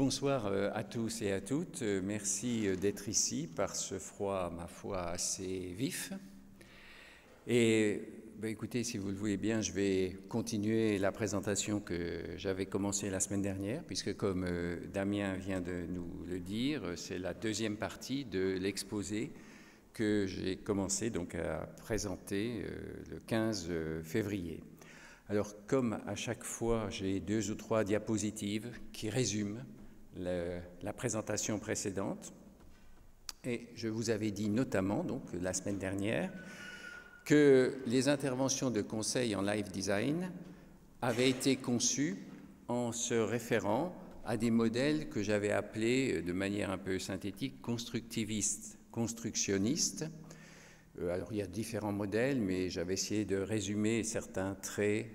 bonsoir à tous et à toutes. Merci d'être ici par ce froid, ma foi, assez vif. Et écoutez, si vous le voulez bien, je vais continuer la présentation que j'avais commencée la semaine dernière, puisque comme Damien vient de nous le dire, c'est la deuxième partie de l'exposé que j'ai commencé donc à présenter le 15 février. Alors, comme à chaque fois, j'ai 2 ou 3 diapositives qui résument la présentation précédente. Et je vous avais dit notamment, donc la semaine dernière, que les interventions de conseil en live design avaient été conçues en se référant à des modèles que j'avais appelés de manière un peu synthétique constructivistes, constructionnistes. Alors, il y a différents modèles, mais j'avais essayé de résumer certains traits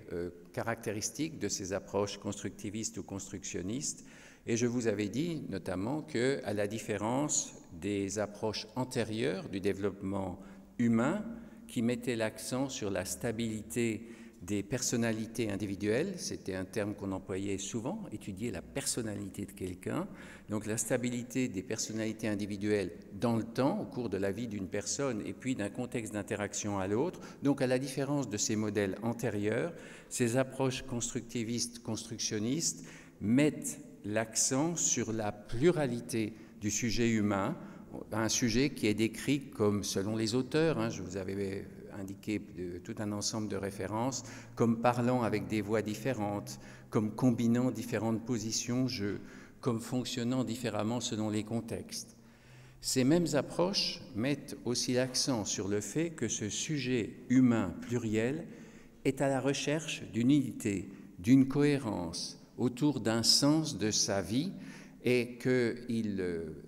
caractéristiques de ces approches constructivistes ou constructionnistes. Et je vous avais dit notamment qu'à la différence des approches antérieures du développement humain, qui mettaient l'accent sur la stabilité des personnalités individuelles, c'était un terme qu'on employait souvent, étudier la personnalité de quelqu'un, donc la stabilité des personnalités individuelles dans le temps, au cours de la vie d'une personne et puis d'un contexte d'interaction à l'autre. Donc à la différence de ces modèles antérieurs, ces approches constructivistes, constructionnistes mettent l'accent sur la pluralité du sujet humain, un sujet qui est décrit comme, selon les auteurs, je vous avais indiqué tout un ensemble de références, comme parlant avec des voix différentes, comme combinant différentes positions, comme fonctionnant différemment selon les contextes. Ces mêmes approches mettent aussi l'accent sur le fait que ce sujet humain pluriel est à la recherche d'une unité, d'une cohérence autour d'un sens de sa vie et qu'il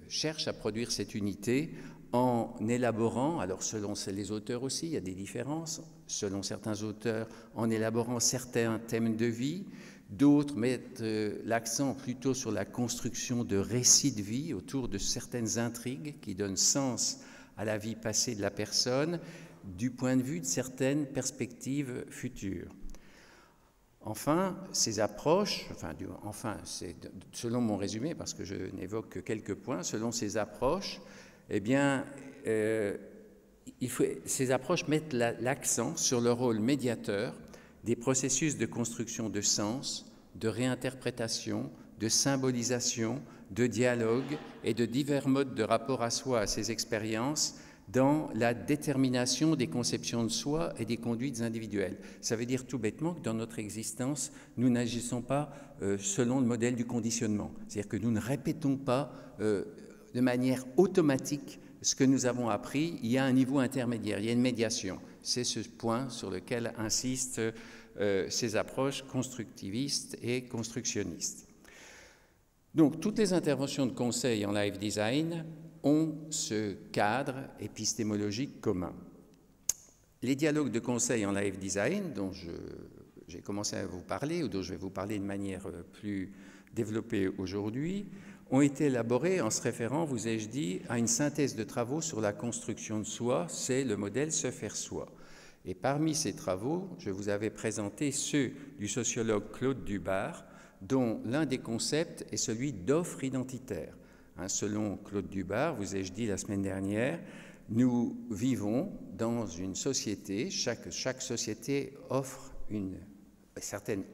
cherche à produire cette unité en élaborant, alors selon les auteurs aussi, il y a des différences, selon certains auteurs, en élaborant certains thèmes de vie, d'autres mettent l'accent plutôt sur la construction de récits de vie autour de certaines intrigues qui donnent sens à la vie passée de la personne du point de vue de certaines perspectives futures. Enfin, ces approches, c'est selon mon résumé, parce que je n'évoque que quelques points, selon ces approches, eh bien, ces approches mettent l'accent sur le rôle médiateur des processus de construction de sens, de réinterprétation, de symbolisation, de dialogue et de divers modes de rapport à soi, à ses expériences, dans la détermination des conceptions de soi et des conduites individuelles. Ça veut dire tout bêtement que dans notre existence, nous n'agissons pas selon le modèle du conditionnement. C'est-à-dire que nous ne répétons pas de manière automatique ce que nous avons appris. Il y a un niveau intermédiaire, il y a une médiation. C'est ce point sur lequel insistent ces approches constructivistes et constructionnistes. Donc, toutes les interventions de conseil en live design ont ce cadre épistémologique commun. Les dialogues de conseil en live design, dont j'ai commencé à vous parler, ou dont je vais vous parler de manière plus développée aujourd'hui, ont été élaborés en se référant, vous ai-je dit, à une synthèse de travaux sur la construction de soi, c'est le modèle se faire soi. Et parmi ces travaux, je vous avais présenté ceux du sociologue Claude Dubar, dont l'un des concepts est celui d'offre identitaire. Selon Claude Dubar, vous ai-je dit la semaine dernière, nous vivons dans une société, chaque société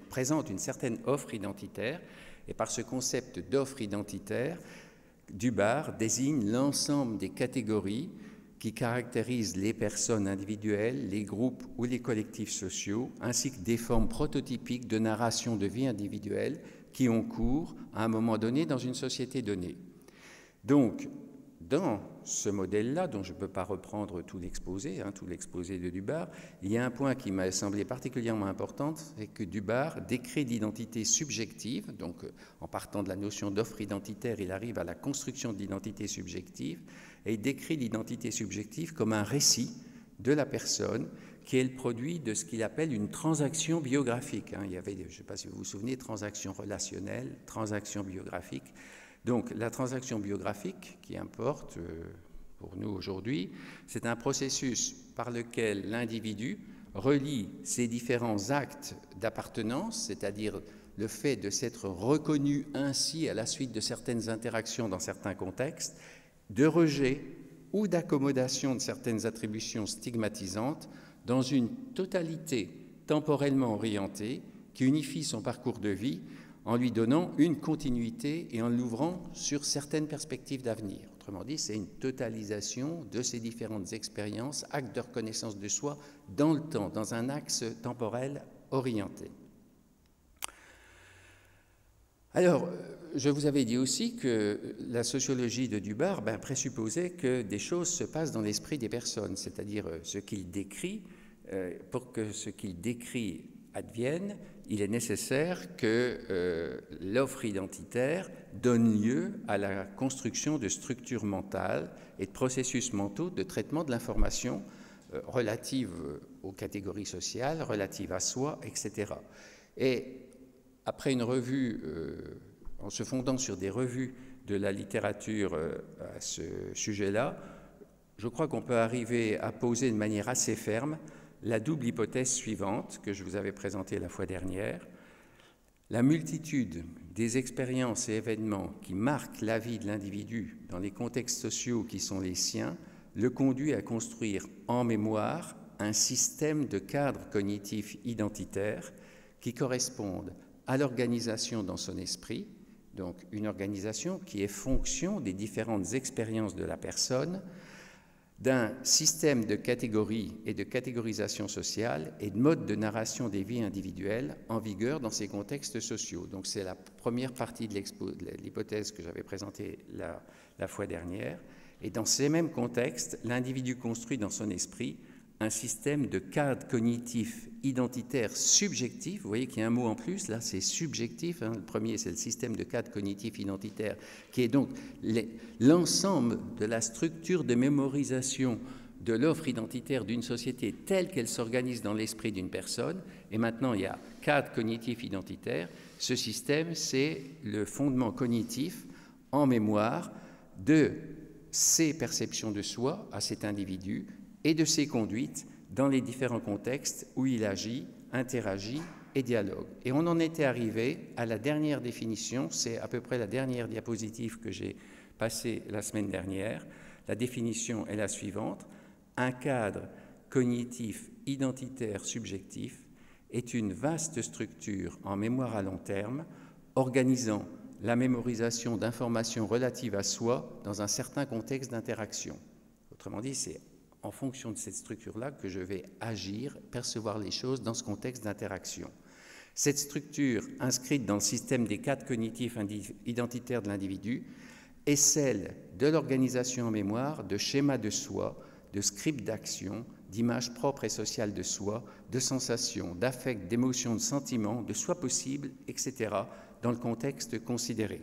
présente une certaine offre identitaire, et par ce concept d'offre identitaire, Dubar désigne l'ensemble des catégories qui caractérisent les personnes individuelles, les groupes ou les collectifs sociaux, ainsi que des formes prototypiques de narration de vie individuelle qui ont cours à un moment donné dans une société donnée. Donc, dans ce modèle-là, dont je ne peux pas reprendre tout l'exposé de Dubar, il y a un point qui m'a semblé particulièrement important, c'est que Dubar décrit l'identité subjective, donc en partant de la notion d'offre identitaire, il arrive à la construction de l'identité subjective, et il décrit l'identité subjective comme un récit de la personne qui est le produit de ce qu'il appelle une transaction biographique. Il y avait, je ne sais pas si vous vous souvenez, transaction relationnelle, transaction biographique. Donc, la transaction biographique, qui importe pour nous aujourd'hui, c'est un processus par lequel l'individu relie ses différents actes d'appartenance, c'est-à-dire le fait de s'être reconnu ainsi à la suite de certaines interactions dans certains contextes, de rejet ou d'accommodation de certaines attributions stigmatisantes dans une totalité temporellement orientée qui unifie son parcours de vie en lui donnant une continuité et en l'ouvrant sur certaines perspectives d'avenir. Autrement dit, c'est une totalisation de ces différentes expériences, actes de reconnaissance de soi dans le temps, dans un axe temporel orienté. Alors, je vous avais dit aussi que la sociologie de Dubar présupposait que des choses se passent dans l'esprit des personnes, c'est-à-dire ce qu'il décrit. Pour que ce qu'il décrit advienne, il est nécessaire que l'offre identitaire donne lieu à la construction de structures mentales et de processus mentaux de traitement de l'information relative aux catégories sociales, relative à soi, etc. Et après une revue, en se fondant sur des revues de la littérature à ce sujet-là, je crois qu'on peut arriver à poser de manière assez ferme la double hypothèse suivante que je vous avais présentée la fois dernière. La multitude des expériences et événements qui marquent la vie de l'individu dans les contextes sociaux qui sont les siens le conduit à construire en mémoire un système de cadres cognitifs identitaires qui correspondent à l'organisation dans son esprit, donc une organisation qui est fonction des différentes expériences de la personne, d'un système de catégories et de catégorisation sociale et de modes de narration des vies individuelles en vigueur dans ces contextes sociaux. Donc c'est la première partie de l'hypothèse que j'avais présentée la fois dernière. Et dans ces mêmes contextes, l'individu construit dans son esprit un système de cadres cognitifs identitaires subjectifs. Vous voyez qu'il y a un mot en plus, là, c'est subjectif. Le premier, c'est le système de cadres cognitifs identitaires, qui est donc l'ensemble de la structure de mémorisation de l'offre identitaire d'une société telle qu'elle s'organise dans l'esprit d'une personne. Et maintenant, il y a cadre cognitif identitaire. Ce système, c'est le fondement cognitif en mémoire de ses perceptions de soi à cet individu et de ses conduites dans les différents contextes où il agit, interagit et dialogue. Et on en était arrivé à la dernière définition, c'est à peu près la dernière diapositive que j'ai passée la semaine dernière. La définition est la suivante. Un cadre cognitif identitaire subjectif est une vaste structure en mémoire à long terme organisant la mémorisation d'informations relatives à soi dans un certain contexte d'interaction. Autrement dit, c'est en fonction de cette structure-là que je vais agir, percevoir les choses dans ce contexte d'interaction. Cette structure inscrite dans le système des cadres cognitifs identitaires de l'individu est celle de l'organisation en mémoire de schémas de soi, de scripts d'action, d'images propres et sociales de soi, de sensations, d'affects, d'émotions, de sentiments, de soi possible, etc., dans le contexte considéré.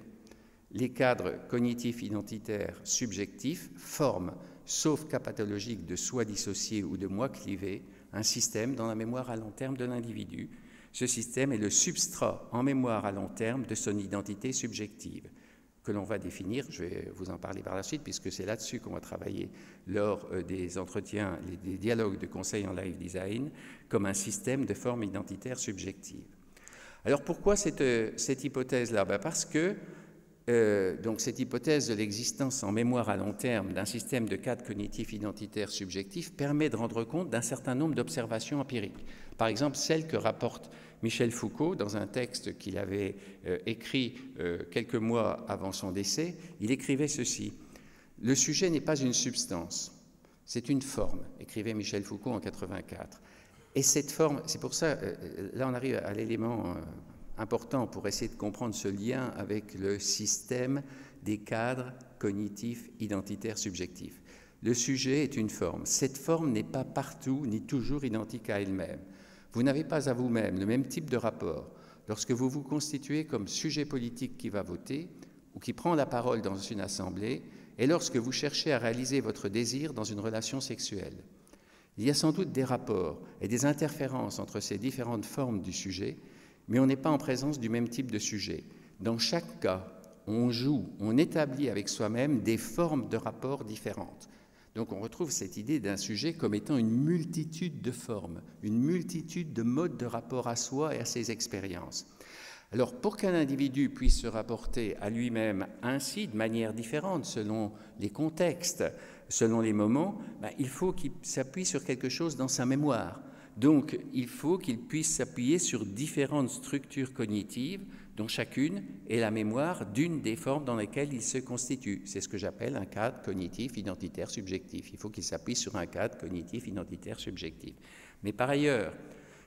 Les cadres cognitifs identitaires subjectifs forment, sauf cas pathologique de soi dissocié ou de moi clivé, un système dans la mémoire à long terme de l'individu. Ce système est le substrat en mémoire à long terme de son identité subjective, que l'on va définir, je vais vous en parler par la suite, puisque c'est là-dessus qu'on va travailler lors des entretiens, des dialogues de conseil en live design, comme un système de forme identitaire subjective. Alors pourquoi cette hypothèse-là? Parce que donc cette hypothèse de l'existence en mémoire à long terme d'un système de cadres cognitifs identitaires subjectifs permet de rendre compte d'un certain nombre d'observations empiriques. Par exemple, celle que rapporte Michel Foucault dans un texte qu'il avait écrit quelques mois avant son décès. Il écrivait ceci: « Le sujet n'est pas une substance, c'est une forme », écrivait Michel Foucault en 1984. Et cette forme, c'est pour ça, là on arrive à l'élément important pour essayer de comprendre ce lien avec le système des cadres cognitifs identitaires subjectifs. Le sujet est une forme. Cette forme n'est pas partout ni toujours identique à elle-même. Vous n'avez pas à vous-même le même type de rapport lorsque vous vous constituez comme sujet politique qui va voter ou qui prend la parole dans une assemblée et lorsque vous cherchez à réaliser votre désir dans une relation sexuelle. Il y a sans doute des rapports et des interférences entre ces différentes formes du sujet, mais on n'est pas en présence du même type de sujet. Dans chaque cas, on joue, on établit avec soi-même des formes de rapports différentes. Donc on retrouve cette idée d'un sujet comme étant une multitude de formes, une multitude de modes de rapport à soi et à ses expériences. Alors, pour qu'un individu puisse se rapporter à lui-même ainsi, de manière différente, selon les contextes, selon les moments, il faut qu'il s'appuie sur quelque chose dans sa mémoire. Donc, il faut qu'il puisse s'appuyer sur différentes structures cognitives, dont chacune est la mémoire d'une des formes dans lesquelles il se constitue. C'est ce que j'appelle un cadre cognitif identitaire subjectif. Il faut qu'il s'appuie sur un cadre cognitif identitaire subjectif. Mais par ailleurs,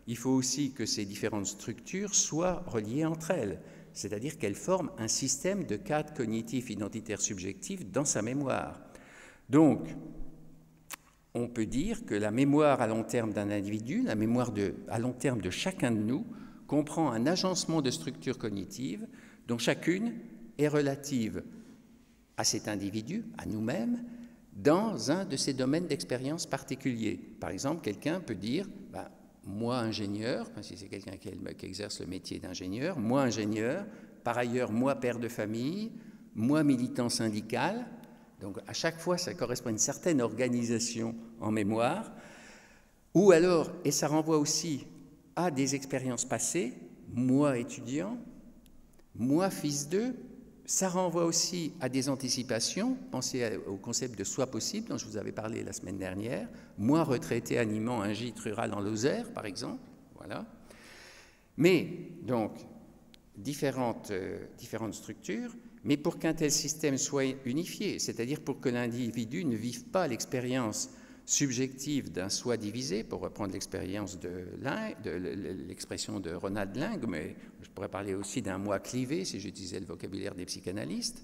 il faut aussi que ces différentes structures soient reliées entre elles, c'est-à-dire qu'elles forment un système de cadres cognitifs identitaires subjectifs dans sa mémoire. Donc, on peut dire que la mémoire à long terme d'un individu, la mémoire à long terme de chacun de nous, comprend un agencement de structures cognitives dont chacune est relative à cet individu, à nous-mêmes, dans un de ces domaines d'expérience particuliers. Par exemple, quelqu'un peut dire moi, ingénieur, si c'est quelqu'un qui exerce le métier d'ingénieur, moi, ingénieur, par ailleurs, moi, père de famille, moi, militant syndical. Donc, à chaque fois, ça correspond à une certaine organisation en mémoire. Ou alors, et ça renvoie aussi à des expériences passées, moi, étudiant, moi, fils d'eux. Ça renvoie aussi à des anticipations. Pensez au concept de soi possible dont je vous avais parlé la semaine dernière. Moi, retraité animant un gîte rural en Lozère, par exemple. Voilà. Mais, donc, différentes structures, mais pour qu'un tel système soit unifié, c'est-à-dire pour que l'individu ne vive pas l'expérience subjective d'un soi divisé, pour reprendre l'expression de Ronald Ling, mais je pourrais parler aussi d'un moi clivé si j'utilisais le vocabulaire des psychanalystes,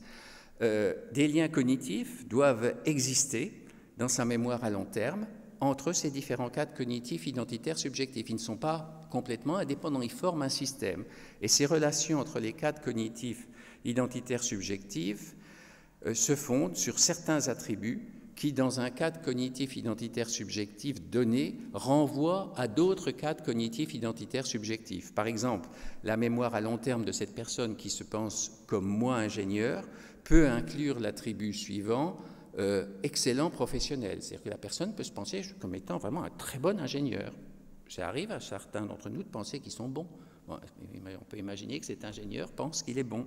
des liens cognitifs doivent exister dans sa mémoire à long terme entre ces différents cadres cognitifs identitaires subjectifs. Ils ne sont pas complètement indépendants, ils forment un système. Et ces relations entre les cadres cognitifs identitaires subjectifs se fondent sur certains attributs qui, dans un cadre cognitif identitaire subjectif donné, renvoie à d'autres cadres cognitifs identitaires subjectifs. Par exemple, la mémoire à long terme de cette personne qui se pense comme moi ingénieur peut inclure l'attribut suivant, excellent professionnel. C'est-à-dire que la personne peut se penser comme étant vraiment un très bon ingénieur. Ça arrive à certains d'entre nous de penser qu'ils sont bons. Bon, on peut imaginer que cet ingénieur pense qu'il est bon.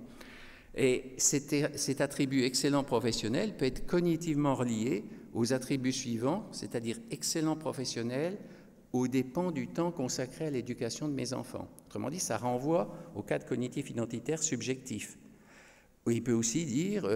Et cet attribut excellent professionnel peut être cognitivement relié aux attributs suivants, c'est-à-dire excellent professionnel aux dépens du temps consacré à l'éducation de mes enfants. Autrement dit, ça renvoie au cadre cognitif identitaire subjectif. Il peut aussi dire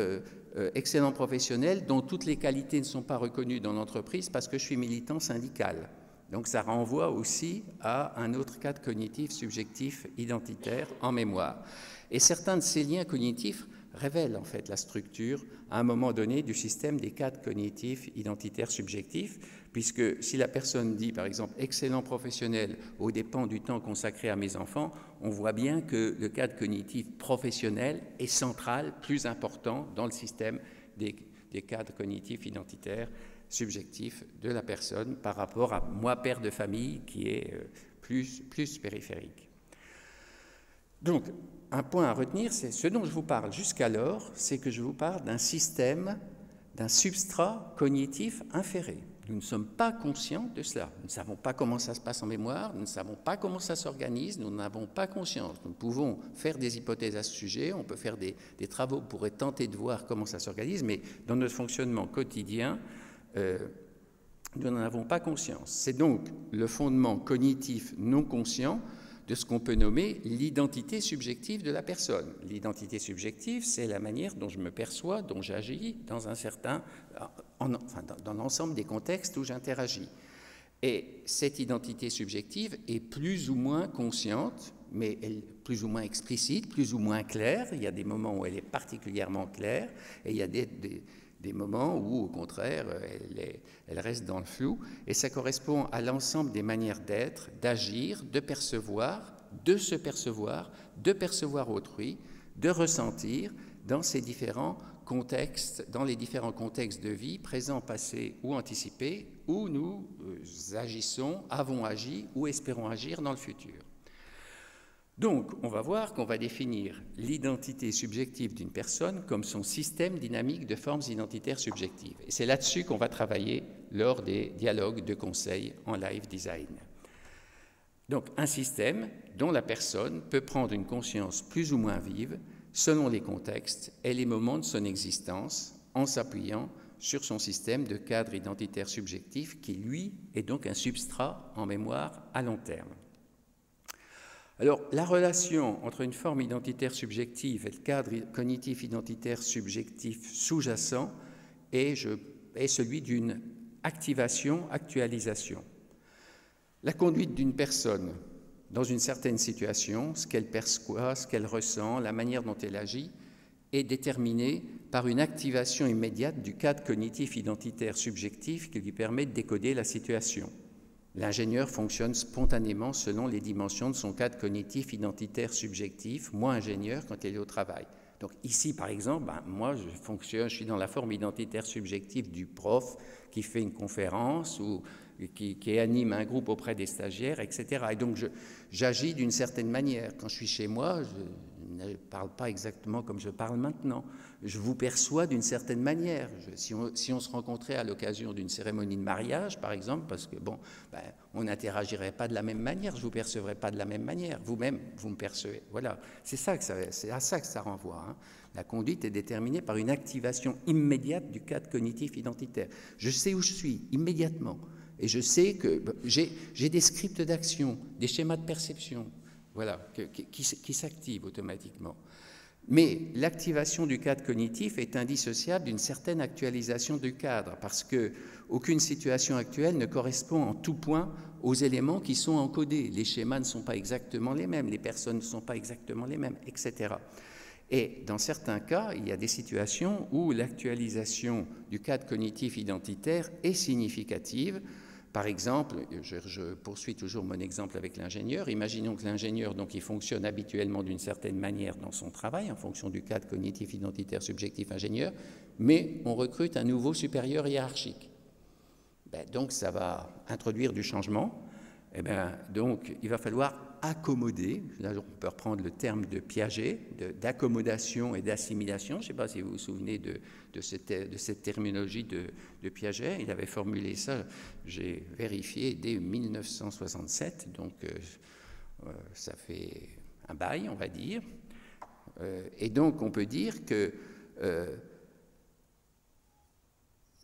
excellent professionnel dont toutes les qualités ne sont pas reconnues dans l'entreprise parce que je suis militant syndical. Donc ça renvoie aussi à un autre cadre cognitif subjectif identitaire en mémoire. Et certains de ces liens cognitifs révèlent en fait la structure à un moment donné du système des cadres cognitifs identitaires subjectifs, puisque si la personne dit par exemple excellent professionnel aux dépens du temps consacré à mes enfants, on voit bien que le cadre cognitif professionnel est central, plus important dans le système des cadres cognitifs identitaires subjectifs de la personne par rapport à moi père de famille qui est plus périphérique. Donc, un point à retenir, c'est ce dont je vous parle jusqu'alors, c'est que je vous parle d'un système, d'un substrat cognitif inféré. Nous ne sommes pas conscients de cela. Nous ne savons pas comment ça se passe en mémoire, nous ne savons pas comment ça s'organise, nous n'avons pas conscience. Nous pouvons faire des hypothèses à ce sujet, on peut faire des travaux pour tenter de voir comment ça s'organise, mais dans notre fonctionnement quotidien, nous n'en avons pas conscience. C'est donc le fondement cognitif non conscient de ce qu'on peut nommer l'identité subjective de la personne. L'identité subjective, c'est la manière dont je me perçois, dont j'agis dans dans l'ensemble des contextes où j'interagis. Et cette identité subjective est plus ou moins consciente, mais elle est plus ou moins explicite, plus ou moins claire. Il y a des moments où elle est particulièrement claire, et il y a des moments où, au contraire, elle reste dans le flou, et ça correspond à l'ensemble des manières d'être, d'agir, de percevoir, de se percevoir, de percevoir autrui, de ressentir dans ces différents contextes, dans les différents contextes de vie, présents, passés ou anticipés, où nous agissons, avons agi ou espérons agir dans le futur. Donc, on va voir qu'on va définir l'identité subjective d'une personne comme son système dynamique de formes identitaires subjectives. Et c'est là-dessus qu'on va travailler lors des dialogues de conseil en live design. Donc, un système dont la personne peut prendre une conscience plus ou moins vive selon les contextes et les moments de son existence en s'appuyant sur son système de cadre identitaire subjectif qui, lui, est donc un substrat en mémoire à long terme. Alors, la relation entre une forme identitaire subjective et le cadre cognitif identitaire subjectif sous-jacent est celui d'une activation-actualisation. La conduite d'une personne dans une certaine situation, ce qu'elle perçoit, ce qu'elle ressent, la manière dont elle agit, est déterminée par une activation immédiate du cadre cognitif identitaire subjectif qui lui permet de décoder la situation. L'ingénieur fonctionne spontanément selon les dimensions de son cadre cognitif identitaire subjectif, moi ingénieur quand il est au travail. Donc ici, par exemple, moi je suis dans la forme identitaire subjective du prof qui fait une conférence ou qui anime un groupe auprès des stagiaires, etc. Et donc j'agis d'une certaine manière. Quand je suis chez moi, je ne parle pas exactement comme je parle maintenant. Je vous perçois d'une certaine manière. Si on se rencontrait à l'occasion d'une cérémonie de mariage, par exemple, parce que on n'interagirait pas de la même manière, je ne vous percevrais pas de la même manière. Vous-même, vous me percevez. Voilà, c'est à ça que ça renvoie. Hein. La conduite est déterminée par une activation immédiate du cadre cognitif identitaire. Je sais où je suis, immédiatement. Et je sais que j'ai des scripts d'action, des schémas de perception, voilà, qui s'activent automatiquement. Mais l'activation du cadre cognitif est indissociable d'une certaine actualisation du cadre, parce qu'aucune situation actuelle ne correspond en tout point aux éléments qui sont encodés. Les schémas ne sont pas exactement les mêmes, les personnes ne sont pas exactement les mêmes, etc. Et dans certains cas, il y a des situations où l'actualisation du cadre cognitif identitaire est significative. Par exemple, je poursuis toujours mon exemple avec l'ingénieur. Imaginons que l'ingénieur, donc, il fonctionne habituellement d'une certaine manière dans son travail, en fonction du cadre cognitif identitaire subjectif ingénieur, mais on recrute un nouveau supérieur hiérarchique. Donc, ça va introduire du changement. Donc, il va falloir accommoder. Là, on peut reprendre le terme de Piaget, d'accommodation et d'assimilation. Je ne sais pas si vous vous souvenez de cette terminologie de Piaget. Il avait formulé ça, j'ai vérifié, dès 1967. Donc, ça fait un bail, on va dire. Et donc, on peut dire que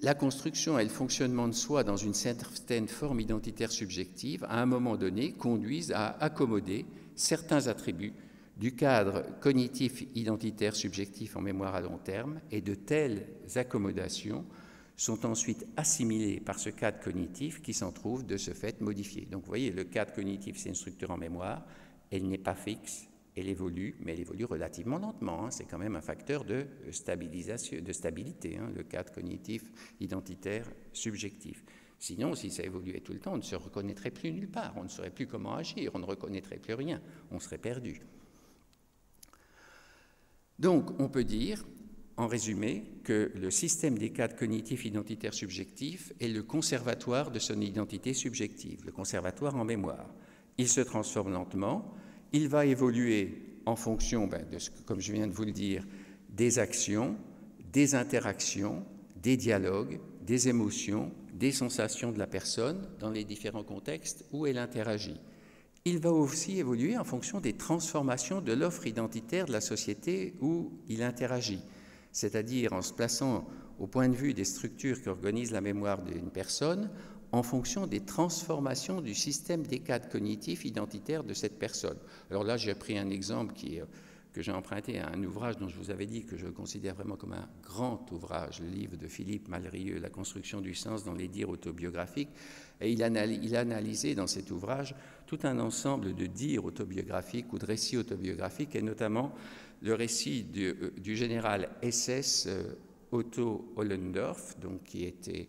la construction et le fonctionnement de soi dans une certaine forme identitaire subjective, à un moment donné, conduisent à accommoder certains attributs du cadre cognitif identitaire subjectif en mémoire à long terme, et de telles accommodations sont ensuite assimilées par ce cadre cognitif qui s'en trouve de ce fait modifié. Donc vous voyez, le cadre cognitif, c'est une structure en mémoire, elle n'est pas fixe, elle évolue, mais elle évolue relativement lentement. Hein. C'est quand même un facteur de stabilisation, de stabilité, hein, le cadre cognitif identitaire subjectif. Sinon, si ça évoluait tout le temps, on ne se reconnaîtrait plus nulle part, on ne saurait plus comment agir, on ne reconnaîtrait plus rien, on serait perdu. Donc, on peut dire, en résumé, que le système des cadres cognitifs identitaires subjectifs est le conservatoire de son identité subjective, le conservatoire en mémoire. Il se transforme lentement. Il va évoluer en fonction, comme je viens de vous le dire, des actions, des interactions, des dialogues, des émotions, des sensations de la personne dans les différents contextes où elle interagit. Il va aussi évoluer en fonction des transformations de l'offre identitaire de la société où il interagit, c'est-à-dire en se plaçant au point de vue des structures qui organisent la mémoire d'une personne, en fonction des transformations du système des cadres cognitifs identitaires de cette personne. Alors là, j'ai pris un exemple que j'ai emprunté à un ouvrage dont je vous avais dit que je le considère vraiment comme un grand ouvrage, le livre de Philippe Malrieux, La construction du sens dans les dires autobiographiques. Et il a analysé dans cet ouvrage tout un ensemble de dires autobiographiques ou de récits autobiographiques, et notamment le récit du général SS Otto Ollendorf, donc qui était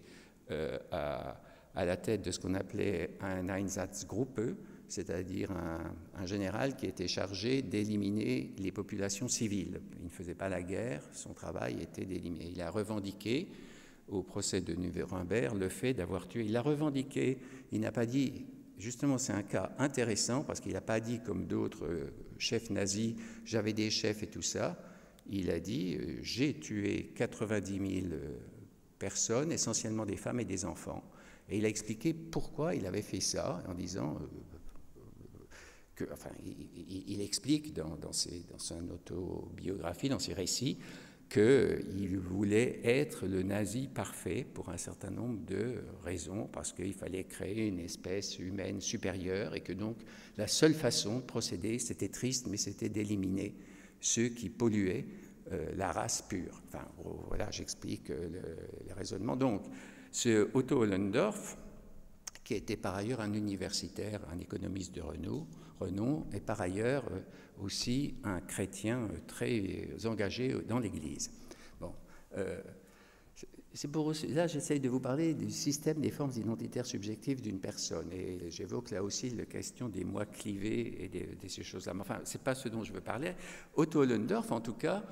à la tête de ce qu'on appelait un Einsatzgruppe, c'est-à-dire un général qui était chargé d'éliminer les populations civiles. Il ne faisait pas la guerre, son travail était d'éliminer. Il a revendiqué, au procès de Nuremberg, le fait d'avoir tué. Il l'a revendiqué, il n'a pas dit, justement c'est un cas intéressant, parce qu'il n'a pas dit comme d'autres chefs nazis, j'avais des chefs et tout ça. Il a dit, j'ai tué 90 000 personnes, essentiellement des femmes et des enfants. Et il a expliqué pourquoi il avait fait ça, en disant enfin, il explique dans son autobiographie, dans ses récits, qu'il voulait être le nazi parfait pour un certain nombre de raisons, parce qu'il fallait créer une espèce humaine supérieure et que donc la seule façon de procéder, c'était triste, mais c'était d'éliminer ceux qui polluaient la race pure. Enfin, voilà, j'explique le raisonnement. Donc, ce Otto Ollendorff, qui était par ailleurs un universitaire, un économiste de renom, et par ailleurs aussi un chrétien très engagé dans l'Église. Bon, là, j'essaye de vous parler du système des formes identitaires subjectives d'une personne, et j'évoque là aussi la question des moi clivés et de ces choses-là. Mais enfin, ce n'est pas ce dont je veux parler. Otto Ollendorff, en tout cas,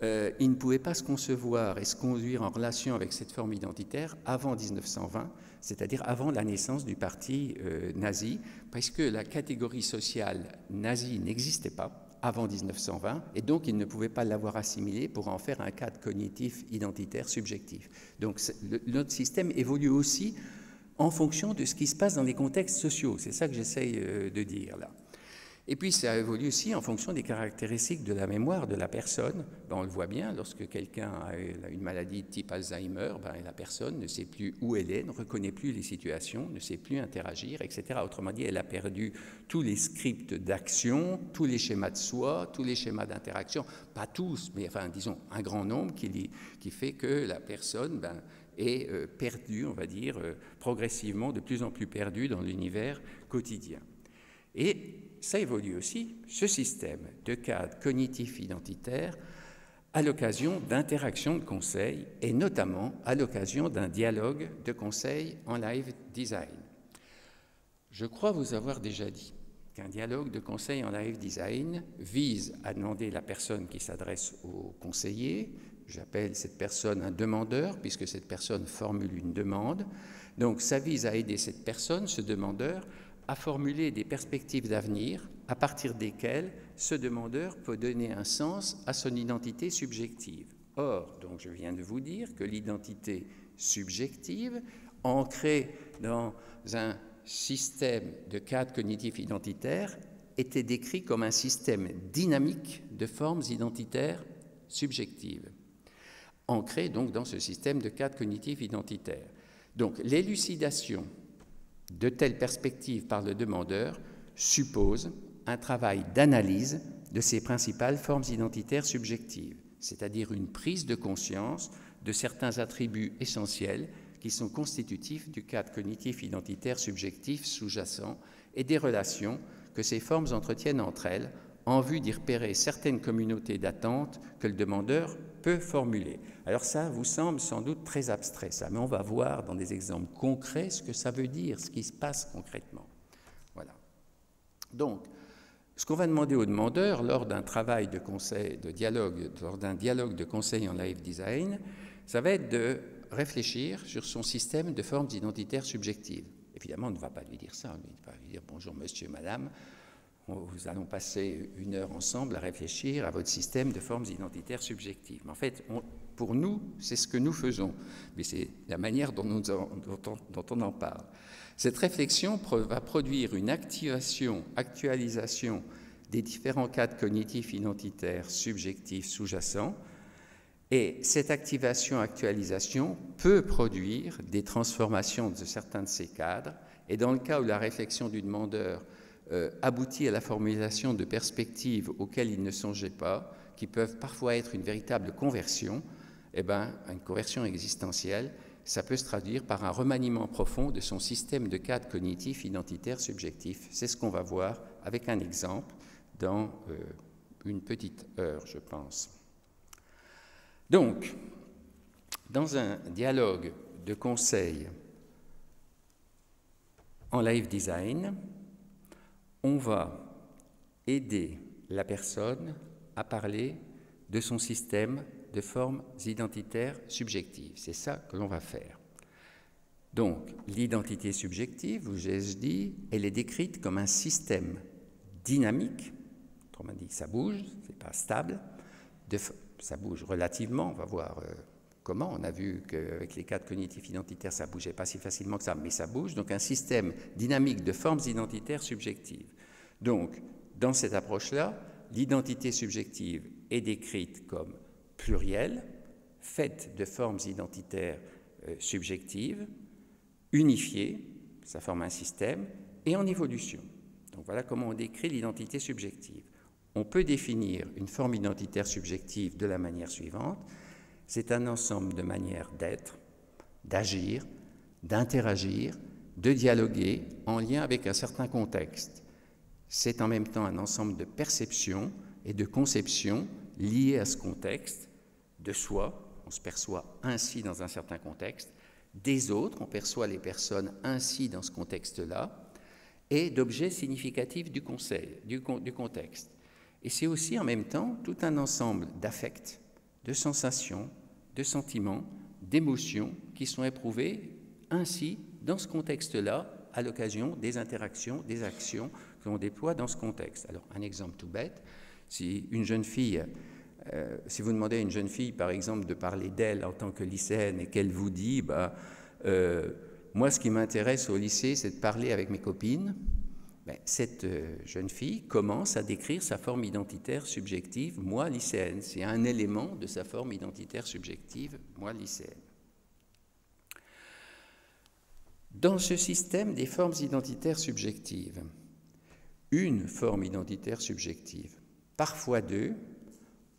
il ne pouvait pas se concevoir et se conduire en relation avec cette forme identitaire avant 1920, c'est-à-dire avant la naissance du parti nazi, parce que la catégorie sociale nazie n'existait pas avant 1920, et donc il ne pouvait pas l'avoir assimilée pour en faire un cadre cognitif identitaire subjectif. Donc notre système évolue aussi en fonction de ce qui se passe dans les contextes sociaux, c'est ça que j'essaye de dire là. Et puis ça évolue aussi en fonction des caractéristiques de la mémoire de la personne. Ben, on le voit bien, lorsque quelqu'un a une maladie de type Alzheimer, ben, la personne ne sait plus où elle est, ne reconnaît plus les situations, ne sait plus interagir, etc. Autrement dit, elle a perdu tous les scripts d'action, tous les schémas de soi, tous les schémas d'interaction, pas tous, mais enfin, disons, un grand nombre qui fait que la personne est perdue, on va dire, progressivement, de plus en plus perdue dans l'univers quotidien. Et ça évolue aussi, ce système de cadre cognitif identitaire, à l'occasion d'interactions de conseil, et notamment à l'occasion d'un dialogue de conseil en live design. Je crois vous avoir déjà dit qu'un dialogue de conseil en live design vise à demander la personne qui s'adresse au conseiller, j'appelle cette personne un demandeur, puisque cette personne formule une demande, donc ça vise à aider cette personne, ce demandeur, à formuler des perspectives d'avenir à partir desquelles ce demandeur peut donner un sens à son identité subjective. Or, donc je viens de vous dire que l'identité subjective, ancrée dans un système de cadre cognitif identitaire, était décrit comme un système dynamique de formes identitaires subjectives, ancré donc dans ce système de cadre cognitif identitaire. Donc l'élucidation de telles perspectives par le demandeur suppose un travail d'analyse de ces principales formes identitaires subjectives, c'est-à-dire une prise de conscience de certains attributs essentiels qui sont constitutifs du cadre cognitif identitaire subjectif sous-jacent et des relations que ces formes entretiennent entre elles en vue d'y repérer certaines communautés d'attentes que le demandeur peut formuler. Alors ça vous semble sans doute très abstrait, ça, mais on va voir dans des exemples concrets ce que ça veut dire, ce qui se passe concrètement. Voilà. Donc, ce qu'on va demander au demandeur lors d'un travail de conseil, de dialogue, lors d'un dialogue de conseil en live design, ça va être de réfléchir sur son système de formes identitaires subjectives. Évidemment, on ne va pas lui dire ça, on ne va pas lui dire « Bonjour monsieur, madame ». Nous allons passer une heure ensemble à réfléchir à votre système de formes identitaires subjectives. Mais en fait, pour nous, c'est ce que nous faisons, mais c'est la manière dont on en parle. Cette réflexion va produire une actualisation des différents cadres cognitifs identitaires subjectifs sous-jacents, et cette activation-actualisation peut produire des transformations de certains de ces cadres, et dans le cas où la réflexion du demandeur aboutit à la formulation de perspectives auxquelles il ne songeait pas, qui peuvent parfois être une véritable conversion, eh bien, une conversion existentielle, ça peut se traduire par un remaniement profond de son système de cadres cognitifs identitaires subjectifs. C'est ce qu'on va voir avec un exemple dans une petite heure, je pense. Donc, dans un dialogue de conseil en live design, on va aider la personne à parler de son système de formes identitaires subjectives. C'est ça que l'on va faire. Donc, l'identité subjective, vous ai dit, elle est décrite comme un système dynamique, autrement dit, ça bouge, c'est pas stable, ça bouge relativement, on va voir comment, on a vu qu'avec les cadres cognitifs identitaires, ça ne bougeait pas si facilement que ça, mais ça bouge, donc un système dynamique de formes identitaires subjectives. Donc, dans cette approche-là, l'identité subjective est décrite comme plurielle, faite de formes identitaires subjectives, unifiées, ça forme un système, et en évolution. Donc voilà comment on décrit l'identité subjective. On peut définir une forme identitaire subjective de la manière suivante. C'est un ensemble de manières d'être, d'agir, d'interagir, de dialoguer en lien avec un certain contexte. C'est en même temps un ensemble de perceptions et de conceptions liées à ce contexte, de soi, on se perçoit ainsi dans un certain contexte, des autres, on perçoit les personnes ainsi dans ce contexte-là, et d'objets significatifs du contexte. Et c'est aussi en même temps tout un ensemble d'affects, de sensations, de sentiments, d'émotions qui sont éprouvés ainsi dans ce contexte-là à l'occasion des interactions, des actions que l'on déploie dans ce contexte. Alors un exemple tout bête, si une jeune fille, si vous demandez à une jeune fille par exemple de parler d'elle en tant que lycéenne et qu'elle vous dit moi ce qui m'intéresse au lycée c'est de parler avec mes copines, cette jeune fille commence à décrire sa forme identitaire subjective, moi lycéenne. C'est un élément de sa forme identitaire subjective, moi lycéenne. Dans ce système des formes identitaires subjectives, une forme identitaire subjective, parfois deux,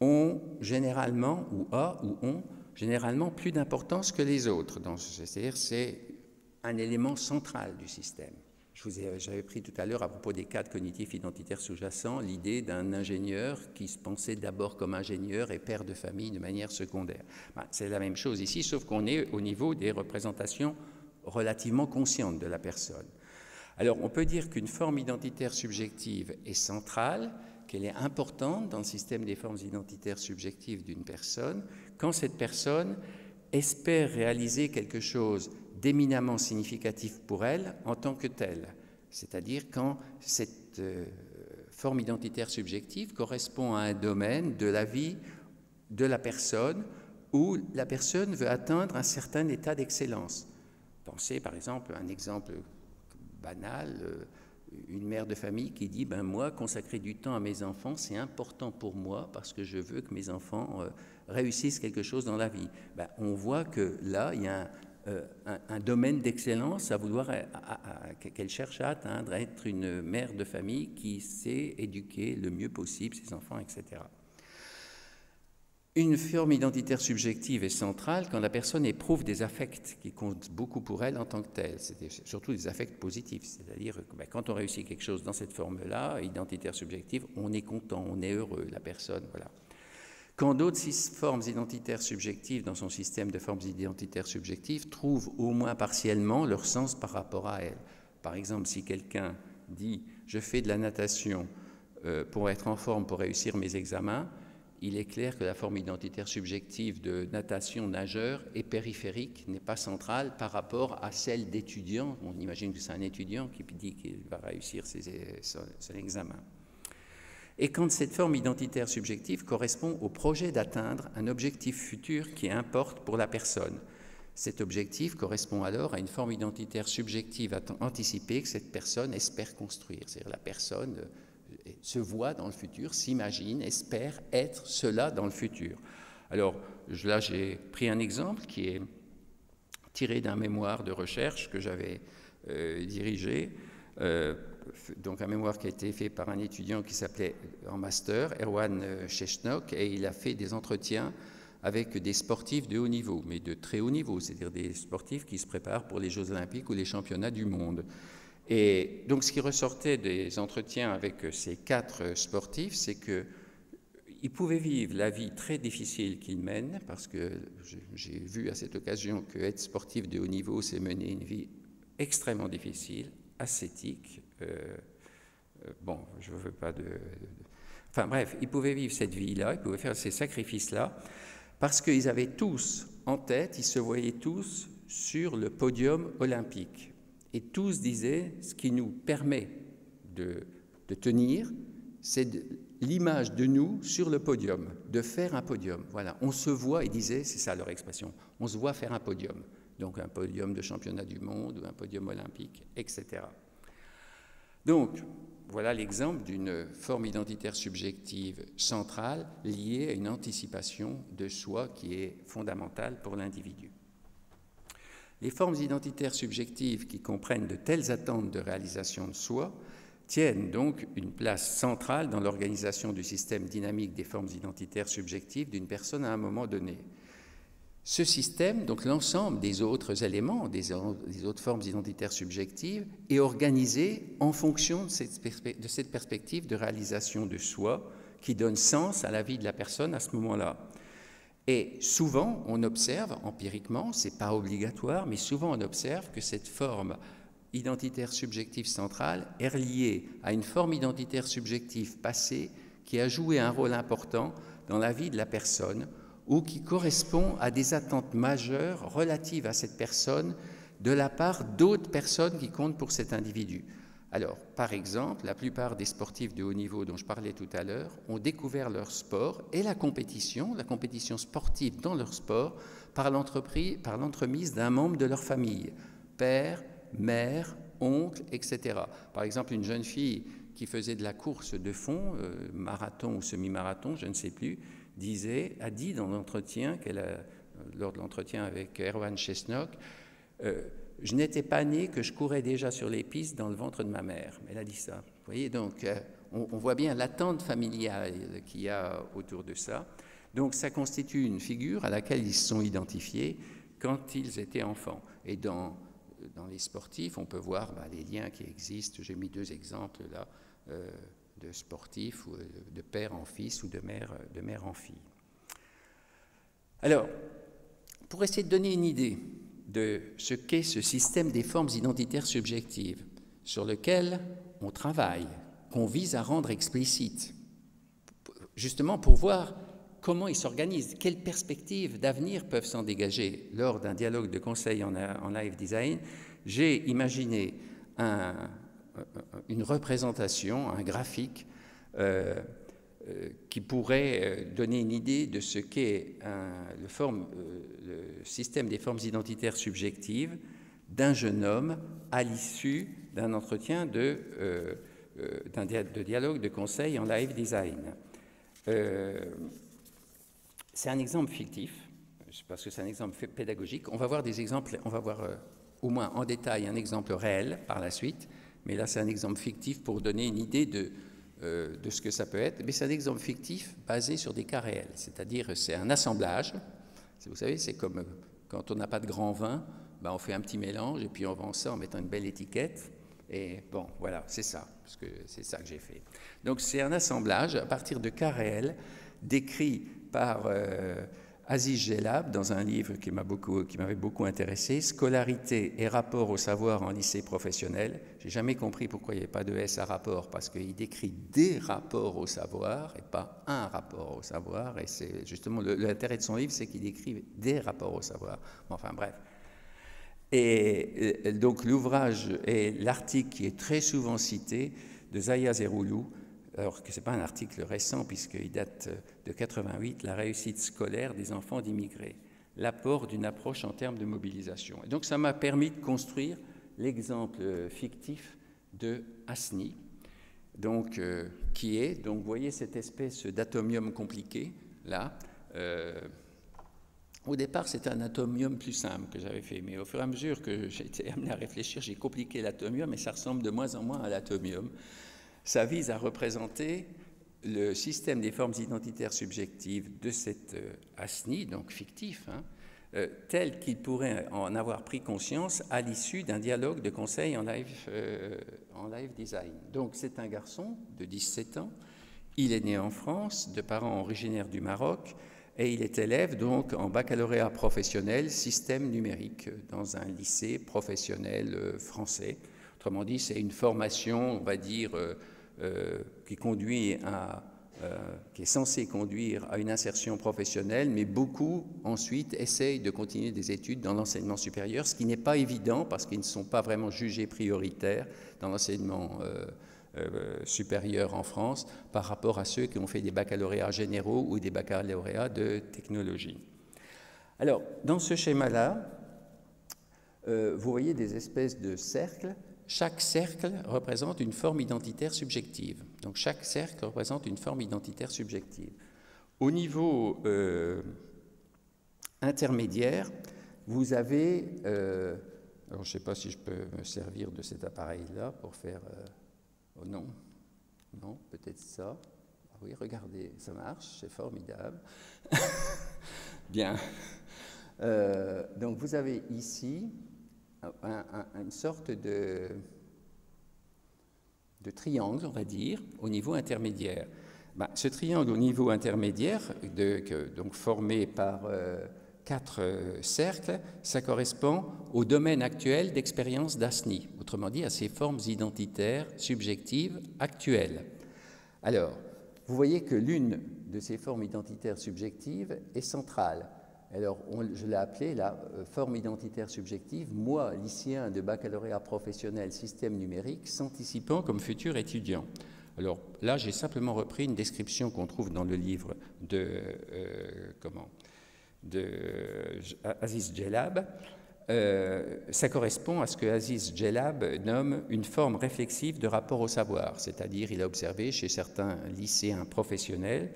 ont généralement, ou ont généralement plus d'importance que les autres. C'est-à-dire c'est un élément central du système. J'avais pris tout à l'heure, à propos des cadres cognitifs identitaires sous-jacents, l'idée d'un ingénieur qui se pensait d'abord comme ingénieur et père de famille de manière secondaire. C'est la même chose ici, sauf qu'on est au niveau des représentations relativement conscientes de la personne. Alors, on peut dire qu'une forme identitaire subjective est centrale, qu'elle est importante dans le système des formes identitaires subjectives d'une personne, quand cette personne espère réaliser quelque chose d'éminemment significatif pour elle en tant que telle, c'est-à-dire quand cette forme identitaire subjective correspond à un domaine de la vie de la personne où la personne veut atteindre un certain état d'excellence. Pensez par exemple à un exemple banal, une mère de famille qui dit moi, consacrer du temps à mes enfants, c'est important pour moi parce que je veux que mes enfants réussissent quelque chose dans la vie. On voit que là, il y a un domaine d'excellence à vouloir qu'elle cherche à atteindre, à être une mère de famille qui sait éduquer le mieux possible ses enfants, etc. Une forme identitaire subjective est centrale quand la personne éprouve des affects qui comptent beaucoup pour elle en tant que telle, c'est surtout des affects positifs, c'est-à-dire que quand on réussit quelque chose dans cette forme-là, identitaire subjective, on est content, on est heureux, la personne, voilà. Quand d'autres formes identitaires subjectives dans son système de formes identitaires subjectives trouvent au moins partiellement leur sens par rapport à elle. Par exemple, si quelqu'un dit « je fais de la natation pour être en forme, pour réussir mes examens », il est clair que la forme identitaire subjective de natation-nageur est périphérique, n'est pas centrale par rapport à celle d'étudiant. On imagine que c'est un étudiant qui dit qu'il va réussir son examen. Et quand cette forme identitaire subjective correspond au projet d'atteindre un objectif futur qui importe pour la personne. Cet objectif correspond alors à une forme identitaire subjective anticipée que cette personne espère construire. C'est-à-dire la personne se voit dans le futur, s'imagine, espère être cela dans le futur. Alors là, j'ai pris un exemple qui est tiré d'un mémoire de recherche que j'avais dirigé, donc un mémoire qui a été fait par un étudiant qui s'appelait en master, Erwan Chesnok, et il a fait des entretiens avec des sportifs de haut niveau, mais de très haut niveau, c'est-à-dire des sportifs qui se préparent pour les Jeux Olympiques ou les championnats du monde. Et donc ce qui ressortait des entretiens avec ces 4 sportifs, c'est qu'ils pouvaient vivre la vie très difficile qu'ils mènent, parce que j'ai vu à cette occasion qu'être sportif de haut niveau, c'est mener une vie extrêmement difficile, ascétique. Je ne veux pas de... Enfin bref, ils pouvaient vivre cette vie-là, ils pouvaient faire ces sacrifices-là, parce qu'ils avaient tous en tête, ils se voyaient tous sur le podium olympique. Et tous disaient, ce qui nous permet de tenir, c'est l'image de nous sur le podium, de faire un podium. Voilà, on se voit, ils disaient, c'est ça leur expression, on se voit faire un podium. Donc un podium de championnat du monde ou un podium olympique, etc. Donc, voilà l'exemple d'une forme identitaire subjective centrale liée à une anticipation de soi qui est fondamentale pour l'individu. Les formes identitaires subjectives qui comprennent de telles attentes de réalisation de soi tiennent donc une place centrale dans l'organisation du système dynamique des formes identitaires subjectives d'une personne à un moment donné. Ce système, donc l'ensemble des autres éléments, des autres formes identitaires subjectives, est organisé en fonction de cette perspective de réalisation de soi qui donne sens à la vie de la personne à ce moment-là. Et souvent, on observe, empiriquement, ce n'est pas obligatoire, mais souvent on observe que cette forme identitaire subjective centrale est reliée à une forme identitaire subjective passée qui a joué un rôle important dans la vie de la personne ou qui correspond à des attentes majeures relatives à cette personne de la part d'autres personnes qui comptent pour cet individu. Alors, par exemple, la plupart des sportifs de haut niveau dont je parlais tout à l'heure ont découvert leur sport et la compétition sportive dans leur sport par l'entremise d'un membre de leur famille, père, mère, oncle, etc. Par exemple, une jeune fille qui faisait de la course de fond, marathon ou semi-marathon, je ne sais plus, a dit dans l'entretien lors de l'entretien avec Erwan Chesnok, je n'étais pas né que je courais déjà sur les pistes dans le ventre de ma mère. Elle a dit ça. Vous voyez, donc on voit bien l'attente familiale qu'il y a autour de ça. Donc ça constitue une figure à laquelle ils se sont identifiés quand ils étaient enfants. Et dans les sportifs, on peut voir les liens qui existent. J'ai mis 2 exemples là de sportifs, ou de père en fils ou de mère en fille. Alors, pour essayer de donner une idée de ce qu'est ce système des formes identitaires subjectives sur lequel on travaille, qu'on vise à rendre explicite, justement pour voir comment ils s'organisent, quelles perspectives d'avenir peuvent s'en dégager lors d'un dialogue de conseil en live design, j'ai imaginé une représentation, un graphique qui pourrait donner une idée de ce qu'est le système des formes identitaires subjectives d'un jeune homme à l'issue d'un entretien de dialogue de conseil en live design. C'est un exemple fictif, parce que c'est un exemple pédagogique. On va voir des exemples, on va voir au moins en détail un exemple réel par la suite, mais là c'est un exemple fictif pour donner une idée de ce que ça peut être. Mais c'est un exemple fictif basé sur des cas réels, c'est-à-dire c'est un assemblage. Vous savez, c'est comme quand on n'a pas de grand vin, on fait un petit mélange et puis on vend ça en mettant une belle étiquette. Et bon, voilà, c'est ça, parce que c'est ça que j'ai fait. Donc c'est un assemblage à partir de cas réels décrits par Aziz Gelab dans un livre qui m'avait beaucoup intéressé, Scolarité et rapport au savoir en lycée professionnel. J'ai jamais compris pourquoi il n'y avait pas de S à rapport, parce qu'il décrit des rapports au savoir et pas un rapport au savoir. Et c'est justement l'intérêt de son livre, c'est qu'il décrit des rapports au savoir. Enfin bref. Et donc l'ouvrage et l'article qui est très souvent cité de Zaya Zeroulou, alors que ce n'est pas un article récent puisqu'il date de 88, la réussite scolaire des enfants d'immigrés, l'apport d'une approche en termes de mobilisation. Et donc ça m'a permis de construire l'exemple fictif de Hasni, donc, qui est, donc vous voyez cette espèce d'atomium compliqué, là. Au départ, c'était un atomium plus simple que j'avais fait, mais au fur et à mesure que j'ai été amené à réfléchir, j'ai compliqué l'atomium et ça ressemble de moins en moins à l'atomium. Ça vise à représenter le système des formes identitaires subjectives de cette Hasni, donc fictif, tel qu'il pourrait en avoir pris conscience à l'issue d'un dialogue de conseil en live design. Donc c'est un garçon de 17 ans, il est né en France, de parents originaires du Maroc, et il est élève donc en baccalauréat professionnel système numérique dans un lycée professionnel français. Autrement dit, c'est une formation, on va dire, qui est censée conduire à une insertion professionnelle, mais beaucoup ensuite essayent de continuer des études dans l'enseignement supérieur, ce qui n'est pas évident parce qu'ils ne sont pas vraiment jugés prioritaires dans l'enseignement supérieur en France par rapport à ceux qui ont fait des baccalauréats généraux ou des baccalauréats de technologie. Alors, dans ce schéma-là, vous voyez des espèces de cercles. chaque cercle représente une forme identitaire subjective. Donc chaque cercle représente une forme identitaire subjective. Au niveau intermédiaire, vous avez... alors je ne sais pas si je peux me servir de cet appareil-là pour faire... oh non, non, peut-être ça. Ah oui, regardez, ça marche, c'est formidable. Bien. Donc vous avez ici une sorte de triangle, on va dire, au niveau intermédiaire. Ben, ce triangle au niveau intermédiaire, donc formé par 4 cercles, ça correspond au domaine actuel d'expérience d'Asni, autrement dit à ces formes identitaires subjectives actuelles. Alors, vous voyez que l'une de ces formes identitaires subjectives est centrale. Alors, je l'ai appelée la forme identitaire subjective, moi, lycéen de baccalauréat professionnel système numérique, s'anticipant comme futur étudiant. Alors là, j'ai simplement repris une description qu'on trouve dans le livre de Aziz Djellab. Ça correspond à ce que Aziz Djellab nomme une forme réflexive de rapport au savoir, c'est-à-dire il a observé chez certains lycéens professionnels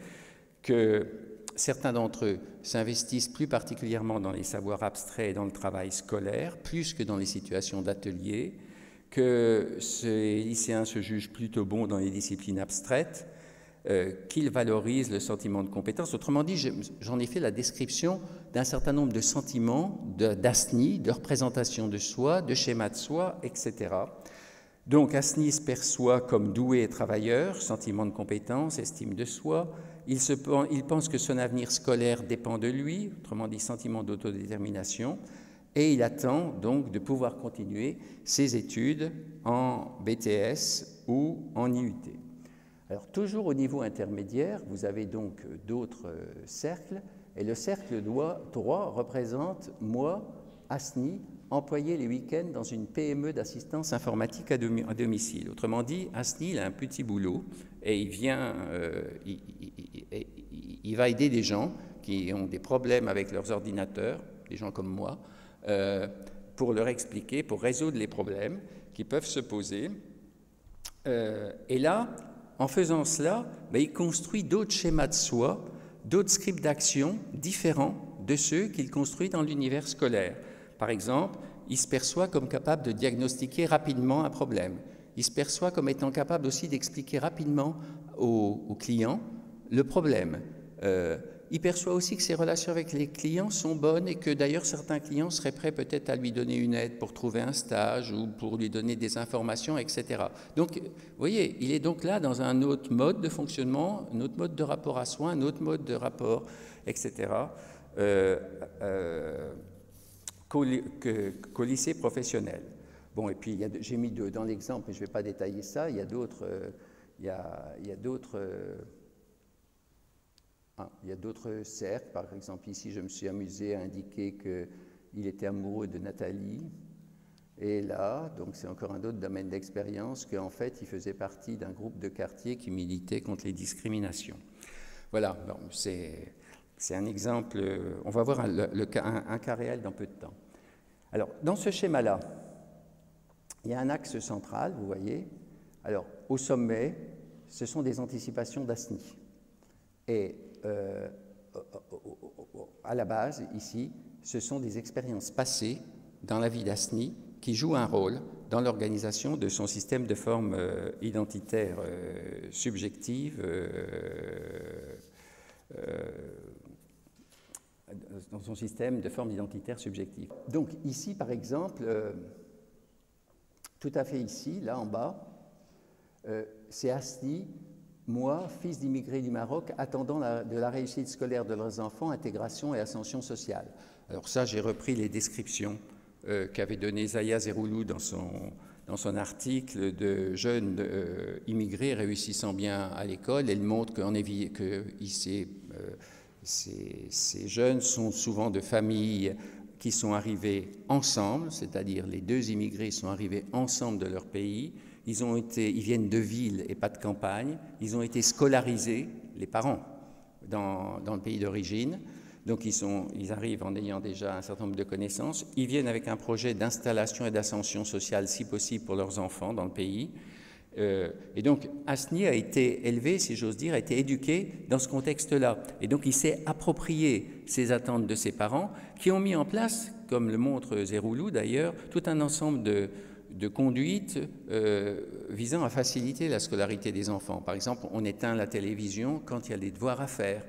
que certains d'entre eux s'investissent plus particulièrement dans les savoirs abstraits et dans le travail scolaire, plus que dans les situations d'atelier, que ces lycéens se jugent plutôt bons dans les disciplines abstraites, qu'ils valorisent le sentiment de compétence. Autrement dit, j'en ai fait la description d'un certain nombre de sentiments, d'asni, de représentation de soi, de schémas de soi, etc. Donc, Asni se perçoit comme doué et travailleur, sentiment de compétence, estime de soi. Il pense que son avenir scolaire dépend de lui, autrement dit, sentiment d'autodétermination. Et il attend donc de pouvoir continuer ses études en BTS ou en IUT. Alors, toujours au niveau intermédiaire, vous avez donc d'autres cercles. Et le cercle droit représente moi, Asni, employé les week-ends dans une PME d'assistance informatique à domicile. Autrement dit, Asni, il a un petit boulot et il vient, il va aider des gens qui ont des problèmes avec leurs ordinateurs, des gens comme moi, pour leur expliquer, pour résoudre les problèmes qui peuvent se poser. Et là, en faisant cela, il construit d'autres schémas de soi, d'autres scripts d'action différents de ceux qu'il construit dans l'univers scolaire. Par exemple, il se perçoit comme capable de diagnostiquer rapidement un problème. Il se perçoit comme étant capable aussi d'expliquer rapidement aux clients le problème. Il perçoit aussi que ses relations avec les clients sont bonnes et que d'ailleurs certains clients seraient prêts peut-être à lui donner une aide pour trouver un stage ou pour lui donner des informations, etc. Donc, vous voyez, il est donc là dans un autre mode de fonctionnement, un autre mode de rapport à soi, un autre mode de rapport, etc. Qu'au lycée professionnel. Bon, et puis j'ai mis dans l'exemple, mais je ne vais pas détailler ça, il y a d'autres cercles. Par exemple, ici, je me suis amusé à indiquer qu'il était amoureux de Nathalie. Et là, donc c'est encore un autre domaine d'expérience, qu'en fait, il faisait partie d'un groupe de quartier qui militait contre les discriminations. Voilà, bon, c'est un exemple. On va voir un cas réel dans peu de temps. Alors, dans ce schéma-là, il y a un axe central, vous voyez. Alors, au sommet, ce sont des anticipations d'Asni. Et à la base, ici, ce sont des expériences passées dans la vie d'Asni qui jouent un rôle dans l'organisation de son système de forme identitaire subjective, dans son système de forme identitaire subjective. Donc ici, par exemple, tout à fait ici, là en bas, c'est Asni, moi, fils d'immigrés du Maroc, attendant de la réussite scolaire de leurs enfants, intégration et ascension sociale. Alors ça, j'ai repris les descriptions qu'avait données Zaya Zeroulou dans son article de jeunes immigrés réussissant bien à l'école. Elle montre que ces jeunes sont souvent de familles qui sont arrivés ensemble, c'est-à-dire les deux immigrés sont arrivés ensemble de leur pays. Ils viennent de villes et pas de campagne. Ils ont été scolarisés, les parents, dans le pays d'origine. Donc ils arrivent en ayant déjà un certain nombre de connaissances. Ils viennent avec un projet d'installation et d'ascension sociale, si possible, pour leurs enfants dans le pays. Et donc Asni a été élevé, si j'ose dire, a été éduqué dans ce contexte-là. Et donc il s'est approprié ces attentes de ses parents, qui ont mis en place, comme le montre Zeroulou d'ailleurs, tout un ensemble de conduites visant à faciliter la scolarité des enfants. Par exemple, on éteint la télévision quand il y a des devoirs à faire.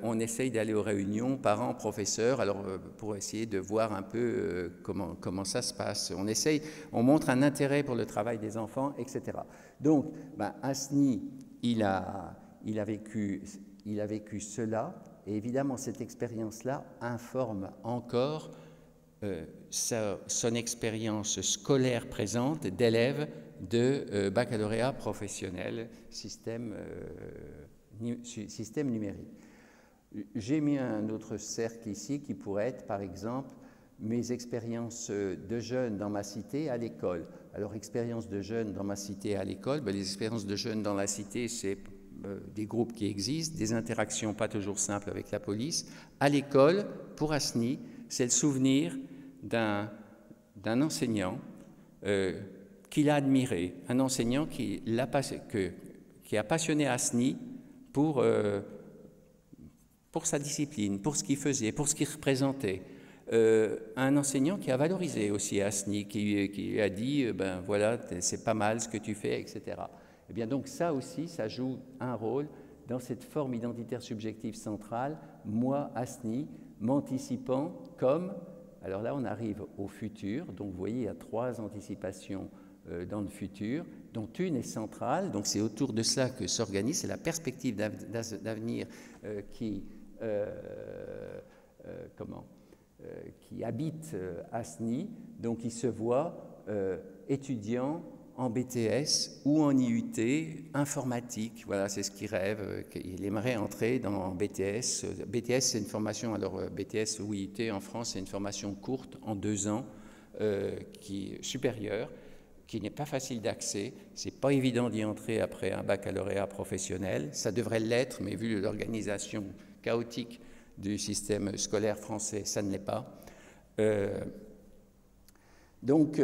On essaye d'aller aux réunions parents, professeurs, alors pour essayer de voir un peu comment ça se passe. On montre un intérêt pour le travail des enfants, etc. Donc, Asni, il a vécu cela, et évidemment cette expérience-là informe encore son expérience scolaire présente d'élève de baccalauréat professionnel, système numérique. J'ai mis un autre cercle ici qui pourrait être, par exemple, mes expériences de jeunes dans ma cité à l'école. Alors, expérience de jeunes dans ma cité à l'école, les expériences de jeunes dans la cité, c'est des groupes qui existent, des interactions pas toujours simples avec la police. À l'école, pour Asni, c'est le souvenir d'un enseignant qu'il a admiré, un enseignant qui a passionné Asni pour sa discipline, pour ce qu'il faisait, pour ce qu'il représentait. Un enseignant qui a valorisé aussi Asni, qui a dit voilà, c'est pas mal ce que tu fais, etc. Et bien donc ça aussi, ça joue un rôle dans cette forme identitaire subjective centrale, moi, Asni, m'anticipant comme, alors là on arrive au futur, donc vous voyez il y a 3 anticipations dans le futur, dont une est centrale, donc c'est autour de cela que s'organise, c'est la perspective d'avenir qui habite Asni, donc il se voit étudiant en BTS ou en IUT informatique, voilà, c'est ce qu'il rêve, il aimerait entrer dans BTS. BTS, c'est une formation, alors BTS ou IUT en France, c'est une formation courte en 2 ans, qui est supérieure, qui n'est pas facile d'accès, c'est pas évident d'y entrer après un baccalauréat professionnel, ça devrait l'être, mais vu l'organisation chaotique du système scolaire français, ça ne l'est pas. Donc,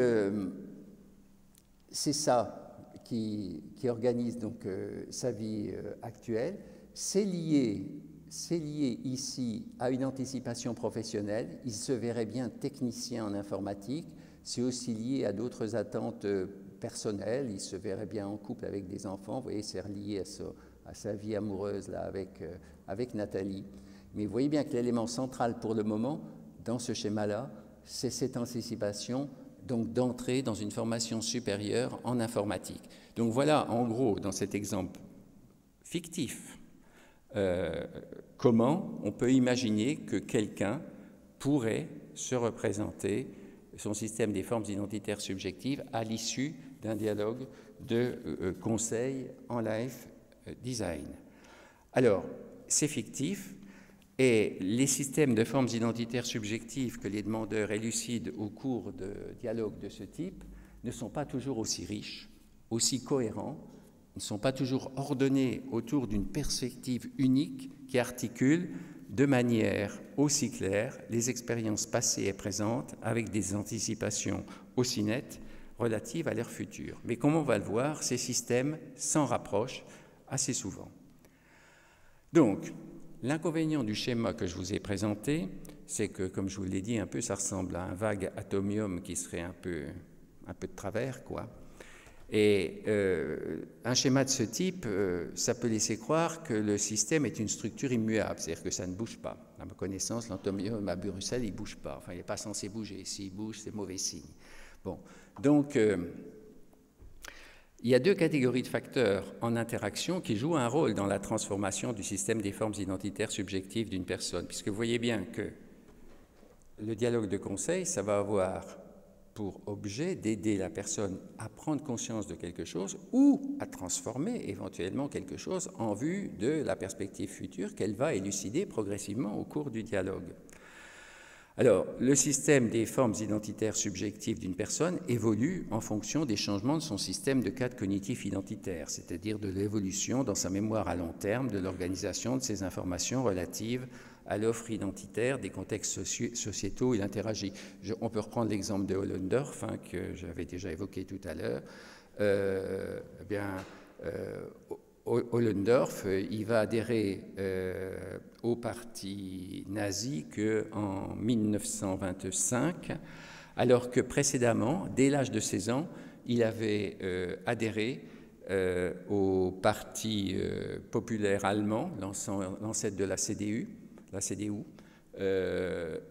c'est ça qui organise donc sa vie actuelle. C'est lié ici à une anticipation professionnelle. Il se verrait bien technicien en informatique. C'est aussi lié à d'autres attentes personnelles. Il se verrait bien en couple avec des enfants. Vous voyez, c'est relié à sa vie amoureuse là, avec Nathalie. Mais vous voyez bien que l'élément central pour le moment, dans ce schéma-là, c'est cette anticipation donc d'entrer dans une formation supérieure en informatique. Donc voilà, en gros, dans cet exemple fictif, comment on peut imaginer que quelqu'un pourrait se représenter son système des formes identitaires subjectives à l'issue d'un dialogue de conseil en life design. Alors, c'est fictif, et les systèmes de formes identitaires subjectives que les demandeurs élucident au cours de dialogues de ce type ne sont pas toujours aussi riches, aussi cohérents, ne sont pas toujours ordonnés autour d'une perspective unique qui articule de manière aussi claire les expériences passées et présentes avec des anticipations aussi nettes relatives à leur futur. Mais comme on va le voir, ces systèmes s'en rapprochent assez souvent. Donc, l'inconvénient du schéma que je vous ai présenté, c'est que, comme je vous l'ai dit un peu, ça ressemble à un vague atomium qui serait un peu de travers, quoi. Et un schéma de ce type, ça peut laisser croire que le système est une structure immuable, c'est-à-dire que ça ne bouge pas. À ma connaissance, l'atomium à Bruxelles, il ne bouge pas. Enfin, il n'est pas censé bouger. S'il bouge, c'est mauvais signe. Bon, donc, il y a 2 catégories de facteurs en interaction qui jouent un rôle dans la transformation du système des formes identitaires subjectives d'une personne, puisque vous voyez bien que le dialogue de conseil, ça va avoir pour objet d'aider la personne à prendre conscience de quelque chose ou à transformer éventuellement quelque chose en vue de la perspective future qu'elle va élucider progressivement au cours du dialogue. Alors, le système des formes identitaires subjectives d'une personne évolue en fonction des changements de son système de cadre cognitif identitaire, c'est-à-dire de l'évolution dans sa mémoire à long terme de l'organisation de ces informations relatives à l'offre identitaire des contextes sociétaux où il interagit. On peut reprendre l'exemple de Ollendorff, que j'avais déjà évoqué tout à l'heure. Ollendorff, il va adhérer au parti nazi qu'en 1925, alors que précédemment, dès l'âge de 16 ans, il avait adhéré au parti populaire allemand, l'ancêtre de la CDU,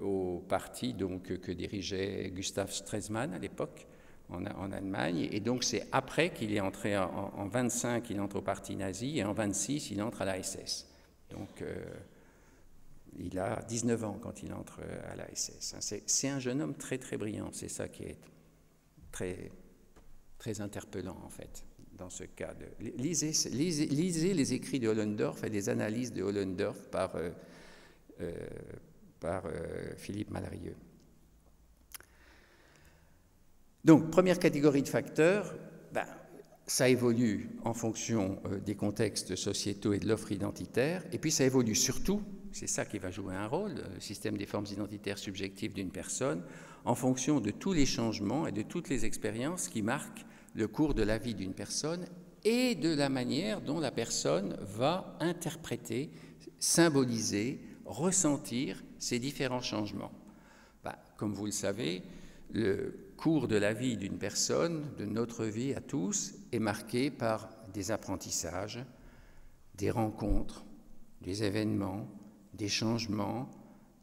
au parti donc, que dirigeait Gustav Stresemann à l'époque, en Allemagne, et donc c'est après qu'il est entré en 25, il entre au parti nazi, et en 26, il entre à la SS. Donc il a 19 ans quand il entre à la SS. C'est un jeune homme très très brillant, c'est ça qui est très, très interpellant en fait, dans ce cas. Lisez les écrits de Ollendorff et les analyses de Ollendorff par Philippe Malarieux. Donc, première catégorie de facteurs, ça évolue en fonction des contextes sociétaux et de l'offre identitaire, et puis ça évolue surtout, c'est ça qui va jouer un rôle, le système des formes identitaires subjectives d'une personne, en fonction de tous les changements et de toutes les expériences qui marquent le cours de la vie d'une personne et de la manière dont la personne va interpréter, symboliser, ressentir ces différents changements. Comme vous le savez, le cours de la vie d'une personne, de notre vie à tous, est marqué par des apprentissages, des rencontres, des événements, des changements,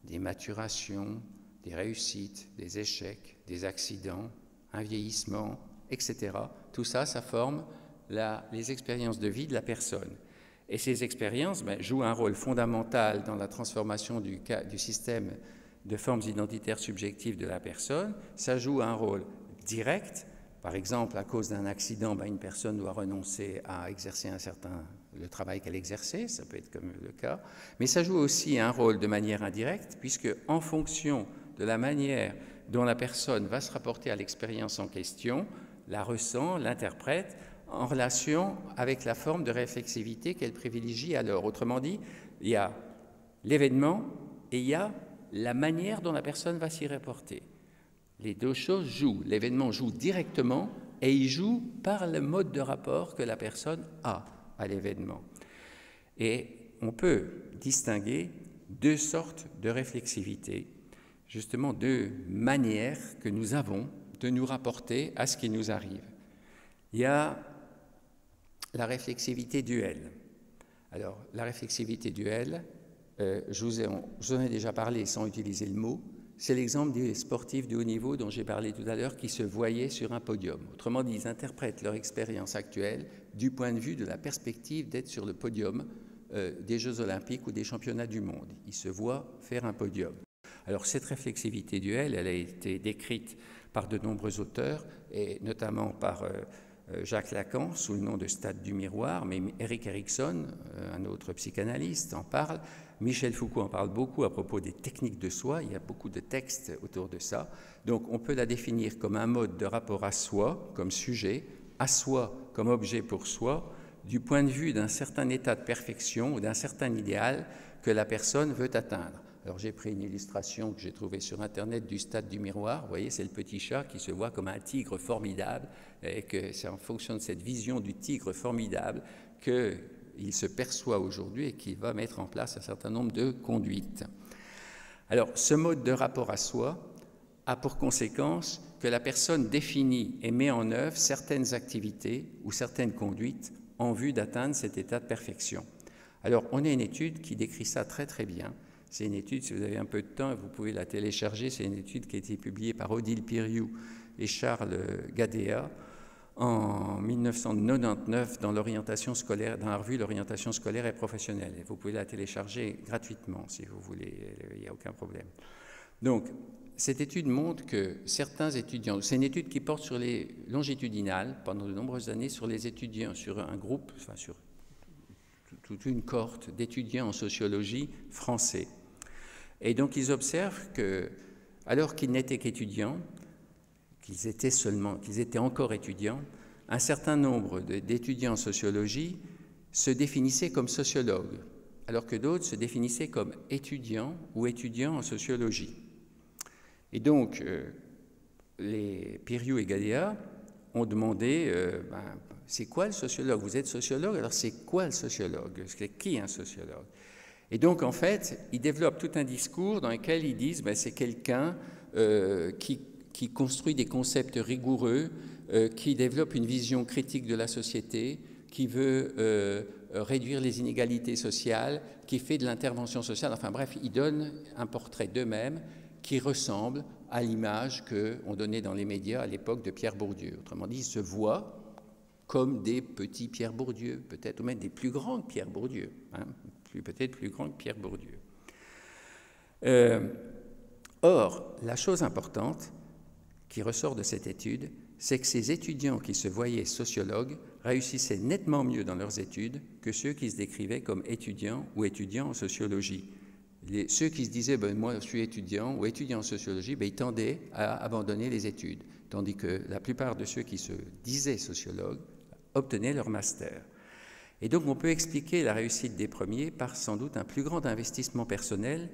des maturations, des réussites, des échecs, des accidents, un vieillissement, etc. Tout ça, ça forme les expériences de vie de la personne. Et ces expériences jouent un rôle fondamental dans la transformation du système de formes identitaires subjectives de la personne. Ça joue un rôle direct. Par exemple, à cause d'un accident, une personne doit renoncer à exercer le travail qu'elle exerçait, ça peut être comme le cas. Mais ça joue aussi un rôle de manière indirecte, puisque en fonction de la manière dont la personne va se rapporter à l'expérience en question, la ressent, l'interprète, en relation avec la forme de réflexivité qu'elle privilégie alors. Autrement dit, il y a l'événement et il y a la manière dont la personne va s'y rapporter. Les deux choses jouent. L'événement joue directement et il joue par le mode de rapport que la personne a à l'événement. Et on peut distinguer deux sortes de réflexivité, justement deux manières que nous avons de nous rapporter à ce qui nous arrive. Il y a la réflexivité duelle. Alors, la réflexivité duelle, je vous en ai déjà parlé sans utiliser le mot, c'est l'exemple des sportifs de haut niveau dont j'ai parlé tout à l'heure qui se voyaient sur un podium. Autrement dit, ils interprètent leur expérience actuelle du point de vue de la perspective d'être sur le podium des Jeux Olympiques ou des Championnats du monde. Ils se voient faire un podium. Alors cette réflexivité duelle, elle a été décrite par de nombreux auteurs, et notamment par Jacques Lacan sous le nom de stade du miroir, mais Erik Erikson, un autre psychanalyste, en parle. Michel Foucault en parle beaucoup à propos des techniques de soi, il y a beaucoup de textes autour de ça. Donc on peut la définir comme un mode de rapport à soi, comme sujet, à soi comme objet pour soi, du point de vue d'un certain état de perfection ou d'un certain idéal que la personne veut atteindre. Alors j'ai pris une illustration que j'ai trouvée sur Internet du stade du miroir. Vous voyez, c'est le petit chat qui se voit comme un tigre formidable et que c'est en fonction de cette vision du tigre formidable qu'il se perçoit aujourd'hui et qu'il va mettre en place un certain nombre de conduites. Alors ce mode de rapport à soi a pour conséquence que la personne définit et met en œuvre certaines activités ou certaines conduites en vue d'atteindre cet état de perfection. Alors on a une étude qui décrit ça très très bien. C'est une étude, si vous avez un peu de temps, vous pouvez la télécharger. C'est une étude qui a été publiée par Odile Piriou et Charles Gadea en 1999 dans l'orientation scolaire, dans la revue L'orientation scolaire et professionnelle. Et vous pouvez la télécharger gratuitement si vous voulez, il n'y a aucun problème. Donc, cette étude montre que certains étudiants, c'est une étude qui porte sur les longitudinales pendant de nombreuses années sur les étudiants, sur un groupe, enfin sur toute une cohorte d'étudiants en sociologie français. Et donc, ils observent que alors qu'ils n'étaient qu'étudiants, qu'ils étaient encore étudiants, un certain nombre d'étudiants en sociologie se définissaient comme sociologues, alors que d'autres se définissaient comme étudiants ou étudiants en sociologie. Et donc, les Piriou et Galéa ont demandé c'est quoi le sociologue? Vous êtes sociologue, alors c'est quoi le sociologue? C'est qui un sociologue? Et donc, en fait, ils développent tout un discours dans lequel ils disent c'est quelqu'un qui construit des concepts rigoureux, qui développe une vision critique de la société, qui veut réduire les inégalités sociales, qui fait de l'intervention sociale. Enfin bref, ils donnent un portrait d'eux-mêmes qui ressemble à l'image qu'on donnait dans les médias à l'époque de Pierre Bourdieu. Autrement dit, ils se voient comme des petits Pierre Bourdieu, peut-être, ou même des plus grands que Pierre Bourdieu, peut-être plus grands que Pierre Bourdieu. Or, la chose importante qui ressort de cette étude, c'est que ces étudiants qui se voyaient sociologues réussissaient nettement mieux dans leurs études que ceux qui se décrivaient comme étudiants ou étudiants en sociologie. Ceux qui se disaient moi je suis étudiant ou étudiant en sociologie, ils tendaient à abandonner les études, tandis que la plupart de ceux qui se disaient sociologues obtenaient leur master. Et donc on peut expliquer la réussite des premiers par sans doute un plus grand investissement personnel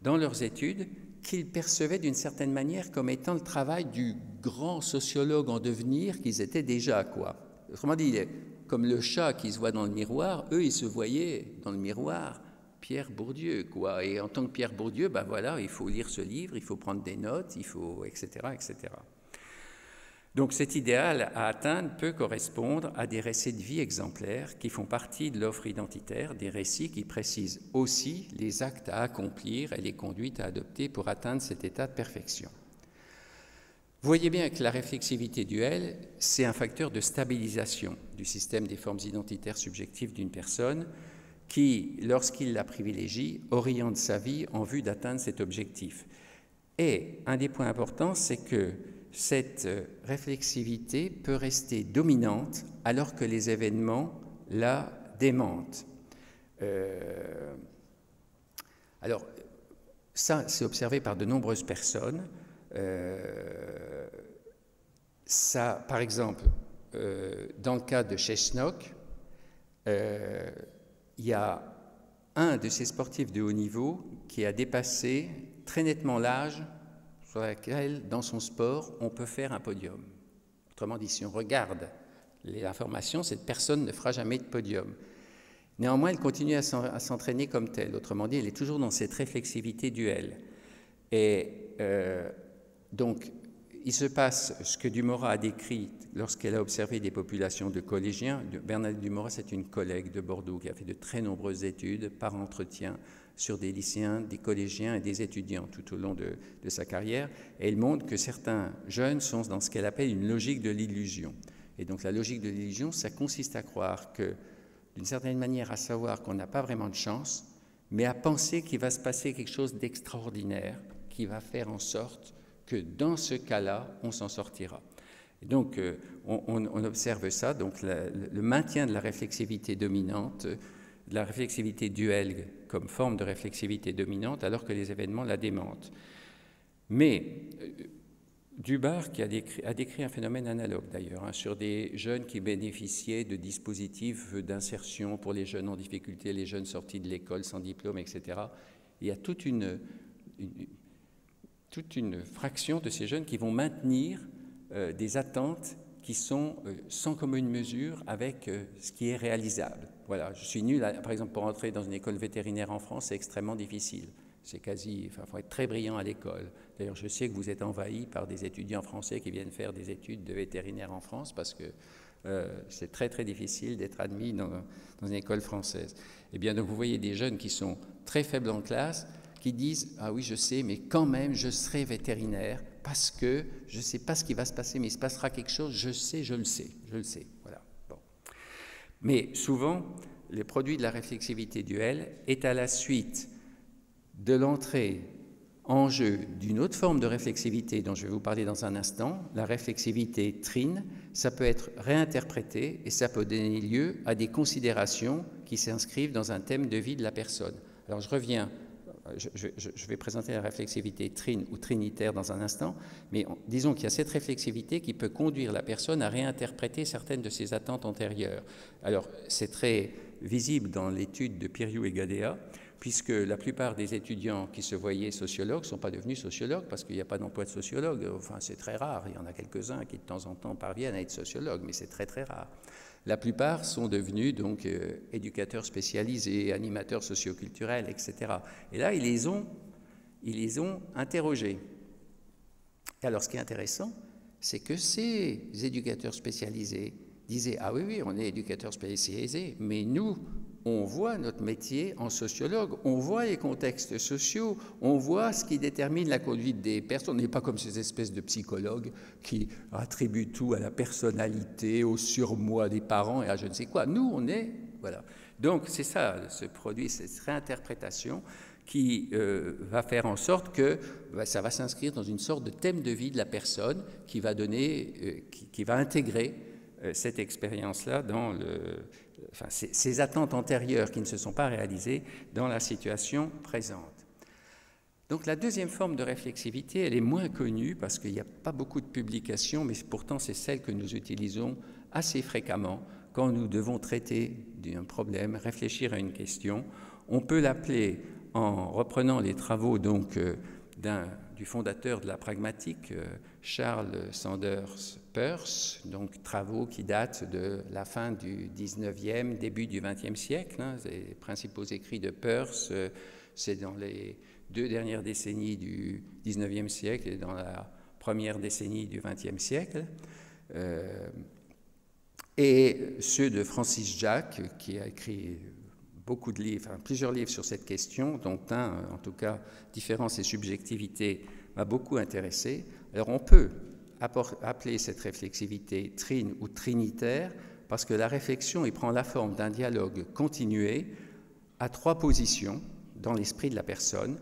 dans leurs études qu'ils percevaient d'une certaine manière comme étant le travail du grand sociologue en devenir qu'ils étaient déjà, quoi. Autrement dit, comme le chat qui se voit dans le miroir, eux, ils se voyaient dans le miroir Pierre Bourdieu, quoi. Et en tant que Pierre Bourdieu, voilà, il faut lire ce livre, il faut prendre des notes, il faut, etc., etc. Donc cet idéal à atteindre peut correspondre à des récits de vie exemplaires qui font partie de l'offre identitaire, des récits qui précisent aussi les actes à accomplir et les conduites à adopter pour atteindre cet état de perfection. Vous voyez bien que la réflexivité duelle, c'est un facteur de stabilisation du système des formes identitaires subjectives d'une personne qui, lorsqu'il la privilégie, oriente sa vie en vue d'atteindre cet objectif. Et un des points importants, c'est que cette réflexivité peut rester dominante alors que les événements la démentent. Alors, ça, c'est observé par de nombreuses personnes. Ça, par exemple, dans le cas de Chesnock, il y a un de ces sportifs de haut niveau qui a dépassé très nettement l'âge sur laquelle, dans son sport, on peut faire un podium. Autrement dit, si on regarde l'information, cette personne ne fera jamais de podium. Néanmoins, elle continue à s'entraîner comme telle. Autrement dit, elle est toujours dans cette réflexivité duelle. Et donc, il se passe ce que Dumora a décrit lorsqu'elle a observé des populations de collégiens. Bernadette Dumora, c'est une collègue de Bordeaux qui a fait de très nombreuses études par entretien sur des lycéens, des collégiens et des étudiants tout au long de sa carrière. Et elle montre que certains jeunes sont dans ce qu'elle appelle une logique de l'illusion. Et donc la logique de l'illusion, ça consiste à croire que, d'une certaine manière, à savoir qu'on n'a pas vraiment de chance, mais à penser qu'il va se passer quelque chose d'extraordinaire qui va faire en sorte que dans ce cas-là, on s'en sortira. Et donc, on observe ça, donc le maintien de la réflexivité dominante, de la réflexivité duelle comme forme de réflexivité dominante, alors que les événements la démentent. Mais Dubar qui a décrit un phénomène analogue d'ailleurs, sur des jeunes qui bénéficiaient de dispositifs d'insertion pour les jeunes en difficulté, les jeunes sortis de l'école sans diplôme, etc. Il y a toute une fraction de ces jeunes qui vont maintenir des attentes qui sont sans commune mesure avec ce qui est réalisable. Voilà, je suis nul, par exemple, pour entrer dans une école vétérinaire en France, c'est extrêmement difficile. C'est il faut être très brillant à l'école. D'ailleurs, je sais que vous êtes envahis par des étudiants français qui viennent faire des études de vétérinaire en France parce que c'est très, très difficile d'être admis dans une école française. Eh bien, donc, vous voyez des jeunes qui sont très faibles en classe, qui disent « Ah oui, je sais, mais quand même, je serai vétérinaire parce que je ne sais pas ce qui va se passer, mais il se passera quelque chose, je sais, je le sais. » Voilà. Bon. Mais souvent, le produit de la réflexivité duelle est à la suite de l'entrée en jeu d'une autre forme de réflexivité dont je vais vous parler dans un instant, la réflexivité trine. Ça peut être réinterprété et ça peut donner lieu à des considérations qui s'inscrivent dans un thème de vie de la personne. Alors je reviens je vais présenter la réflexivité trine ou trinitaire dans un instant, mais disons qu'il y a cette réflexivité qui peut conduire la personne à réinterpréter certaines de ses attentes antérieures. Alors, c'est très visible dans l'étude de Piriou et Gadea, puisque la plupart des étudiants qui se voyaient sociologues ne sont pas devenus sociologues parce qu'il n'y a pas d'emploi de sociologue. Enfin, c'est très rare. Il y en a quelques-uns qui, de temps en temps, parviennent à être sociologues, mais c'est très, très rare. La plupart sont devenus donc éducateurs spécialisés, animateurs socioculturels, etc. Et là, ils les ont interrogés. Et alors, ce qui est intéressant, c'est que ces éducateurs spécialisés disaient « Ah oui, oui, on est éducateurs spécialisés, mais nous, on voit notre métier en sociologue, on voit les contextes sociaux, on voit ce qui détermine la conduite des personnes. On n'est pas comme ces espèces de psychologues qui attribuent tout à la personnalité, au surmoi des parents et à je ne sais quoi. Nous, on est... Voilà. Donc, c'est ça, se produit cette réinterprétation qui va faire en sorte que ça va s'inscrire dans une sorte de thème de vie de la personne qui va donner, qui va intégrer cette expérience-là dans ces attentes antérieures qui ne se sont pas réalisées dans la situation présente. Donc la deuxième forme de réflexivité, elle est moins connue parce qu'il n'y a pas beaucoup de publications, mais pourtant c'est celle que nous utilisons assez fréquemment quand nous devons traiter d'un problème, réfléchir à une question. On peut l'appeler, en reprenant les travaux donc, du fondateur de la pragmatique, Charles Sanders Peirce, donc travaux qui datent de la fin du 19e, début du 20e siècle. Les principaux écrits de Peirce, c'est dans les 2 dernières décennies du 19e siècle et dans la première décennie du 20e siècle. Et ceux de Francis Jacques, qui a écrit beaucoup de livres, plusieurs livres sur cette question, dont un, en tout cas, Différence et subjectivité, m'a beaucoup intéressé. Alors on peut appeler cette réflexivité trine ou trinitaire parce que la réflexion prend la forme d'un dialogue continué à 3 positions dans l'esprit de la personne,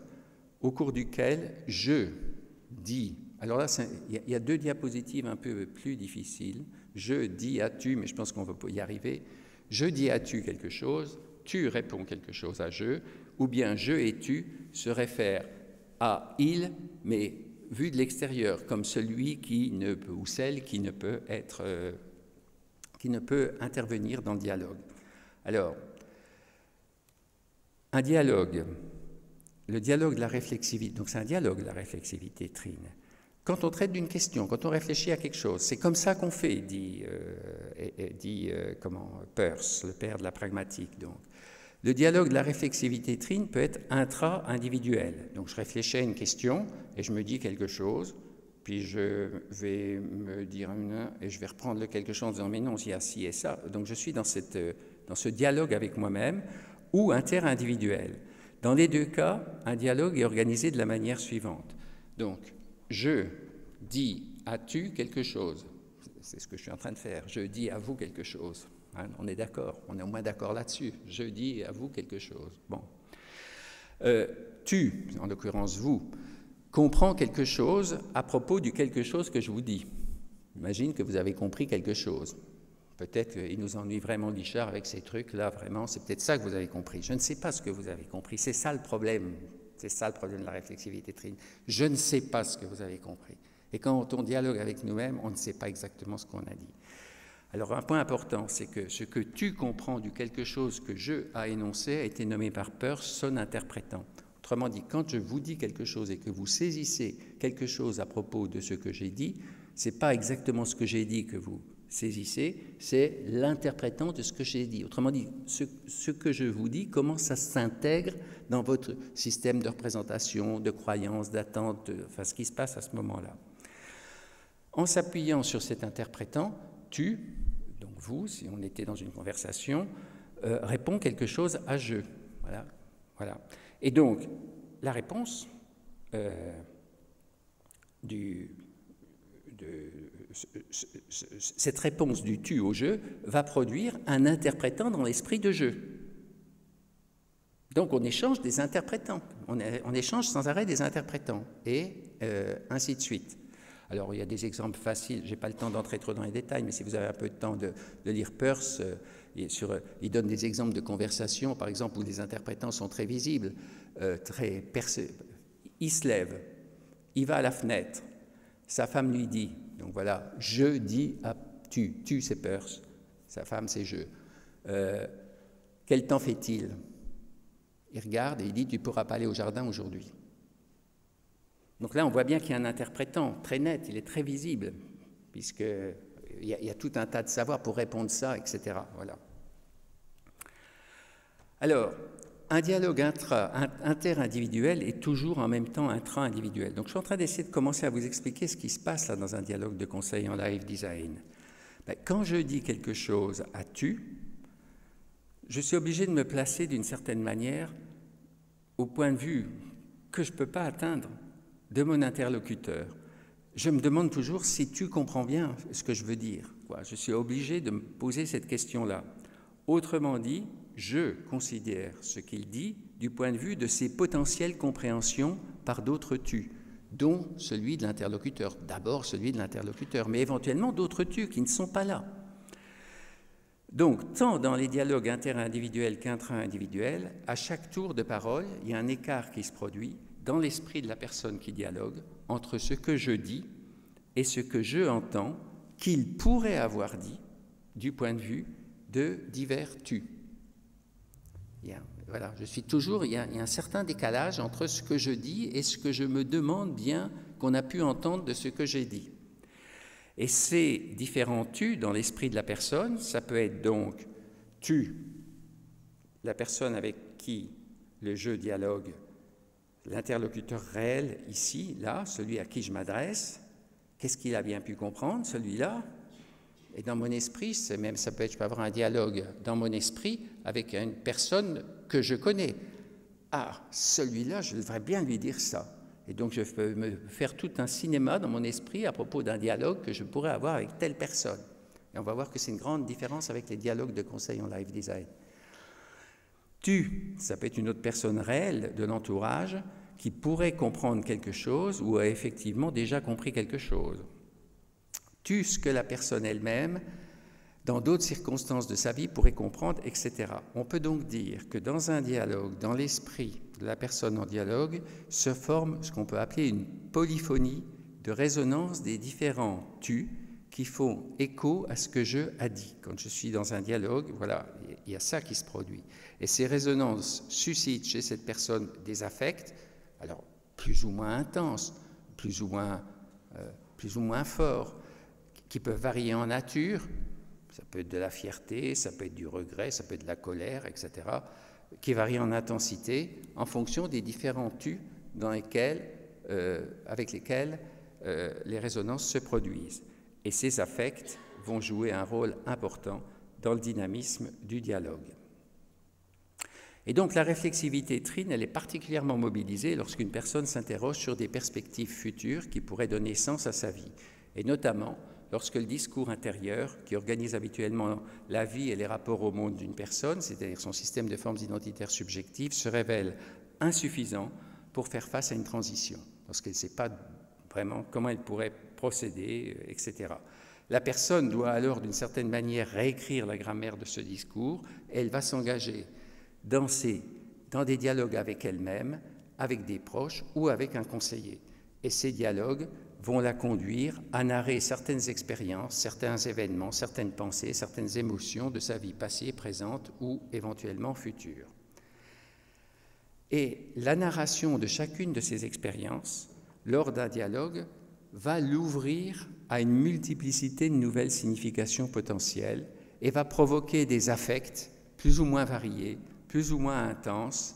au cours duquel je dis, alors là il y a 2 diapositives un peu plus difficiles, je dis à tu, mais je pense qu'on va y arriver, je dis à tu quelque chose, tu réponds quelque chose à je, ou bien je et tu se réfèrent à il, mais vu de l'extérieur, comme celui qui ne peut, ou celle qui ne peut être, qui ne peut intervenir dans le dialogue. Alors, un dialogue, le dialogue de la réflexivité, donc c'est un dialogue la réflexivité trine. Quand on traite d'une question, quand on réfléchit à quelque chose, c'est comme ça qu'on fait, dit Peirce, le père de la pragmatique. Donc. Le dialogue de la réflexivité trine peut être intra-individuel. Donc je réfléchis à une question et je me dis quelque chose, puis je vais me dire et je vais reprendre le quelque chose en disant mais non, il y a ci et ça. Donc je suis dans ce dialogue avec moi-même ou inter-individuel. Dans les 2 cas, un dialogue est organisé de la manière suivante. Donc je dis à tu quelque chose. C'est ce que je suis en train de faire. Je dis à vous quelque chose. Hein, on est d'accord, on est au moins d'accord là-dessus. Je dis à vous quelque chose. Bon. Tu, en l'occurrence vous, comprends quelque chose à propos du quelque chose que je vous dis. Imagine que vous avez compris quelque chose. Peut-être qu'il nous ennuie vraiment Guichard avec ces trucs-là, vraiment, c'est peut-être ça que vous avez compris. Je ne sais pas ce que vous avez compris, c'est ça le problème. C'est ça le problème de la réflexivité trine. Je ne sais pas ce que vous avez compris. Et quand on dialogue avec nous-mêmes, on ne sait pas exactement ce qu'on a dit. Alors un point important, c'est que ce que tu comprends du quelque chose que je a énoncé a été nommé par Peirce son interprétant. Autrement dit, quand je vous dis quelque chose et que vous saisissez quelque chose à propos de ce que j'ai dit, ce n'est pas exactement ce que j'ai dit que vous saisissez, c'est l'interprétant de ce que j'ai dit. Autrement dit, ce que je vous dis, comment ça s'intègre dans votre système de représentation, de croyance, d'attente, enfin ce qui se passe à ce moment-là. En s'appuyant sur cet interprétant, tu, donc vous, si on était dans une conversation, répond quelque chose à je. Voilà, voilà. Et donc, la réponse cette réponse du tu au je va produire un interprétant dans l'esprit de je. Donc, on échange des interprétants. On échange sans arrêt des interprétants, et ainsi de suite. Alors, il y a des exemples faciles, je n'ai pas le temps d'entrer trop dans les détails, mais si vous avez un peu de temps de lire Peirce, il donne des exemples de conversations, par exemple, où les interprétants sont très visibles, il se lève, il va à la fenêtre, sa femme lui dit, donc voilà, je dis à tu c'est Peirce, sa femme c'est je. Quel temps fait-il? Il regarde et il dit, tu ne pourras pas aller au jardin aujourd'hui. Donc là, on voit bien qu'il y a un interprétant très net, il est très visible, puisqu'il y a tout un tas de savoirs pour répondre ça, etc. Voilà. Alors, un dialogue interindividuel est toujours en même temps intra-individuel. Donc, je suis en train d'essayer de commencer à vous expliquer ce qui se passe là dans un dialogue de conseil en live design. Quand je dis quelque chose à tu, je suis obligé de me placer d'une certaine manière au point de vue que je ne peux pas atteindre de mon interlocuteur. Je me demande toujours si tu comprends bien ce que je veux dire. Je suis obligé de me poser cette question-là. Autrement dit, je considère ce qu'il dit du point de vue de ses potentielles compréhensions par d'autres tu, dont celui de l'interlocuteur. D'abord celui de l'interlocuteur, mais éventuellement d'autres tu qui ne sont pas là. Donc, tant dans les dialogues interindividuels qu'intra-individuels, à chaque tour de parole, il y a un écart qui se produit dans l'esprit de la personne qui dialogue entre ce que je dis et ce que je entends qu'il pourrait avoir dit du point de vue de divers tu. Voilà, il y a un certain décalage entre ce que je dis et ce que je me demande bien qu'on a pu entendre de ce que j'ai dit. Et ces différents tu dans l'esprit de la personne, ça peut être donc tu, la personne avec qui le jeu dialogue, l'interlocuteur réel ici, là, celui à qui je m'adresse, qu'est-ce qu'il a bien pu comprendre, celui-là? Et dans mon esprit, ça peut être, je peux avoir un dialogue dans mon esprit avec une personne que je connais. Ah, celui-là, je devrais bien lui dire ça. Et donc, je peux me faire tout un cinéma dans mon esprit à propos d'un dialogue que je pourrais avoir avec telle personne. Et on va voir que c'est une grande différence avec les dialogues de conseil en live design. Tu, ça peut être une autre personne réelle de l'entourage qui pourrait comprendre quelque chose ou a effectivement déjà compris quelque chose. Tu, ce que la personne elle-même, dans d'autres circonstances de sa vie, pourrait comprendre, etc. On peut donc dire que dans un dialogue, dans l'esprit de la personne en dialogue, se forme ce qu'on peut appeler une polyphonie de résonance des différents « tu » qui font écho à ce que je a dit. Quand je suis dans un dialogue, voilà, il y a ça qui se produit. Et ces résonances suscitent chez cette personne des affects, alors plus ou moins intenses, plus ou moins forts, qui peuvent varier en nature. Ça peut être de la fierté, ça peut être du regret, ça peut être de la colère, etc., qui varient en intensité en fonction des différents tu avec lesquels les résonances se produisent. Et ces affects vont jouer un rôle important dans le dynamisme du dialogue. Et donc la réflexivité trine, elle est particulièrement mobilisée lorsqu'une personne s'interroge sur des perspectives futures qui pourraient donner sens à sa vie, et notamment lorsque le discours intérieur, qui organise habituellement la vie et les rapports au monde d'une personne, c'est-à-dire son système de formes identitaires subjectives, se révèle insuffisant pour faire face à une transition, lorsqu'elle ne sait pas vraiment comment elle pourrait procéder, etc. La personne doit alors, d'une certaine manière, réécrire la grammaire de ce discours, et elle va s'engager dans des dialogues avec elle-même, avec des proches ou avec un conseiller. Et ces dialogues vont la conduire à narrer certaines expériences, certains événements, certaines pensées, certaines émotions de sa vie passée, présente ou éventuellement future. Et la narration de chacune de ces expériences, lors d'un dialogue, va l'ouvrir à une multiplicité de nouvelles significations potentielles et va provoquer des affects plus ou moins variés, plus ou moins intenses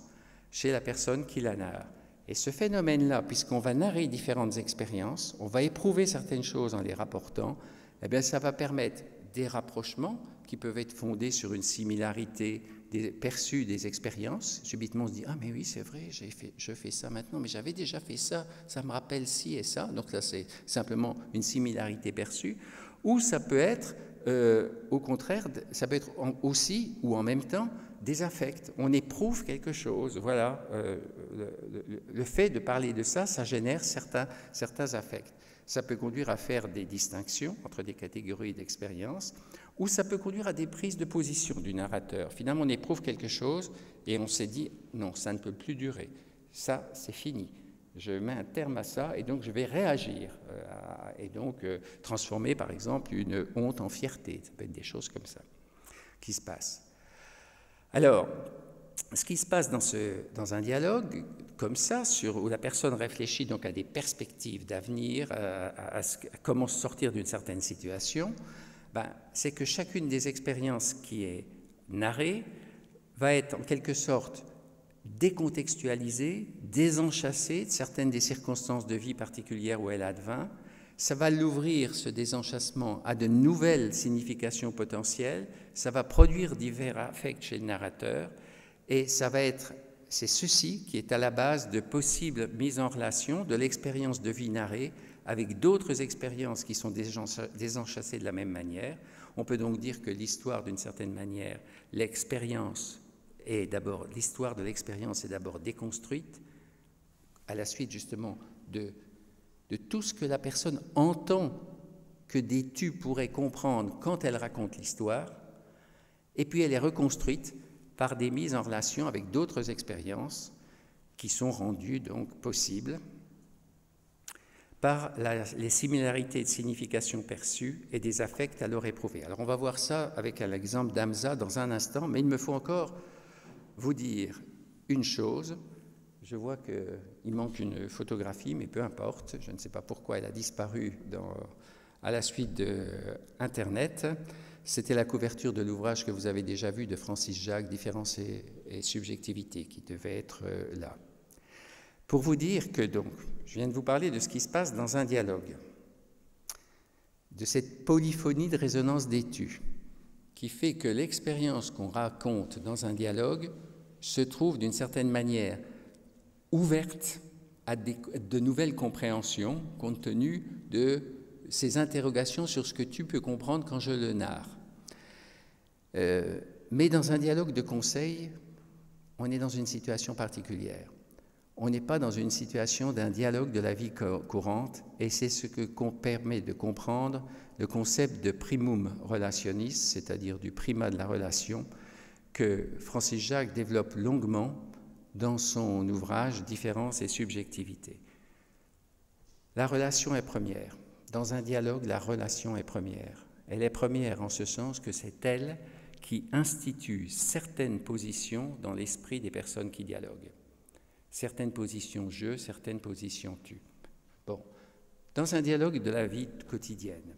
chez la personne qui la narre. Et ce phénomène-là, puisqu'on va narrer différentes expériences, on va éprouver certaines choses en les rapportant, eh bien ça va permettre des rapprochements qui peuvent être fondés sur une similarité perçue des expériences. Subitement, on se dit « Ah, mais oui, c'est vrai, je fais ça maintenant, mais j'avais déjà fait ça, ça me rappelle ci et ça. » Donc là, c'est simplement une similarité perçue. Ou ça peut être, au contraire, ça peut être aussi ou en même temps des affects, on éprouve quelque chose, voilà, le fait de parler de ça, ça génère certains affects. Ça peut conduire à faire des distinctions entre des catégories d'expériences, ou ça peut conduire à des prises de position du narrateur. Finalement, on éprouve quelque chose et on s'est dit, non, ça ne peut plus durer, ça, c'est fini. Je mets un terme à ça et donc je vais réagir et donc transformer, par exemple, une honte en fierté. Ça peut être des choses comme ça qui se passent. Alors, ce qui se passe dans un dialogue comme ça, où la personne réfléchit donc à des perspectives d'avenir, à comment sortir d'une certaine situation, c'est que chacune des expériences qui est narrée va être en quelque sorte décontextualisée, désenchâssée de certaines des circonstances de vie particulières où elle advint. Ça va l'ouvrir, ce désenchâssement, à de nouvelles significations potentielles, ça va produire divers affects chez le narrateur, et c'est ceci qui est à la base de possibles mises en relation de l'expérience de vie narrée avec d'autres expériences qui sont désenchâssées de la même manière. On peut donc dire que l'histoire, d'une certaine manière, l'histoire de l'expérience est d'abord déconstruite, à la suite justement de tout ce que la personne entend que des tu pourraient comprendre quand elle raconte l'histoire, et puis elle est reconstruite par des mises en relation avec d'autres expériences qui sont rendues donc possibles par les similarités de signification perçues et des affects alors éprouvés. Alors on va voir ça avec l'exemple d'Hamza dans un instant, mais il me faut encore vous dire une chose. Je vois qu'il manque une photographie, mais peu importe, je ne sais pas pourquoi elle a disparu à la suite d'Internet. C'était la couverture de l'ouvrage que vous avez déjà vu de Francis Jacques, Différence et subjectivité, qui devait être là. Pour vous dire que, donc, je viens de vous parler de ce qui se passe dans un dialogue, de cette polyphonie de résonance des tu, qui fait que l'expérience qu'on raconte dans un dialogue se trouve d'une certaine manière ouverte à de nouvelles compréhensions compte tenu de ces interrogations sur ce que tu peux comprendre quand je le narre. Mais dans un dialogue de conseil, on est dans une situation particulière. On n'est pas dans une situation d'un dialogue de la vie courante, et c'est ce qu'on permet de comprendre le concept de primum relationis, c'est-à-dire du primat de la relation, que Francis Jacques développe longuement dans son ouvrage « Différence et subjectivité ». La relation est première. Dans un dialogue, la relation est première. Elle est première en ce sens que c'est elle qui institue certaines positions dans l'esprit des personnes qui dialoguent. Certaines positions je, certaines positions tu. Bon, dans un dialogue de la vie quotidienne,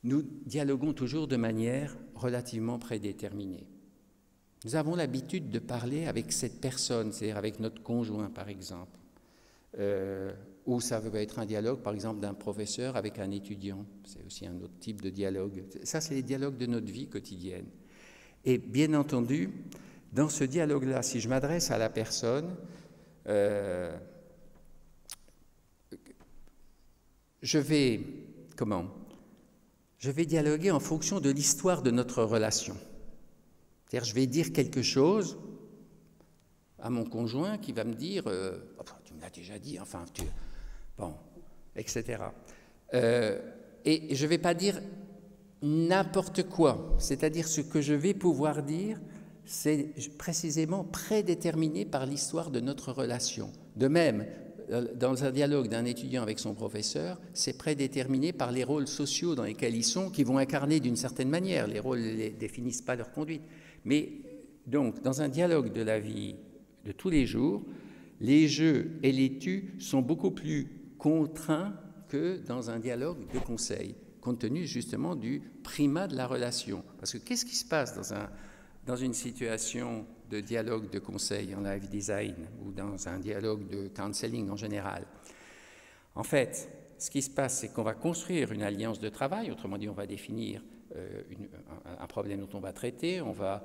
nous dialoguons toujours de manière relativement prédéterminée. Nous avons l'habitude de parler avec cette personne, c'est-à-dire avec notre conjoint, par exemple. Ou ça peut être un dialogue, par exemple, d'un professeur avec un étudiant. C'est aussi un autre type de dialogue. Ça, c'est les dialogues de notre vie quotidienne. Et bien entendu, dans ce dialogue-là, si je m'adresse à la personne, je vais dialoguer en fonction de l'histoire de notre relation. C'est-à-dire, je vais dire quelque chose à mon conjoint qui va me dire tu me l'as déjà dit, enfin, bon, etc. Et je ne vais pas dire n'importe quoi. C'est-à-dire, ce que je vais pouvoir dire, c'est précisément prédéterminé par l'histoire de notre relation. De même, dans un dialogue d'un étudiant avec son professeur, c'est prédéterminé par les rôles sociaux dans lesquels ils sont, qui vont incarner d'une certaine manière. Les rôles ne définissent pas leur conduite. Mais donc, dans un dialogue de la vie de tous les jours, les jeux et les tu sont beaucoup plus contraints que dans un dialogue de conseil, compte tenu justement du primat de la relation. Parce que qu'est-ce qui se passe dans une situation de dialogue de conseil en live design ou dans un dialogue de counseling en général? En fait, ce qui se passe, c'est qu'on va construire une alliance de travail, autrement dit, on va définir un problème dont on va traiter, on va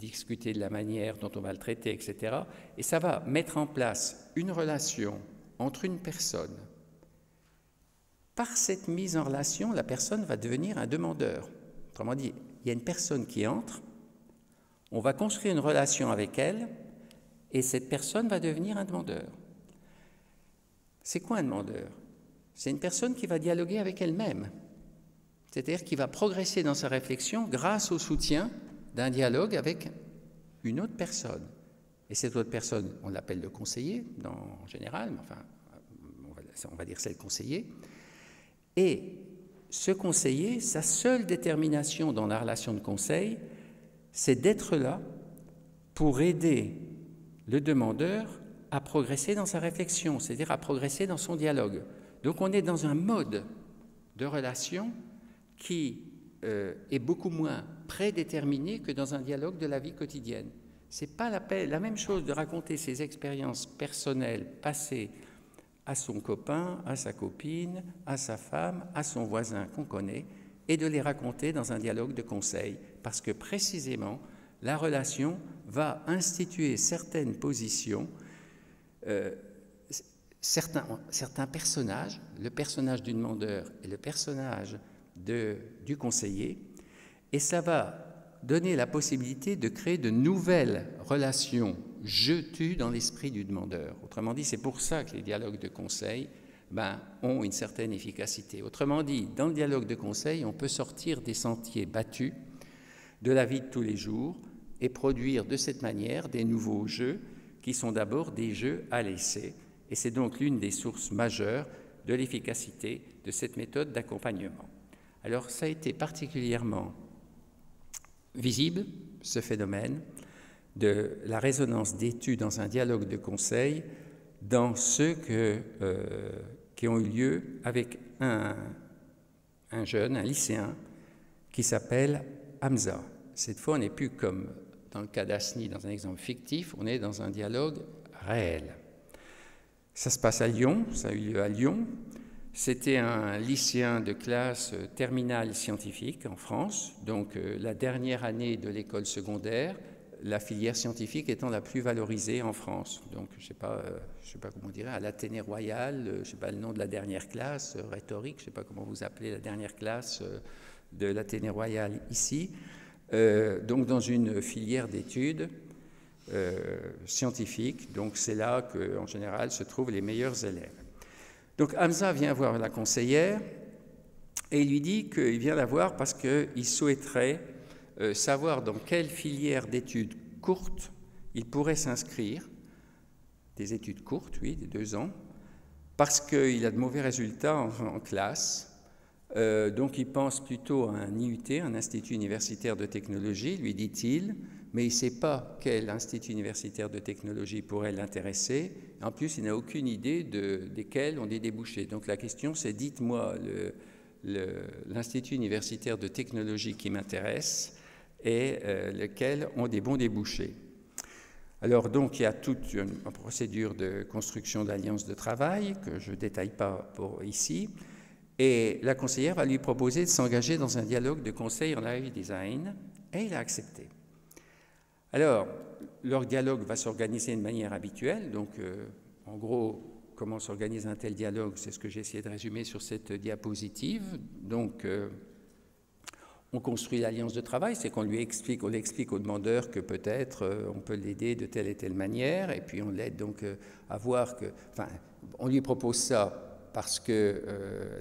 discuter de la manière dont on va le traiter, etc. Et ça va mettre en place une relation entre une personne. Par cette mise en relation, la personne va devenir un demandeur. Autrement dit, il y a une personne qui entre, On va construire une relation avec elle et cette personne va devenir un demandeur. C'est quoi un demandeur? C'est une personne qui va dialoguer avec elle-même, c'est-à-dire qui va progresser dans sa réflexion grâce au soutien d'un dialogue avec une autre personne. Et cette autre personne, on l'appelle le conseiller en général, mais enfin, on va dire c'est le conseiller. Et ce conseiller, sa seule détermination dans la relation de conseil, c'est d'être là pour aider le demandeur à progresser dans sa réflexion, c'est-à-dire à progresser dans son dialogue. Donc on est dans un mode de relation qui est beaucoup moins prédéterminé que dans un dialogue de la vie quotidienne. Ce n'est pas la même chose de raconter ses expériences personnelles passées à son copain, à sa copine, à sa femme, à son voisin qu'on connaît, et de les raconter dans un dialogue de conseil, parce que précisément, la relation va instituer certaines positions, certains personnages, le personnage du demandeur et le personnage du conseiller, et ça va donner la possibilité de créer de nouvelles relations je-tu dans l'esprit du demandeur. Autrement dit, c'est pour ça que les dialogues de conseil ont une certaine efficacité. Autrement dit, dans le dialogue de conseil, on peut sortir des sentiers battus de la vie de tous les jours et produire de cette manière des nouveaux jeux qui sont d'abord des jeux à l'essai. Et c'est donc l'une des sources majeures de l'efficacité de cette méthode d'accompagnement. Alors, ça a été particulièrement visible, ce phénomène de la résonance d'études dans un dialogue de conseil dans ceux qui ont eu lieu avec un jeune, un lycéen, qui s'appelle Hamza. Cette fois, on n'est plus comme dans le cas d'Asni, dans un exemple fictif, on est dans un dialogue réel. Ça se passe à Lyon, ça a eu lieu à Lyon. C'était un lycéen de classe terminale scientifique en France, donc la dernière année de l'école secondaire, la filière scientifique étant la plus valorisée en France. Donc, je sais pas comment on dirait, à l'Athénée Royal, je ne sais pas le nom de la dernière classe, rhétorique, je ne sais pas comment vous appelez la dernière classe de l'Athénée Royal ici. Donc, dans une filière d'études scientifiques. Donc, c'est là qu'en général se trouvent les meilleurs élèves. Donc Hamza vient voir la conseillère et il lui dit qu'il vient la voir parce qu'il souhaiterait savoir dans quelle filière d'études courtes il pourrait s'inscrire, des études courtes, oui, de 2 ans, parce qu'il a de mauvais résultats en classe. Donc il pense plutôt à un IUT, un institut universitaire de technologie, lui dit-il, mais il ne sait pas quel institut universitaire de technologie pourrait l'intéresser. En plus, il n'a aucune idée desquels ont des débouchés. Donc la question, c'est dites-moi l'institut universitaire de technologie qui m'intéresse et lesquels ont des bons débouchés. Alors donc, il y a toute une procédure de construction d'alliances de travail que je ne détaille pas pour ici. Et la conseillère va lui proposer de s'engager dans un dialogue de conseil en live design et il a accepté. Alors, leur dialogue va s'organiser de manière habituelle. Donc, en gros, comment s'organise un tel dialogue? C'est ce que j'ai essayé de résumer sur cette diapositive. Donc, on construit l'alliance de travail, c'est qu'on explique au demandeur que peut-être on peut l'aider de telle et telle manière, et puis on l'aide donc à voir que... Enfin, on lui propose ça parce que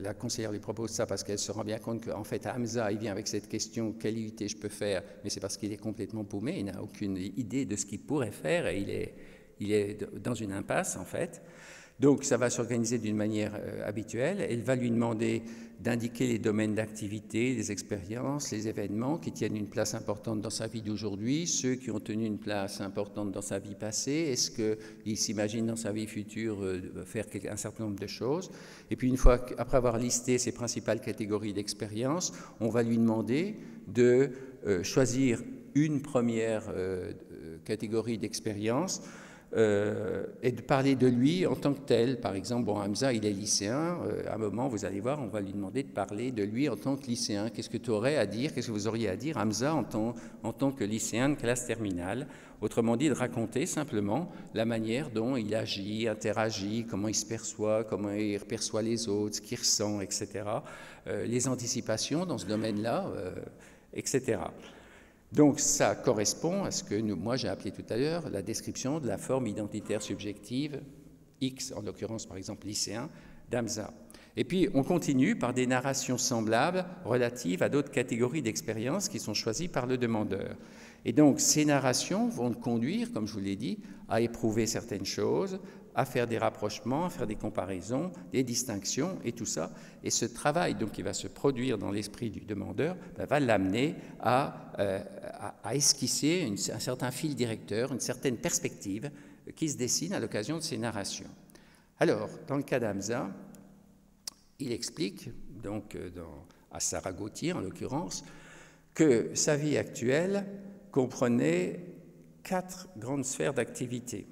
la conseillère lui propose ça parce qu'elle se rend bien compte qu'en fait, Hamza, il vient avec cette question, quelle IUT je peux faire, mais c'est parce qu'il est complètement paumé, il n'a aucune idée de ce qu'il pourrait faire et il est dans une impasse, en fait. Donc, ça va s'organiser d'une manière habituelle. Elle va lui demander d'indiquer les domaines d'activité, les expériences, les événements qui tiennent une place importante dans sa vie d'aujourd'hui, ceux qui ont tenu une place importante dans sa vie passée. Est-ce qu'il s'imagine dans sa vie future faire un certain nombre de choses? Et puis, une fois, après avoir listé ses principales catégories d'expérience, on va lui demander de choisir une première catégorie d'expérience et de parler de lui en tant que tel. Par exemple, bon, Hamza, il est lycéen. À un moment, vous allez voir, on va lui demander de parler de lui en tant que lycéen. Qu'est-ce que tu aurais à dire? Qu'est-ce que vous auriez à dire, Hamza, en tant que lycéen de classe terminale? Autrement dit, de raconter simplement la manière dont il agit, interagit, comment il se perçoit, comment il perçoit les autres, ce qu'il ressent, etc. Les anticipations dans ce domaine-là, etc. Donc ça correspond à ce que moi j'ai appelé tout à l'heure la description de la forme identitaire subjective X, en l'occurrence par exemple lycéen, d'Hamza. Et puis on continue par des narrations semblables relatives à d'autres catégories d'expériences qui sont choisies par le demandeur. Et donc ces narrations vont le conduire, comme je vous l'ai dit, à éprouver certaines choses, à faire des rapprochements, à faire des comparaisons, des distinctions et tout ça. Et ce travail donc, qui va se produire dans l'esprit du demandeur va l'amener à esquisser un certain fil directeur, une certaine perspective qui se dessine à l'occasion de ces narrations. Alors, dans le cas d'Hamza, il explique, donc à Sarah Gauthier en l'occurrence, que sa vie actuelle comprenait 4 grandes sphères d'activité.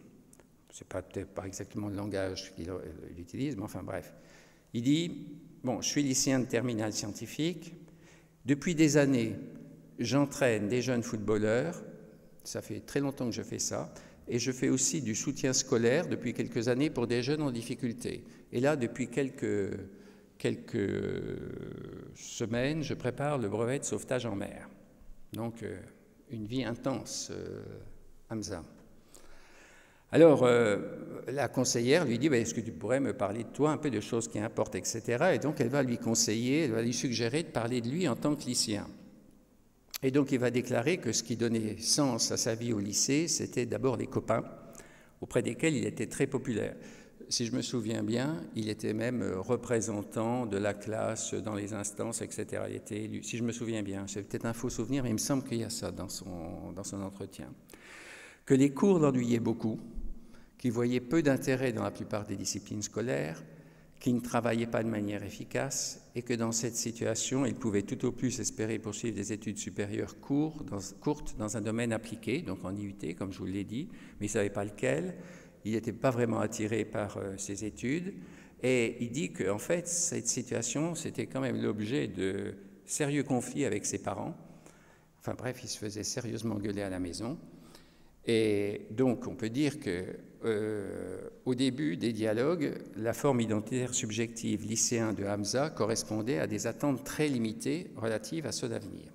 Ce n'est peut-être pas exactement le langage qu'il utilise, mais enfin bref. Il dit, bon, je suis lycéen de terminale scientifique, depuis des années, j'entraîne des jeunes footballeurs, ça fait très longtemps que je fais ça, et je fais aussi du soutien scolaire depuis quelques années pour des jeunes en difficulté. Et là, depuis quelques semaines, je prépare le brevet de sauvetage en mer. Donc, une vie intense, Hamza. Alors, la conseillère lui dit, est-ce que tu pourrais me parler de toi, un peu de choses qui importent, etc. Et donc, elle va lui conseiller, elle va lui suggérer de parler de lui en tant que lycéen. Et donc, il va déclarer que ce qui donnait sens à sa vie au lycée, c'était d'abord les copains, auprès desquels il était très populaire. Si je me souviens bien, il était même représentant de la classe dans les instances, etc. Il était élu, si je me souviens bien. C'est peut-être un faux souvenir, mais il me semble qu'il y a ça dans son entretien. Que les cours l'ennuyaient beaucoup, qu'il voyait peu d'intérêt dans la plupart des disciplines scolaires, qu'il ne travaillait pas de manière efficace et que dans cette situation, il pouvait tout au plus espérer poursuivre des études supérieures courtes dans un domaine appliqué, donc en IUT, comme je vous l'ai dit, mais il ne savait pas lequel. Il n'était pas vraiment attiré par ces études. Et il dit qu'en fait, cette situation, c'était quand même l'objet de sérieux conflits avec ses parents. Enfin bref, il se faisait sérieusement gueuler à la maison. Et donc, on peut dire qu'au début des dialogues, la forme identitaire subjective lycéen de Hamza correspondait à des attentes très limitées relatives à ceux d'avenir.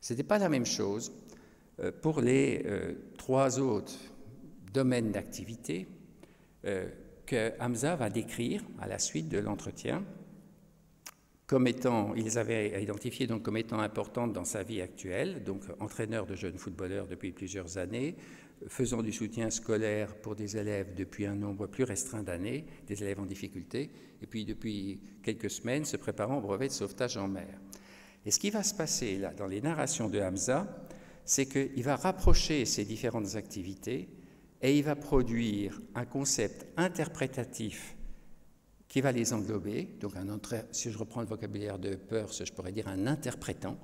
Ce n'était pas la même chose pour les 3 autres domaines d'activité que Hamza va décrire à la suite de l'entretien comme étant, il les avait identifiés donc comme étant importantes dans sa vie actuelle, donc entraîneur de jeunes footballeurs depuis plusieurs années, faisant du soutien scolaire pour des élèves depuis un nombre plus restreint d'années, des élèves en difficulté, et puis depuis quelques semaines se préparant au brevet de sauvetage en mer. Et ce qui va se passer là dans les narrations de Hamza, c'est qu'il va rapprocher ces différentes activités et il va produire un concept interprétatif qui va les englober, donc si je reprends le vocabulaire de Peirce, je pourrais dire un interprétant,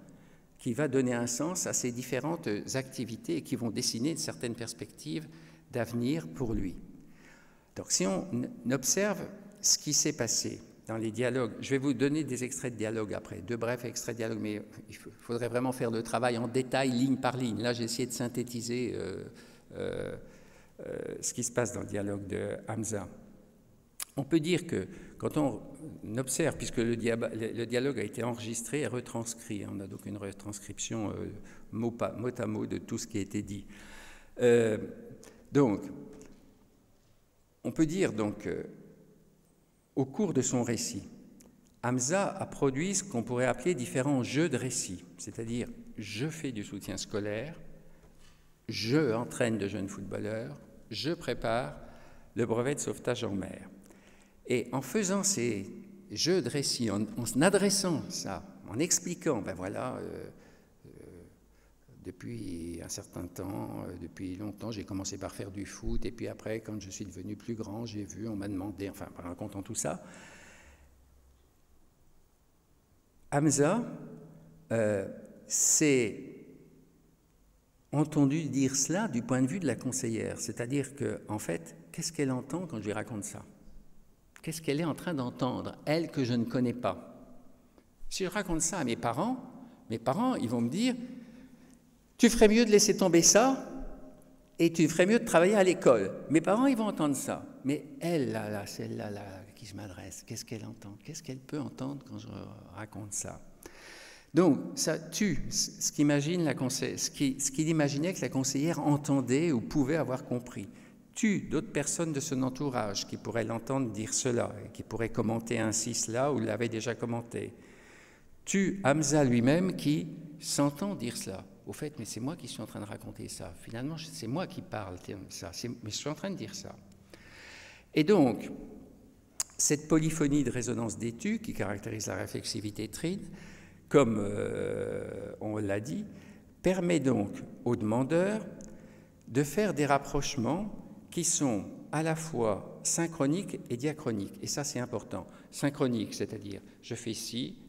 qui va donner un sens à ces différentes activités et qui vont dessiner une certaine perspective d'avenir pour lui. Donc si on observe ce qui s'est passé dans les dialogues, je vais vous donner des extraits de dialogue après, 2 brefs extraits de dialogue, mais il faudrait vraiment faire le travail en détail, ligne par ligne. Là, j'ai essayé de synthétiser ce qui se passe dans le dialogue de Hamza. On peut dire que quand on observe, puisque le dialogue a été enregistré et retranscrit, on a donc une retranscription mot à mot de tout ce qui a été dit. Donc, on peut dire donc, au cours de son récit, Hamza a produit ce qu'on pourrait appeler différents jeux de récit, c'est-à-dire je fais du soutien scolaire, je entraîne de jeunes footballeurs, je prépare le brevet de sauvetage en mer. Et en faisant ces jeux de récit, en adressant ça, en expliquant, ben voilà, depuis un certain temps, depuis longtemps, j'ai commencé par faire du foot, et puis après, quand je suis devenu plus grand, j'ai vu, on m'a demandé, enfin, en racontant tout ça, Hamza s'est entendu dire cela du point de vue de la conseillère, c'est-à-dire que, en fait, qu'est-ce qu'elle entend quand je lui raconte ça ? Qu'est-ce qu'elle est en train d'entendre, elle que je ne connais pas? Si je raconte ça à mes parents, ils vont me dire « Tu ferais mieux de laisser tomber ça et tu ferais mieux de travailler à l'école. » Mes parents, ils vont entendre ça. Mais elle, là, celle-là à qui je m'adresse, qu'est-ce qu'elle entend? Qu'est-ce qu'elle peut entendre quand je raconte ça? Donc, ça tue ce qu'il imaginait que la conseillère entendait ou pouvait avoir compris. Tue d'autres personnes de son entourage qui pourraient l'entendre dire cela, et qui pourraient commenter ainsi cela ou l'avaient déjà commenté. Tue Hamza lui-même qui s'entend dire cela. Au fait, mais c'est moi qui suis en train de raconter ça. Finalement, c'est moi qui parle de ça, mais je suis en train de dire ça. Et donc, cette polyphonie de résonance d'étu qui caractérise la réflexivité trine, comme on l'a dit, permet donc aux demandeurs de faire des rapprochements qui sont à la fois synchroniques et diachroniques. Et ça, c'est important. Synchronique, c'est-à-dire je fais ci,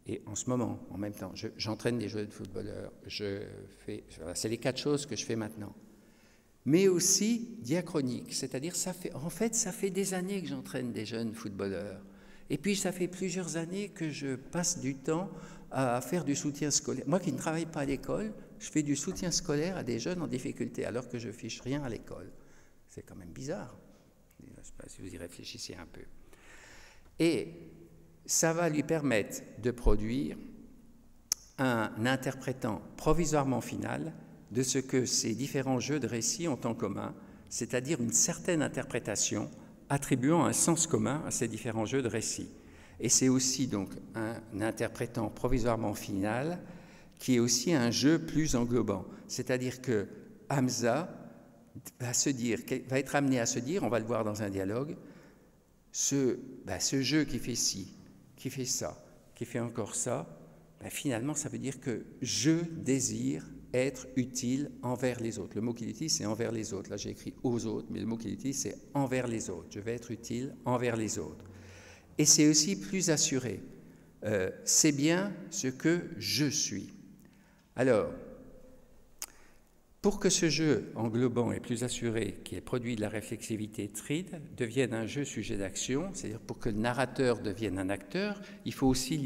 et en ce moment, en même temps, j'entraîne des jeunes footballeurs, c'est les 4 choses que je fais maintenant. Mais aussi diachronique, c'est-à-dire ça fait des années que j'entraîne des jeunes footballeurs. Et puis ça fait plusieurs années que je passe du temps à faire du soutien scolaire. Moi qui ne travaille pas à l'école, je fais du soutien scolaire à des jeunes en difficulté alors que je ne fiche rien à l'école. C'est quand même bizarre. Je ne sais pas si vous y réfléchissez un peu. Et ça va lui permettre de produire un interprétant provisoirement final de ce que ces différents jeux de récits ont en commun, c'est-à-dire une certaine interprétation attribuant un sens commun à ces différents jeux de récits. Et c'est aussi donc un interprétant provisoirement final qui est aussi un jeu plus englobant. C'est-à-dire que Hamza va être amené à se dire, on va le voir dans un dialogue, ce jeu qui fait ci, qui fait ça, qui fait encore ça, finalement ça veut dire que je désire être utile envers les autres. Le mot qu'il utilise, c'est envers les autres. Là, j'ai écrit aux autres, mais le mot qu'il utilise, c'est envers les autres. Je vais être utile envers les autres. Et c'est aussi plus assuré. C'est bien ce que je suis. Alors, pour que ce jeu englobant et plus assuré, qui est produit de la réflexivité tride, devienne un jeu sujet d'action, c'est-à-dire pour que le narrateur devienne un acteur, il faut aussi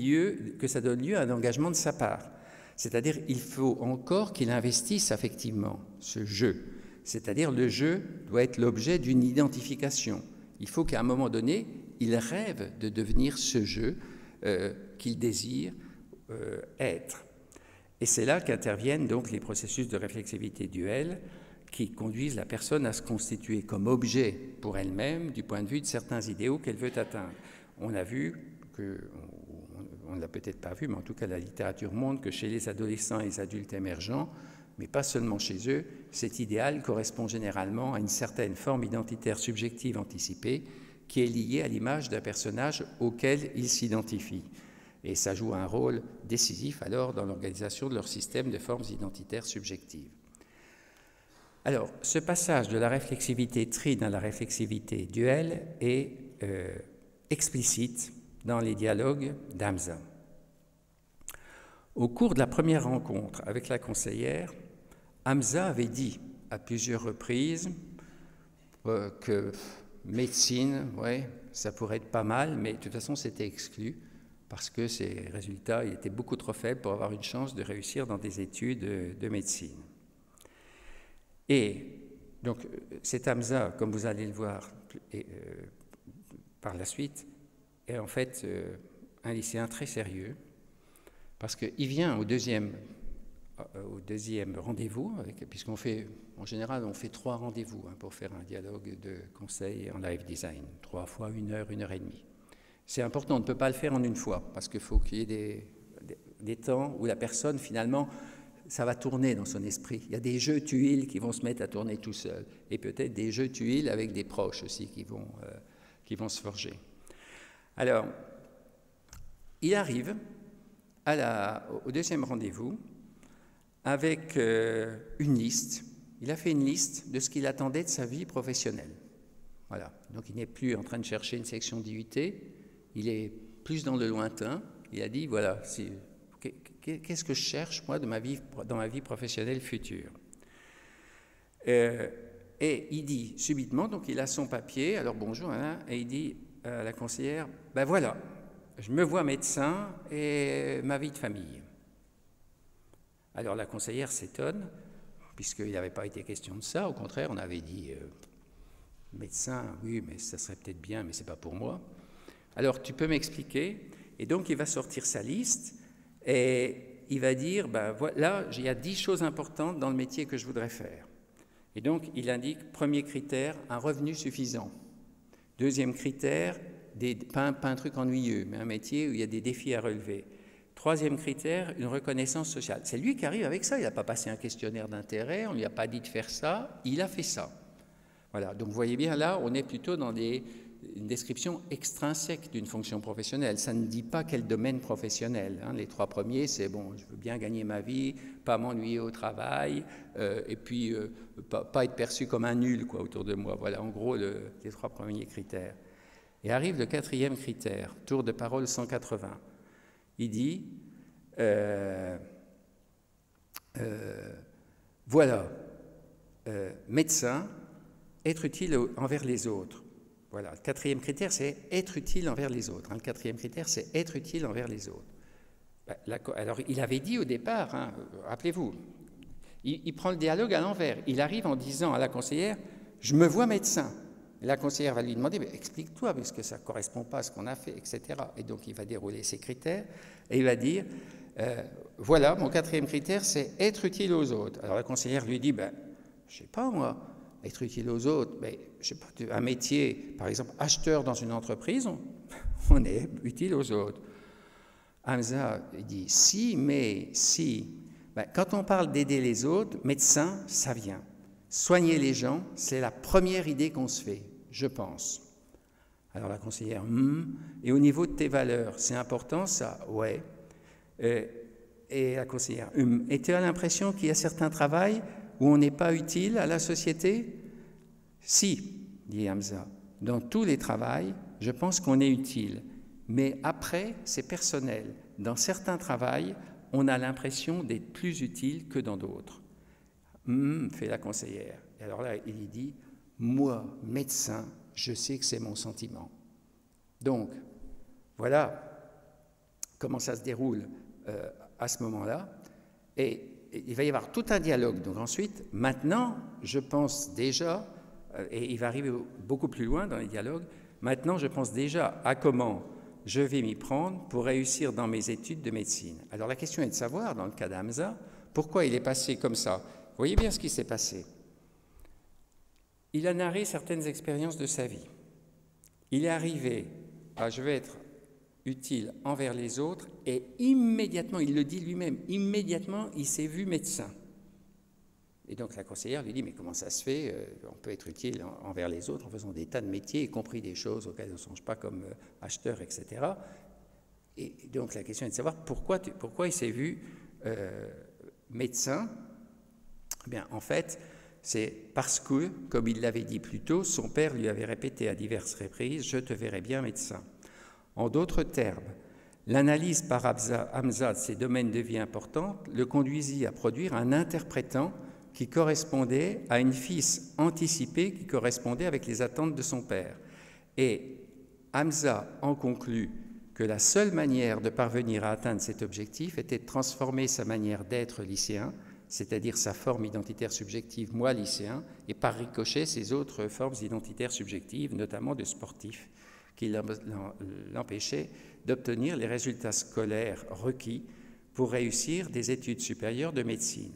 que ça donne lieu à un engagement de sa part. C'est-à-dire il faut encore qu'il investisse affectivement ce jeu. C'est-à-dire le jeu doit être l'objet d'une identification. Il faut qu'à un moment donné, il rêve de devenir ce jeu qu'il désire être. Et c'est là qu'interviennent donc les processus de réflexivité duelle qui conduisent la personne à se constituer comme objet pour elle-même du point de vue de certains idéaux qu'elle veut atteindre. On a vu on ne l'a peut-être pas vu, mais en tout cas la littérature montre que chez les adolescents et les adultes émergents, mais pas seulement chez eux, cet idéal correspond généralement à une certaine forme identitaire subjective anticipée qui est liée à l'image d'un personnage auquel ils s'identifient. Et ça joue un rôle décisif alors dans l'organisation de leur système de formes identitaires subjectives. Alors, ce passage de la réflexivité trine à la réflexivité duelle est explicite dans les dialogues d'Hamza. Au cours de la première rencontre avec la conseillère, Hamza avait dit à plusieurs reprises que médecine, ouais, ça pourrait être pas mal, mais de toute façon c'était exclu parce que ses résultats étaient beaucoup trop faibles pour avoir une chance de réussir dans des études de médecine. Et donc cet Hamza, comme vous allez le voir par la suite, est en fait un lycéen très sérieux, parce qu'il vient au deuxième rendez-vous, puisqu'on fait, en général, on fait 3 rendez-vous pour faire un dialogue de conseil en live design, 3 fois 1 heure, 1 heure et demie. C'est important, on ne peut pas le faire en une fois, parce qu'il faut qu'il y ait des temps où la personne, finalement, ça va tourner dans son esprit. Il y a des jeux tuiles qui vont se mettre à tourner tout seul, et peut-être des jeux tuiles avec des proches aussi qui vont se forger. Alors, il arrive au deuxième rendez-vous avec une liste. Il a fait une liste de ce qu'il attendait de sa vie professionnelle. Voilà. Donc, il n'est plus en train de chercher une section d'IUT, il est plus dans le lointain. Il a dit, voilà, qu'est-ce que je cherche, moi, dans ma vie professionnelle future. Et il dit subitement, donc il a son papier, alors bonjour, hein, et il dit à la conseillère, ben voilà, je me vois médecin et ma vie de famille. Alors la conseillère s'étonne, puisqu'il n'avait pas été question de ça, au contraire, on avait dit médecin, oui, mais ça serait peut-être bien, mais ce n'est pas pour moi. Alors tu peux m'expliquer? Et donc il va sortir sa liste, Et il va dire, ben, voilà, il y a 10 choses importantes dans le métier que je voudrais faire. Et donc, il indique, premier critère, un revenu suffisant. Deuxième critère, pas un truc ennuyeux, mais un métier où il y a des défis à relever. Troisième critère, une reconnaissance sociale. C'est lui qui arrive avec ça, il n'a pas passé un questionnaire d'intérêt, on ne lui a pas dit de faire ça, il a fait ça. Voilà, donc vous voyez bien là, on est plutôt dans une description extrinsèque d'une fonction professionnelle. Ça ne dit pas quel domaine professionnel. Hein. Les 3 premiers, c'est bon, je veux bien gagner ma vie, pas m'ennuyer au travail, et puis pas être perçu comme un nul quoi, autour de moi. Voilà, en gros, les 3 premiers critères. Et arrive le 4e critère, tour de parole 180. Il dit, voilà, médecin, être utile envers les autres. Voilà, le 4e critère, c'est être utile envers les autres. Hein. Le 4e critère, c'est être utile envers les autres. Alors, il avait dit au départ, hein, rappelez-vous, il prend le dialogue à l'envers. Il arrive en disant à la conseillère, je me vois médecin. Et la conseillère va lui demander, explique-toi, parce que ça ne correspond pas à ce qu'on a fait, etc. Et donc, il va dérouler ses critères et il va dire, voilà, mon 4e critère, c'est être utile aux autres. Alors, la conseillère lui dit, je ne sais pas, moi, être utile aux autres, mais je sais pas, un métier, par exemple, acheteur dans une entreprise, on est utile aux autres. Hamza dit, si, quand on parle d'aider les autres, médecin, ça vient. Soigner les gens, c'est la première idée qu'on se fait, je pense. Alors la conseillère, et au niveau de tes valeurs, c'est important ça? Ouais. Et la conseillère, et tu as l'impression qu'il y a certains travails où on n'est pas utile à la société? Si, dit Hamza, dans tous les travails, je pense qu'on est utile. Mais après, c'est personnel. Dans certains travails, on a l'impression d'être plus utile que dans d'autres. Fait la conseillère. Et alors là, il dit, moi, médecin, je sais que c'est mon sentiment. Donc, voilà comment ça se déroule à ce moment-là. Et il va y avoir tout un dialogue. Donc ensuite, maintenant, je pense déjà, et il va arriver beaucoup plus loin dans les dialogues, maintenant, je pense déjà à comment je vais m'y prendre pour réussir dans mes études de médecine. Alors la question est de savoir, dans le cas d'Hamza, pourquoi il est passé comme ça. Vous voyez bien ce qui s'est passé. Il a narré certaines expériences de sa vie. Il est arrivé à « je vais être utile envers les autres » et immédiatement, il le dit lui-même, immédiatement, il s'est vu médecin. Et donc la conseillère lui dit « mais comment ça se fait? On peut être utile envers les autres en faisant des tas de métiers, y compris des choses auxquelles on ne songe pas comme acheteur, etc. » Et donc la question est de savoir pourquoi il s'est vu médecin. Eh bien, en fait, c'est parce que, comme il l'avait dit plus tôt, son père lui avait répété à diverses reprises « je te verrai bien médecin ». En d'autres termes, l'analyse par Hamza de ces domaines de vie importants le conduisit à produire un interprétant qui correspondait à une fils anticipée qui correspondait avec les attentes de son père. Et Hamza en conclut que la seule manière de parvenir à atteindre cet objectif était de transformer sa manière d'être lycéen, c'est-à-dire sa forme identitaire subjective, moi lycéen, et par ricochet ses autres formes identitaires subjectives, notamment de sportif, qui l'empêchaient d'obtenir les résultats scolaires requis pour réussir des études supérieures de médecine.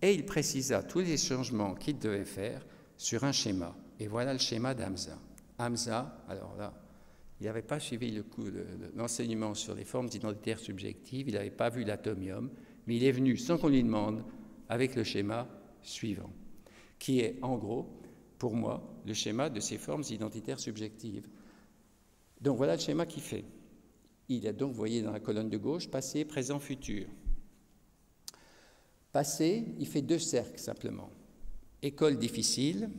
Et il précisa tous les changements qu'il devait faire sur un schéma. Et voilà le schéma d'Hamza. Hamza, alors là, il n'avait pas suivi l'enseignement sur les formes identitaires subjectives, il n'avait pas vu l'atomium, mais il est venu, sans qu'on lui demande, avec le schéma suivant, qui est en gros, pour moi, le schéma de ces formes identitaires subjectives. Donc voilà le schéma qu'il fait. Il a donc, vous voyez dans la colonne de gauche, passé, présent, futur. Passé, il fait 2 cercles simplement. École difficile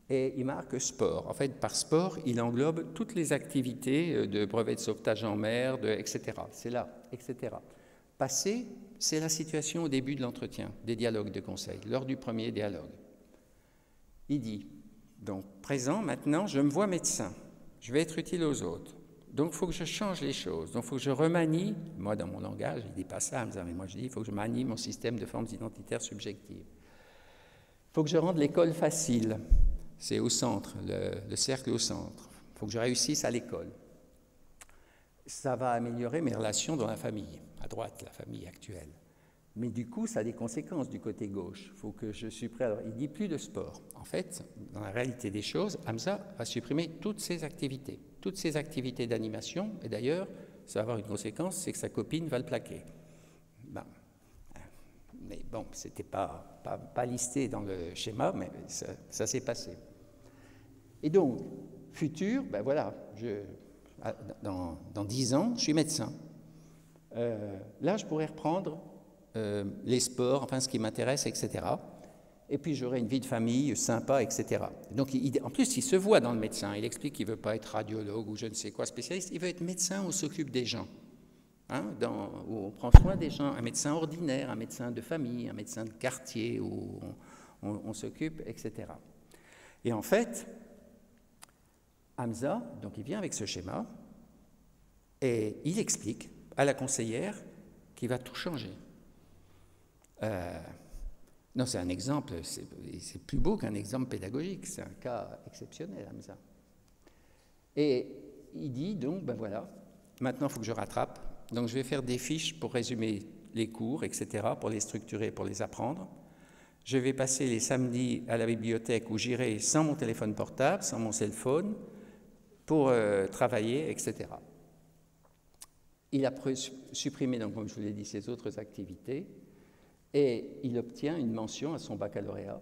et il marque sport. En fait, par sport, il englobe toutes les activités de brevet de sauvetage en mer, etc. C'est là, etc. Passé, c'est la situation au début de l'entretien, des dialogues de conseil, lors du premier dialogue. Il dit, donc présent, maintenant, je me vois médecin, je vais être utile aux autres. Donc, il faut que je change les choses. Donc, il faut que je remanie, moi, dans mon langage, il ne dit pas ça, mais moi, je dis, il faut que je manie mon système de formes identitaires subjectives. Il faut que je rende l'école facile. C'est au centre, le cercle au centre. Il faut que je réussisse à l'école. Ça va améliorer mes relations dans la famille. à droite, la famille actuelle. Mais du coup, ça a des conséquences du côté gauche. Il faut que je supprime. Alors, il dit plus de sport. En fait, dans la réalité des choses, Hamza va supprimer toutes ses activités d'animation. Et d'ailleurs, ça va avoir une conséquence, c'est que sa copine va le plaquer. Ben, mais bon, c'était pas listé dans le schéma, mais ça s'est passé. Et donc, futur, ben voilà, dans 10 ans, je suis médecin. Là, je pourrais reprendre les sports, enfin ce qui m'intéresse, etc. Et puis j'aurai une vie de famille sympa, etc. Donc en plus, il se voit dans le médecin. Il explique qu'il ne veut pas être radiologue ou je ne sais quoi, spécialiste. Il veut être médecin où on s'occupe des gens, hein, où on prend soin des gens. Un médecin ordinaire, un médecin de famille, un médecin de quartier où on s'occupe, etc. Et en fait, Hamza, donc il vient avec ce schéma et il explique à la conseillère qu'il va tout changer. Non, c'est un exemple, c'est plus beau qu'un exemple pédagogique, c'est un cas exceptionnel, Hamza. Et il dit donc, ben voilà, maintenant il faut que je rattrape, donc je vais faire des fiches pour résumer les cours, etc., pour les structurer, pour les apprendre. Je vais passer les samedis à la bibliothèque où j'irai sans mon téléphone portable, sans mon cell phone, pour travailler, etc. Il a supprimé, donc, comme je vous l'ai dit, ces autres activités, et il obtient une mention à son baccalauréat.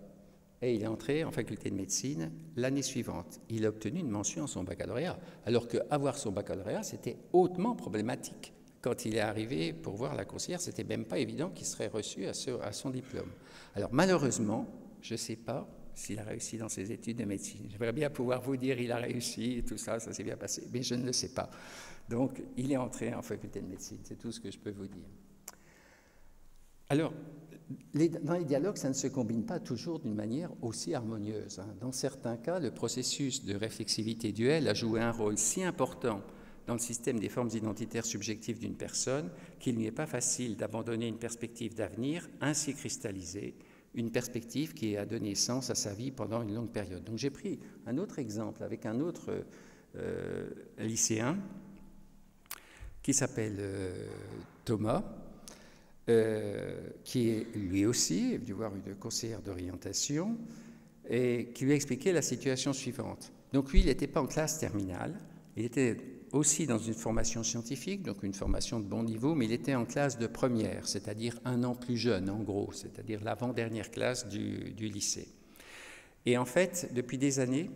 Et il est entré en faculté de médecine l'année suivante. Il a obtenu une mention à son baccalauréat, alors qu'avoir son baccalauréat, c'était hautement problématique. Quand il est arrivé pour voir la conseillère, c'était même pas évident qu'il serait reçu à son diplôme. Alors malheureusement, je ne sais pas s'il a réussi dans ses études de médecine. J'aimerais bien pouvoir vous dire il a réussi et tout ça, ça s'est bien passé, mais je ne le sais pas. Donc il est entré en faculté de médecine, c'est tout ce que je peux vous dire. Alors, dans les dialogues, ça ne se combine pas toujours d'une manière aussi harmonieuse. Dans certains cas, le processus de réflexivité duel a joué un rôle si important dans le système des formes identitaires subjectives d'une personne qu'il n'y est pas facile d'abandonner une perspective d'avenir ainsi cristallisée, une perspective qui a donné sens à sa vie pendant une longue période. Donc j'ai pris un autre exemple avec un autre lycéen qui s'appelle Thomas, qui est lui aussi venu voir une conseillère d'orientation et qui lui a expliqué la situation suivante. Donc lui, il n'était pas en classe terminale, il était aussi dans une formation scientifique, donc une formation de bon niveau, mais il était en classe de première, c'est-à-dire un an plus jeune en gros, c'est-à-dire l'avant-dernière classe du lycée. Et en fait, depuis des années,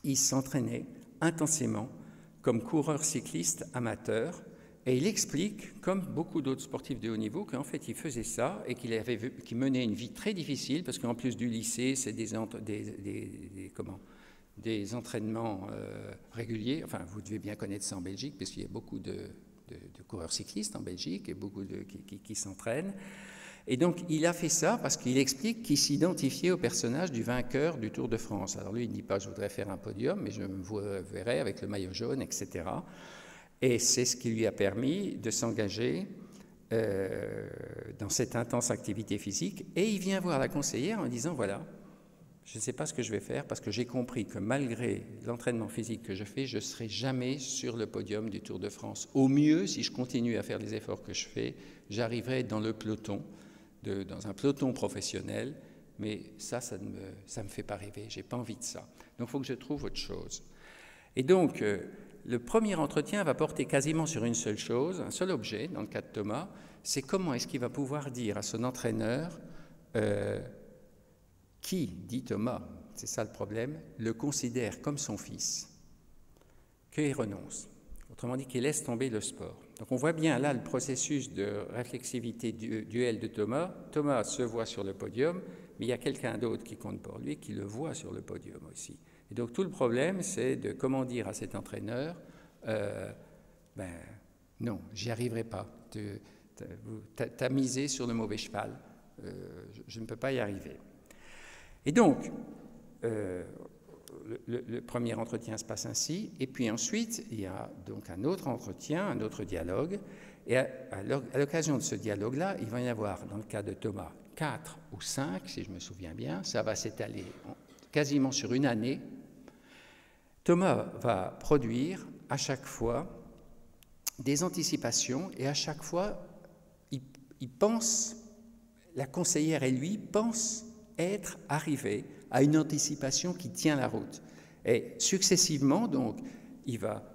il s'entraînait intensément comme coureur cycliste amateur. Et il explique, comme beaucoup d'autres sportifs de haut niveau, qu'en fait, il faisait ça et qu'il menait une vie très difficile, parce qu'en plus du lycée, c'est des entraînements réguliers. Enfin, vous devez bien connaître ça en Belgique, parce qu'il y a beaucoup de coureurs cyclistes en Belgique et beaucoup qui s'entraînent. Et donc, il a fait ça parce qu'il explique qu'il s'identifiait au personnage du vainqueur du Tour de France. Alors lui, il ne dit pas « je voudrais faire un podium », mais je me verrai avec le maillot jaune, etc. Et c'est ce qui lui a permis de s'engager dans cette intense activité physique. Et il vient voir la conseillère en disant, voilà, je ne sais pas ce que je vais faire parce que j'ai compris que malgré l'entraînement physique que je fais, je ne serai jamais sur le podium du Tour de France. Au mieux, si je continue à faire les efforts que je fais, j'arriverai dans le peloton, dans un peloton professionnel, mais ça me fait pas rêver, je n'ai pas envie de ça. Donc il faut que je trouve autre chose. Et donc, le premier entretien va porter quasiment sur une seule chose, un seul objet, dans le cas de Thomas, c'est comment est-ce qu'il va pouvoir dire à son entraîneur qui, dit Thomas, c'est ça le problème, le considère comme son fils, qu'il renonce. Autrement dit, qu'il laisse tomber le sport. Donc on voit bien là le processus de réflexivité duel de Thomas. Thomas se voit sur le podium, mais il y a quelqu'un d'autre qui compte pour lui qui le voit sur le podium aussi. Et donc tout le problème, c'est de comment dire à cet entraîneur, non, j'y arriverai pas, t'as misé sur le mauvais cheval, je ne peux pas y arriver. Et donc, le premier entretien se passe ainsi, et puis ensuite, il y a donc un autre entretien, un autre dialogue, et à l'occasion de ce dialogue-là, il va y avoir, dans le cas de Thomas, 4 ou 5, si je me souviens bien, ça va s'étaler quasiment sur une année. Thomas va produire à chaque fois des anticipations, et à chaque fois, il pense, la conseillère et lui pensent être arrivés à une anticipation qui tient la route. Et successivement, donc, il va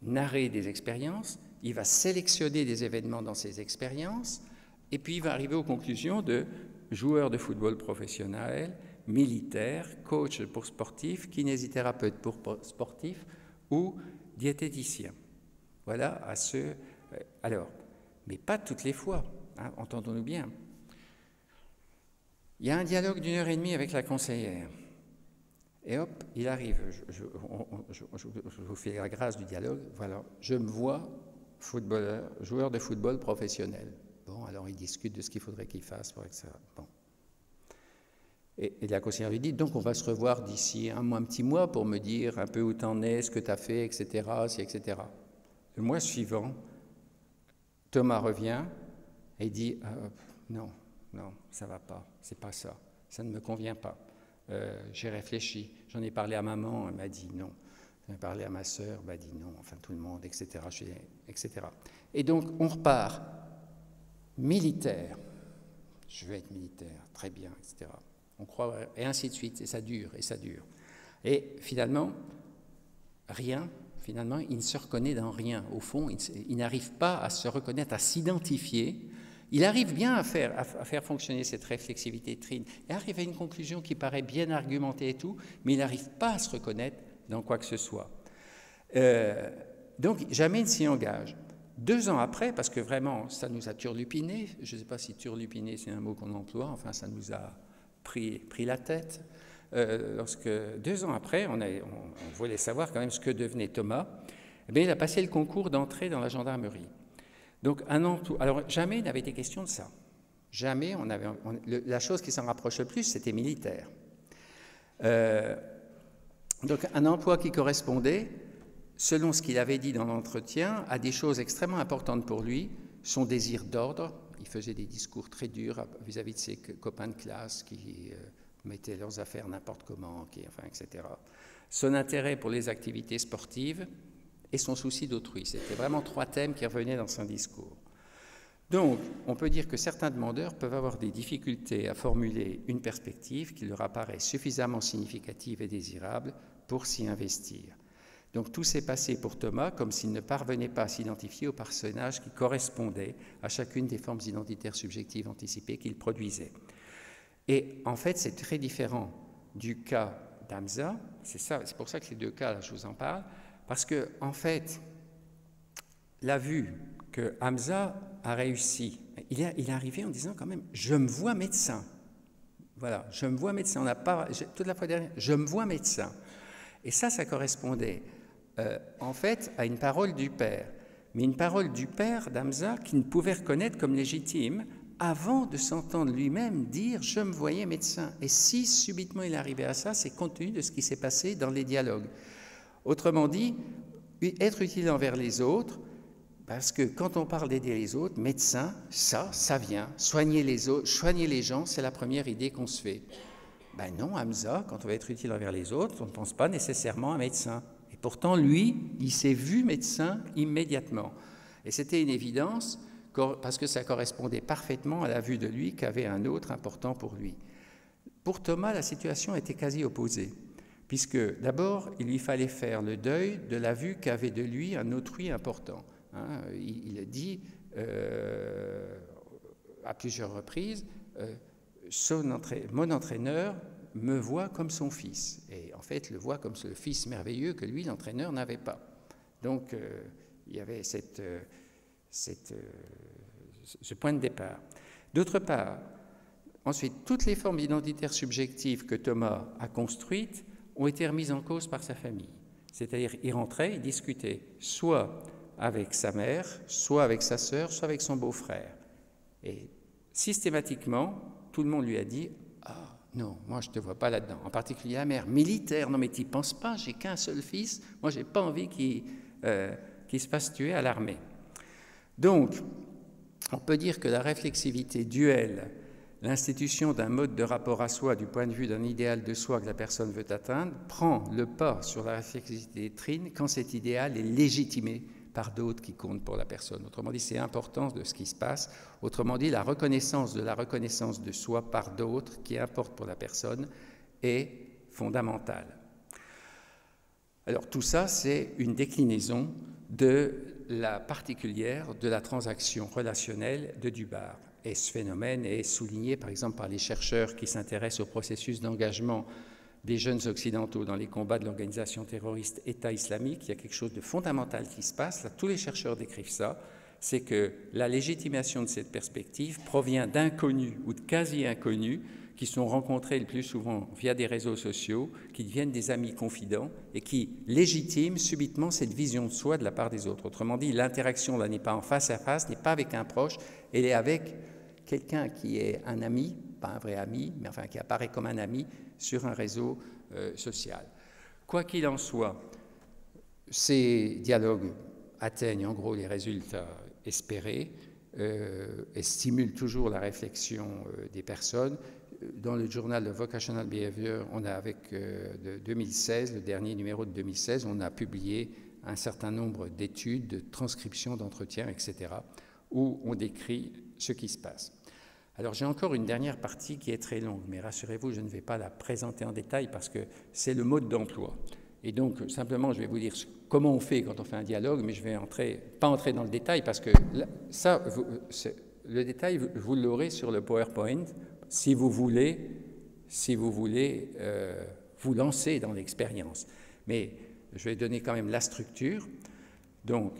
narrer des expériences, il va sélectionner des événements dans ces expériences, et puis il va arriver aux conclusions de joueur de football professionnel, militaire, coach pour sportifs, kinésithérapeute pour sportifs ou diététicien. Voilà à ce... Alors, mais pas toutes les fois, hein, entendons-nous bien. Il y a un dialogue d'1h30 avec la conseillère. Et hop, il arrive. Je vous fais la grâce du dialogue. Voilà, je me vois footballeur, joueur de football professionnel. Bon, alors il discute de ce qu'il faudrait qu'il fasse pour ça. Bon. Et la conseillère lui dit, donc on va se revoir d'ici un petit mois pour me dire un peu où t'en es, ce que tu as fait, etc., etc. Le mois suivant, Thomas revient et dit, non, ça ne va pas, c'est pas ça, ça ne me convient pas. J'ai réfléchi, j'en ai parlé à maman, elle m'a dit non. J'en ai parlé à ma sœur, elle m'a dit non, enfin tout le monde, etc., etc. Et donc on repart militaire, je veux être militaire, très bien, etc. On croit, et ainsi de suite, et ça dure, et ça dure. Et finalement, il ne se reconnaît dans rien. Au fond, il n'arrive pas à se reconnaître, à s'identifier. Il arrive bien à faire fonctionner cette réflexivité trine et arrive à une conclusion qui paraît bien argumentée et tout, mais il n'arrive pas à se reconnaître dans quoi que ce soit. Donc, jamais il ne s'y engage. 2 ans après, parce que vraiment, ça nous a turlupiné, je ne sais pas si turlupiné c'est un mot qu'on emploie, enfin ça nous a pris la tête. Lorsque 2 ans après, on voulait savoir quand même ce que devenait Thomas, eh bien, il a passé le concours d'entrée dans la gendarmerie. Donc, alors jamais il n'avait été question de ça. Jamais la chose qui s'en rapproche le plus, c'était militaire. Donc, un emploi qui correspondait, selon ce qu'il avait dit dans l'entretien, à des choses extrêmement importantes pour lui, son désir d'ordre. Il faisait des discours très durs vis-à-vis de ses copains de classe qui mettaient leurs affaires n'importe comment, etc. Son intérêt pour les activités sportives et son souci d'autrui. C'était vraiment 3 thèmes qui revenaient dans son discours. Donc, on peut dire que certains demandeurs peuvent avoir des difficultés à formuler une perspective qui leur apparaît suffisamment significative et désirable pour s'y investir. Donc, tout s'est passé pour Thomas comme s'il ne parvenait pas à s'identifier au personnage qui correspondait à chacune des formes identitaires subjectives anticipées qu'il produisait. Et en fait, c'est très différent du cas d'Hamza. C'est pour ça que les 2 cas, là, je vous en parle. Parce que, en fait, la vue que Hamza a réussi, il est arrivé en disant quand même « je me vois médecin ». Voilà, « je me vois médecin ». On n'a pas, toute la fois dernière, « je me vois médecin ». Et ça correspondait en fait à une parole du père. Mais une parole du père d'Hamza qu'il ne pouvait reconnaître comme légitime avant de s'entendre lui-même dire « je me voyais médecin ». Et si subitement il arrivait à ça, c'est compte tenu de ce qui s'est passé dans les dialogues. Autrement dit, être utile envers les autres, parce que quand on parle d'aider les autres, médecin, ça vient. Soigner les autres, soigner les gens, c'est la première idée qu'on se fait. Ben non, Hamza, quand on va être utile envers les autres, on ne pense pas nécessairement à un médecin. Et pourtant, lui, il s'est vu médecin immédiatement. Et c'était une évidence, parce que ça correspondait parfaitement à la vue de lui qu'avait un autre important pour lui. Pour Thomas, la situation était quasi opposée. Puisque d'abord, il lui fallait faire le deuil de la vue qu'avait de lui un autrui important. Hein, il dit à plusieurs reprises, mon entraîneur me voit comme son fils. Et en fait, le voit comme ce fils merveilleux que lui, l'entraîneur, n'avait pas. Donc, il y avait ce point de départ. D'autre part, ensuite, toutes les formes identitaires subjectives que Thomas a construites ont été remises en cause par sa famille. C'est-à-dire, il rentrait, il discutait soit avec sa mère, soit avec sa sœur, soit avec son beau-frère. Et systématiquement, tout le monde lui a dit « Ah non, moi je ne te vois pas là-dedans. » En particulier la mère, militaire, « Non mais tu n'y penses pas, j'ai qu'un seul fils, moi je n'ai pas envie qu'il se fasse tuer à l'armée. » Donc, on peut dire que la réflexivité duelle, l'institution d'un mode de rapport à soi du point de vue d'un idéal de soi que la personne veut atteindre, prend le pas sur la réflexivité trine quand cet idéal est légitimé par d'autres qui comptent pour la personne. Autrement dit, c'est important de ce qui se passe. Autrement dit, la reconnaissance de soi par d'autres qui importe pour la personne est fondamentale. Alors tout ça, c'est une déclinaison de la particulière de la transaction relationnelle de Dubar. Et ce phénomène est souligné par exemple par les chercheurs qui s'intéressent au processus d'engagement des jeunes occidentaux dans les combats de l'organisation terroriste État islamique. Il y a quelque chose de fondamental qui se passe, là tous les chercheurs décrivent ça, c'est que la légitimation de cette perspective provient d'inconnus ou de quasi-inconnus qui sont rencontrés le plus souvent via des réseaux sociaux, qui deviennent des amis confidents et qui légitiment subitement cette vision de soi de la part des autres. Autrement dit, l'interaction là n'est pas en face à face, n'est pas avec un proche, elle est avec quelqu'un qui est un ami, pas un vrai ami, mais enfin qui apparaît comme un ami sur un réseau social. Quoi qu'il en soit, ces dialogues atteignent en gros les résultats espérés et stimulent toujours la réflexion des personnes. Dans le journal de Vocational Behavior, on a avec de 2016, le dernier numéro de 2016, on a publié un certain nombre d'études, de transcriptions d'entretiens, etc., où on décrit ce qui se passe. Alors j'ai encore une dernière partie qui est très longue, mais rassurez-vous, je ne vais pas la présenter en détail parce que c'est le mode d'emploi. Et donc simplement, je vais vous dire comment on fait quand on fait un dialogue, mais je ne vais pas entrer dans le détail parce que ça, le détail, vous l'aurez sur le PowerPoint si vous voulez vous lancer dans l'expérience. Mais je vais donner quand même la structure. Donc,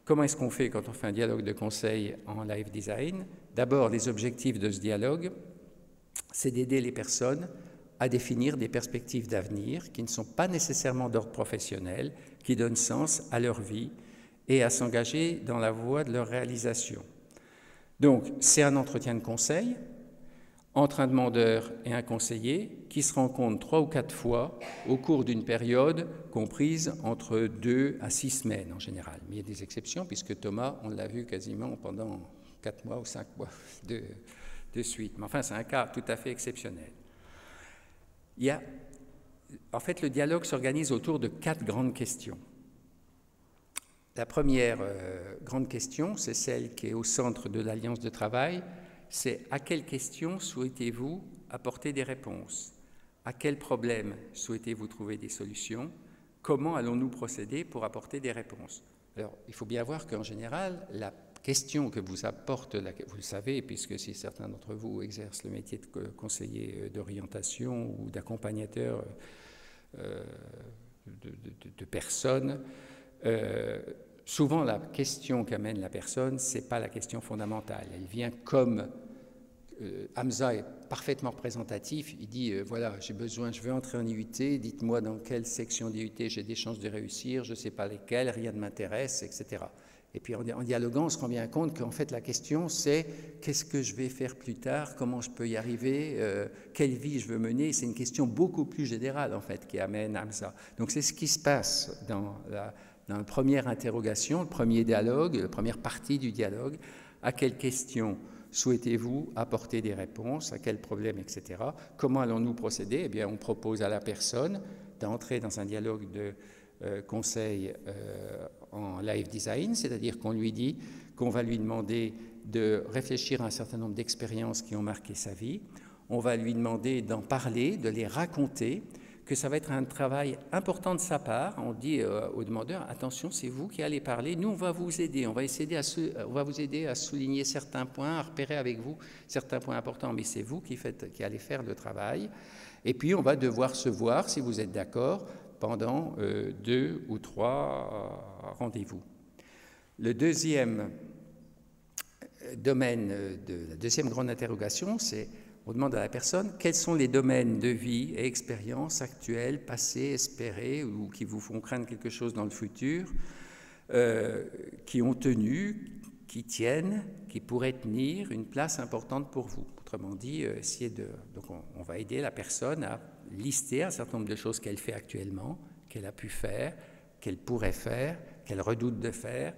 comment est-ce qu'on fait quand on fait un dialogue de conseil en live design? D'abord, les objectifs de ce dialogue, c'est d'aider les personnes à définir des perspectives d'avenir qui ne sont pas nécessairement d'ordre professionnel, qui donnent sens à leur vie et à s'engager dans la voie de leur réalisation. Donc, c'est un entretien de conseil entre un demandeur et un conseiller qui se rencontrent 3 ou 4 fois au cours d'une période comprise entre 2 à 6 semaines en général. Mais il y a des exceptions puisque Thomas, on l'a vu quasiment pendant 4 mois ou 5 mois de suite. Mais enfin, c'est un cas tout à fait exceptionnel. En fait, le dialogue s'organise autour de 4 grandes questions. La première grande question, c'est celle qui est au centre de l'Alliance de travail, c'est à quelles questions souhaitez-vous apporter des réponses? À quels problèmes souhaitez-vous trouver des solutions? Comment allons-nous procéder pour apporter des réponses? Alors, il faut bien voir qu'en général, la question que vous apporte, vous le savez, puisque si certains d'entre vous exercent le métier de conseiller d'orientation ou d'accompagnateur de personnes, souvent la question qu'amène la personne, ce n'est pas la question fondamentale. Elle vient comme Hamza est parfaitement représentatif, il dit voilà, je veux entrer en IUT, dites-moi dans quelle section d'IUT j'ai des chances de réussir, je ne sais pas lesquelles, rien ne m'intéresse, etc. Et puis en dialoguant, on se rend bien compte qu'en fait la question c'est qu'est-ce que je vais faire plus tard, comment je peux y arriver, quelle vie je veux mener. C'est une question beaucoup plus générale en fait qui amène Hamza. Donc c'est ce qui se passe dans la première interrogation, le premier dialogue, la première partie du dialogue. À quelles questions souhaitez-vous apporter des réponses, à quels problèmes, etc. Comment allons-nous procéder? Eh bien, on propose à la personne d'entrer dans un dialogue de conseil en live design, c'est-à-dire qu'on lui dit qu'on va lui demander de réfléchir à un certain nombre d'expériences qui ont marqué sa vie. On va lui demander d'en parler, de les raconter, que ça va être un travail important de sa part. On dit au demandeur, attention, c'est vous qui allez parler, nous on va vous aider, on va vous aider à souligner certains points, à repérer avec vous certains points importants, mais c'est vous qui allez faire le travail. Et puis on va devoir se voir, si vous êtes d'accord, pendant 2 ou 3 rendez-vous. Le deuxième domaine de la deuxième grande interrogation, c'est on demande à la personne quels sont les domaines de vie et expériences actuelles, passées, espérées ou qui vous font craindre quelque chose dans le futur, qui ont tenu, qui tiennent, qui pourraient tenir une place importante pour vous. Autrement dit, donc on va aider la personne à lister un certain nombre de choses qu'elle fait actuellement, qu'elle a pu faire, qu'elle pourrait faire, qu'elle redoute de faire,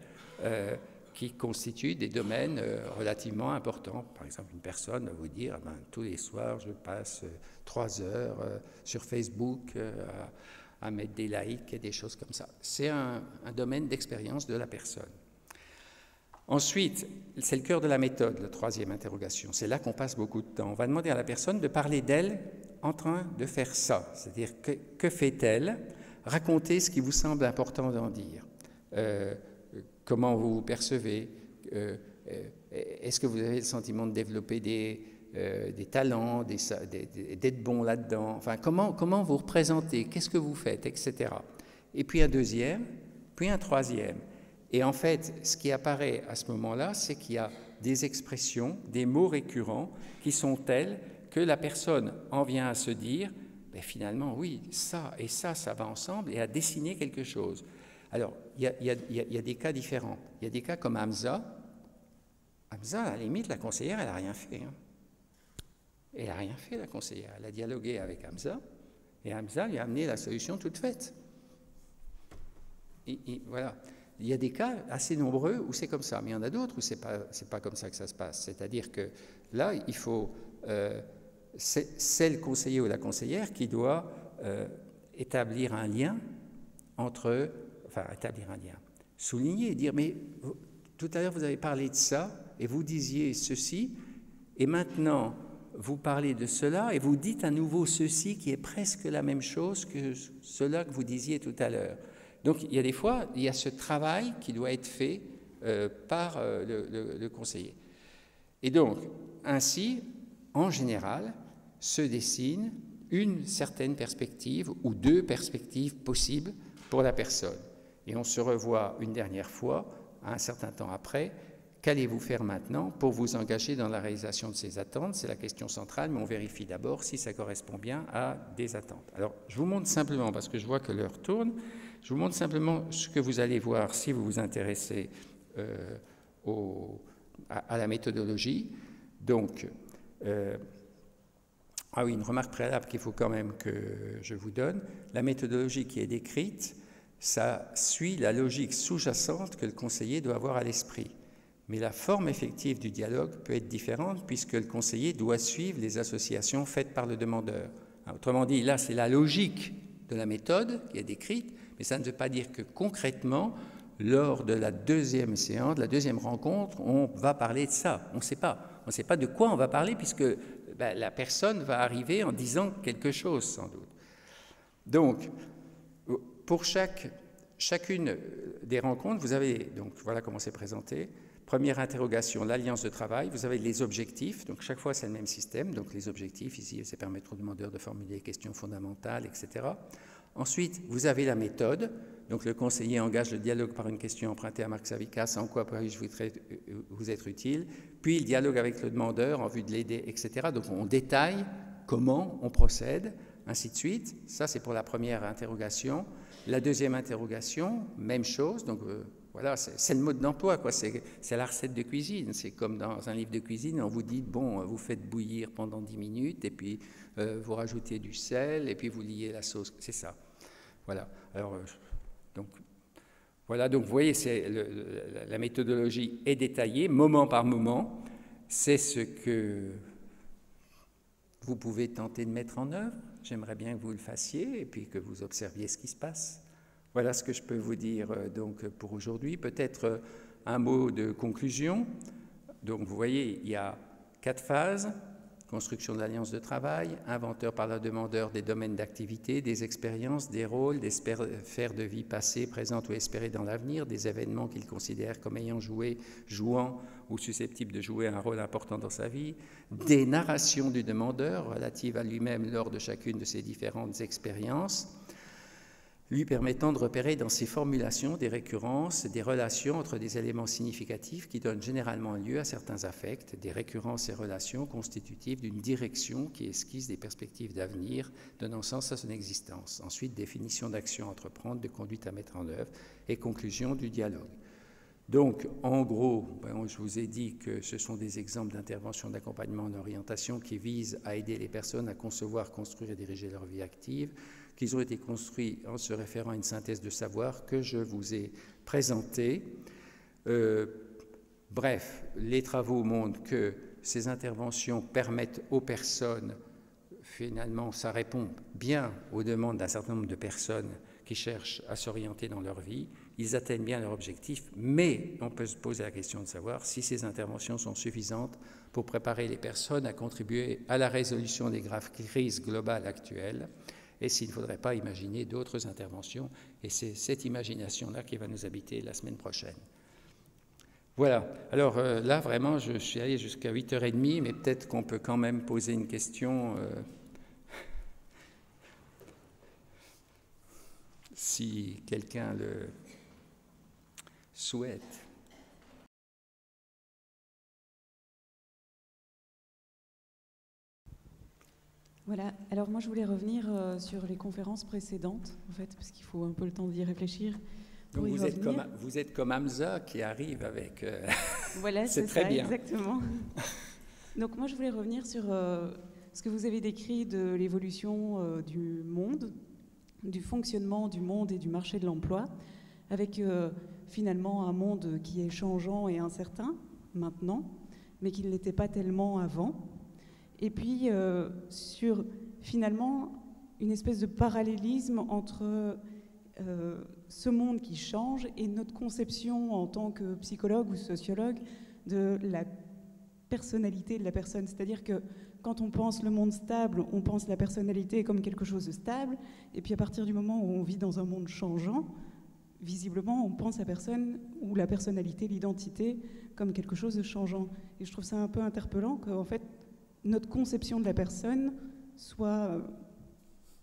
qui constituent des domaines relativement importants. Par exemple, une personne va vous dire tous les soirs, je passe 3 heures sur Facebook à mettre des laïcs et des choses comme ça. C'est un domaine d'expérience de la personne. Ensuite, c'est le cœur de la méthode, la troisième interrogation. C'est là qu'on passe beaucoup de temps. On va demander à la personne de parler d'elle en train de faire ça. C'est-à-dire, que fait-elle? Racontez ce qui vous semble important d'en dire. Comment vous vous percevez? Est-ce que vous avez le sentiment de développer des talents, d'être bon là-dedans? Enfin, comment vous représentez? Qu'est-ce que vous faites? Etc. Et puis un deuxième, puis un troisième. Et en fait, ce qui apparaît à ce moment-là, c'est qu'il y a des expressions, des mots récurrents qui sont tels que la personne en vient à se dire, ben finalement, oui, ça et ça va ensemble, et à dessiner quelque chose. Alors, il y a des cas différents. Il y a des cas comme Hamza. Hamza, à la limite, la conseillère, elle n'a rien fait. Hein. Elle n'a rien fait, la conseillère. Elle a dialogué avec Hamza, et Hamza lui a amené la solution toute faite. Et voilà. Il y a des cas assez nombreux où c'est comme ça, mais il y en a d'autres où c'est pas comme ça que ça se passe. C'est-à-dire que là, il faut... c'est le conseiller ou la conseillère qui doit établir un lien entre... Enfin, établir un lien. Souligner et dire, mais tout à l'heure, vous avez parlé de ça, et vous disiez ceci, et maintenant, vous parlez de cela, et vous dites à nouveau ceci qui est presque la même chose que cela que vous disiez tout à l'heure. Donc, il y a des fois, il y a ce travail qui doit être fait par le conseiller. Et donc, ainsi, en général, se dessine une certaine perspective ou deux perspectives possibles pour la personne. Et on se revoit une dernière fois, un certain temps après. Qu'allez-vous faire maintenant pour vous engager dans la réalisation de ces attentes? C'est la question centrale, mais on vérifie d'abord si ça correspond bien à des attentes. Alors, je vous montre simplement, parce que je vois que l'heure tourne, je vous montre simplement ce que vous allez voir si vous vous intéressez à la méthodologie. Donc, ah oui, une remarque préalable qu'il faut quand même que je vous donne. La méthodologie qui est décrite, ça suit la logique sous-jacente que le conseiller doit avoir à l'esprit. Mais la forme effective du dialogue peut être différente puisque le conseiller doit suivre les associations faites par le demandeur. Autrement dit, là, c'est la logique de la méthode qui est décrite, mais ça ne veut pas dire que concrètement, lors de la deuxième séance, de la deuxième rencontre, on va parler de ça. On ne sait pas. On ne sait pas de quoi on va parler puisque la personne va arriver en disant quelque chose, sans doute. Donc, pour chacune des rencontres, vous avez, donc voilà comment c'est présenté. Première interrogation, l'alliance de travail. Vous avez les objectifs. Donc, chaque fois, c'est le même système. Donc, les objectifs, ici, c'est permettre au demandeur de formuler des questions fondamentales, etc. Ensuite, vous avez la méthode. Donc, le conseiller engage le dialogue par une question empruntée à Marc Savickas. En quoi puis-je vous être utile? Puis, il dialogue avec le demandeur en vue de l'aider, etc. Donc, on détaille comment on procède, ainsi de suite. Ça, c'est pour la première interrogation. La deuxième interrogation, même chose. Donc, voilà, c'est le mode d'emploi, quoi. C'est la recette de cuisine. C'est comme dans un livre de cuisine, on vous dit, bon, vous faites bouillir pendant 10 minutes, et puis vous rajoutez du sel, et puis vous liez la sauce. C'est ça. Voilà. Alors, donc, voilà, donc vous voyez, la méthodologie est détaillée, moment par moment. C'est ce que vous pouvez tenter de mettre en œuvre. J'aimerais bien que vous le fassiez, et puis que vous observiez ce qui se passe. Voilà ce que je peux vous dire donc, pour aujourd'hui. Peut-être un mot de conclusion. Donc, vous voyez, il y a 4 phases. Construction de l'alliance de travail, inventeur par le demandeur des domaines d'activité, des expériences, des rôles, des sphères de vie passées, présentes ou espérées dans l'avenir, des événements qu'il considère comme ayant joué, jouant ou susceptibles de jouer un rôle important dans sa vie, des narrations du demandeur relatives à lui-même lors de chacune de ses différentes expériences, lui permettant de repérer dans ses formulations des récurrences, des relations entre des éléments significatifs qui donnent généralement lieu à certains affects, des récurrences et relations constitutives d'une direction qui esquisse des perspectives d'avenir, donnant sens à son existence. Ensuite, définition d'actions à entreprendre, de conduite à mettre en œuvre et conclusion du dialogue. Donc, en gros, je vous ai dit que ce sont des exemples d'intervention d'accompagnement en orientation qui visent à aider les personnes à concevoir, construire et diriger leur vie active, qu'ils ont été construits en se référant à une synthèse de savoir que je vous ai présentée. Bref, les travaux montrent que ces interventions permettent aux personnes finalement, ça répond bien aux demandes d'un certain nombre de personnes qui cherchent à s'orienter dans leur vie. Ils atteignent bien leur objectif, mais on peut se poser la question de savoir si ces interventions sont suffisantes pour préparer les personnes à contribuer à la résolution des graves crises globales actuelles, et s'il ne faudrait pas imaginer d'autres interventions. Et c'est cette imagination-là qui va nous habiter la semaine prochaine. Voilà. Alors là, vraiment, je suis allé jusqu'à 8h30, mais peut-être qu'on peut quand même poser une question si quelqu'un le souhaite. Voilà, alors moi je voulais revenir sur les conférences précédentes, en fait, parce qu'il faut un peu le temps d'y réfléchir. Donc vous êtes comme Hamza qui arrive avec... Voilà, c'est très ça, bien. Exactement. Donc moi je voulais revenir sur ce que vous avez décrit de l'évolution du monde, du fonctionnement du monde et du marché de l'emploi, avec finalement un monde qui est changeant et incertain maintenant, mais qui ne l'était pas tellement avant. Et puis sur finalement une espèce de parallélisme entre ce monde qui change et notre conception en tant que psychologue ou sociologue de la personnalité de la personne. C'est-à-dire que quand on pense le monde stable, on pense la personnalité comme quelque chose de stable, et puis à partir du moment où on vit dans un monde changeant, visiblement on pense la personne ou la personnalité, l'identité comme quelque chose de changeant. Et je trouve ça un peu interpellant qu'en fait notre conception de la personne soit,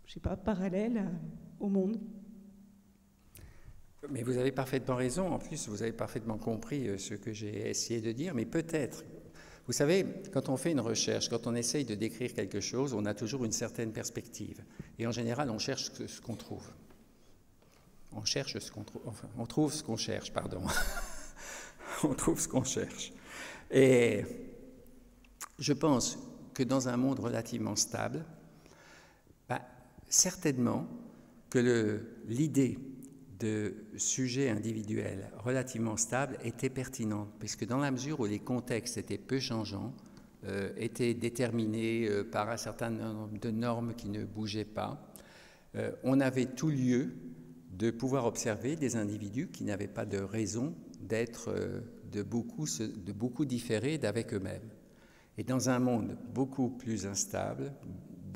je sais pas, parallèle au monde. Mais vous avez parfaitement raison. En plus, vous avez parfaitement compris ce que j'ai essayé de dire. Mais peut-être, vous savez, quand on fait une recherche, quand on essaye de décrire quelque chose, on a toujours une certaine perspective. Et en général, on cherche ce qu'on trouve. On cherche ce qu'on trouve. Enfin, on trouve ce qu'on cherche, pardon. On trouve ce qu'on cherche. Et je pense que dans un monde relativement stable, certainement que l'idée de sujet individuel relativement stable était pertinente, puisque dans la mesure où les contextes étaient peu changeants, étaient déterminés par un certain nombre de normes qui ne bougeaient pas, on avait tout lieu de pouvoir observer des individus qui n'avaient pas de raison d'être de beaucoup différés d'avec eux-mêmes. Et dans un monde beaucoup plus instable,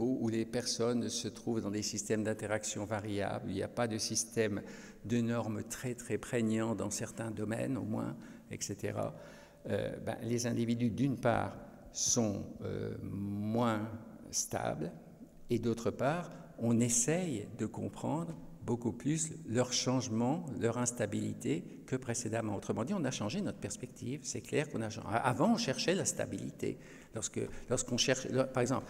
où les personnes se trouvent dans des systèmes d'interaction variables, il n'y a pas de système de normes très très prégnant dans certains domaines au moins, etc., les individus d'une part sont moins stables et d'autre part on essaye de comprendre beaucoup plus leur changement, leur instabilité que précédemment. Autrement dit, on a changé notre perspective. C'est clair qu'on a changé. Avant, on cherchait la stabilité. Lorsqu'on cherche, par exemple,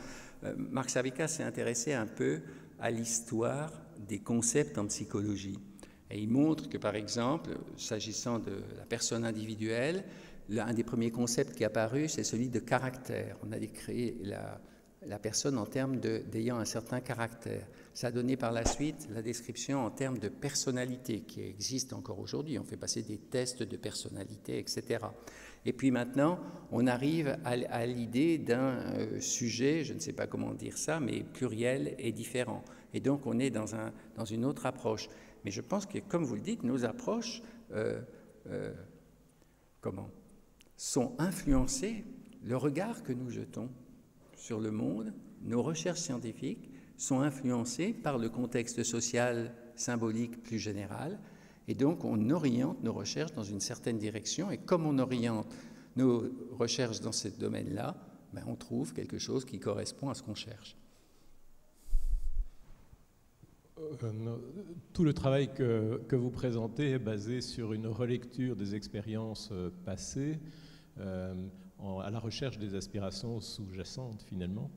Marc Savica s'est intéressé un peu à l'histoire des concepts en psychologie. Et il montre que, par exemple, s'agissant de la personne individuelle, un des premiers concepts qui est apparu, c'est celui de caractère. On a décrit la personne en termes d'ayant un certain caractère. Ça a donné par la suite la description en termes de personnalité qui existe encore aujourd'hui. On fait passer des tests de personnalité, etc. Et puis maintenant, on arrive à l'idée d'un sujet, je ne sais pas comment dire ça, mais pluriel et différent. Et donc on est dans une autre approche. Mais je pense que, comme vous le dites, nos approches sont influencées, le regard que nous jetons sur le monde, nos recherches scientifiques sont influencées par le contexte social symbolique plus général, et donc on oriente nos recherches dans une certaine direction, et comme on oriente nos recherches dans ce domaine-là, on trouve quelque chose qui correspond à ce qu'on cherche. Tout le travail que vous présentez est basé sur une relecture des expériences passées, à la recherche des aspirations sous-jacentes finalement.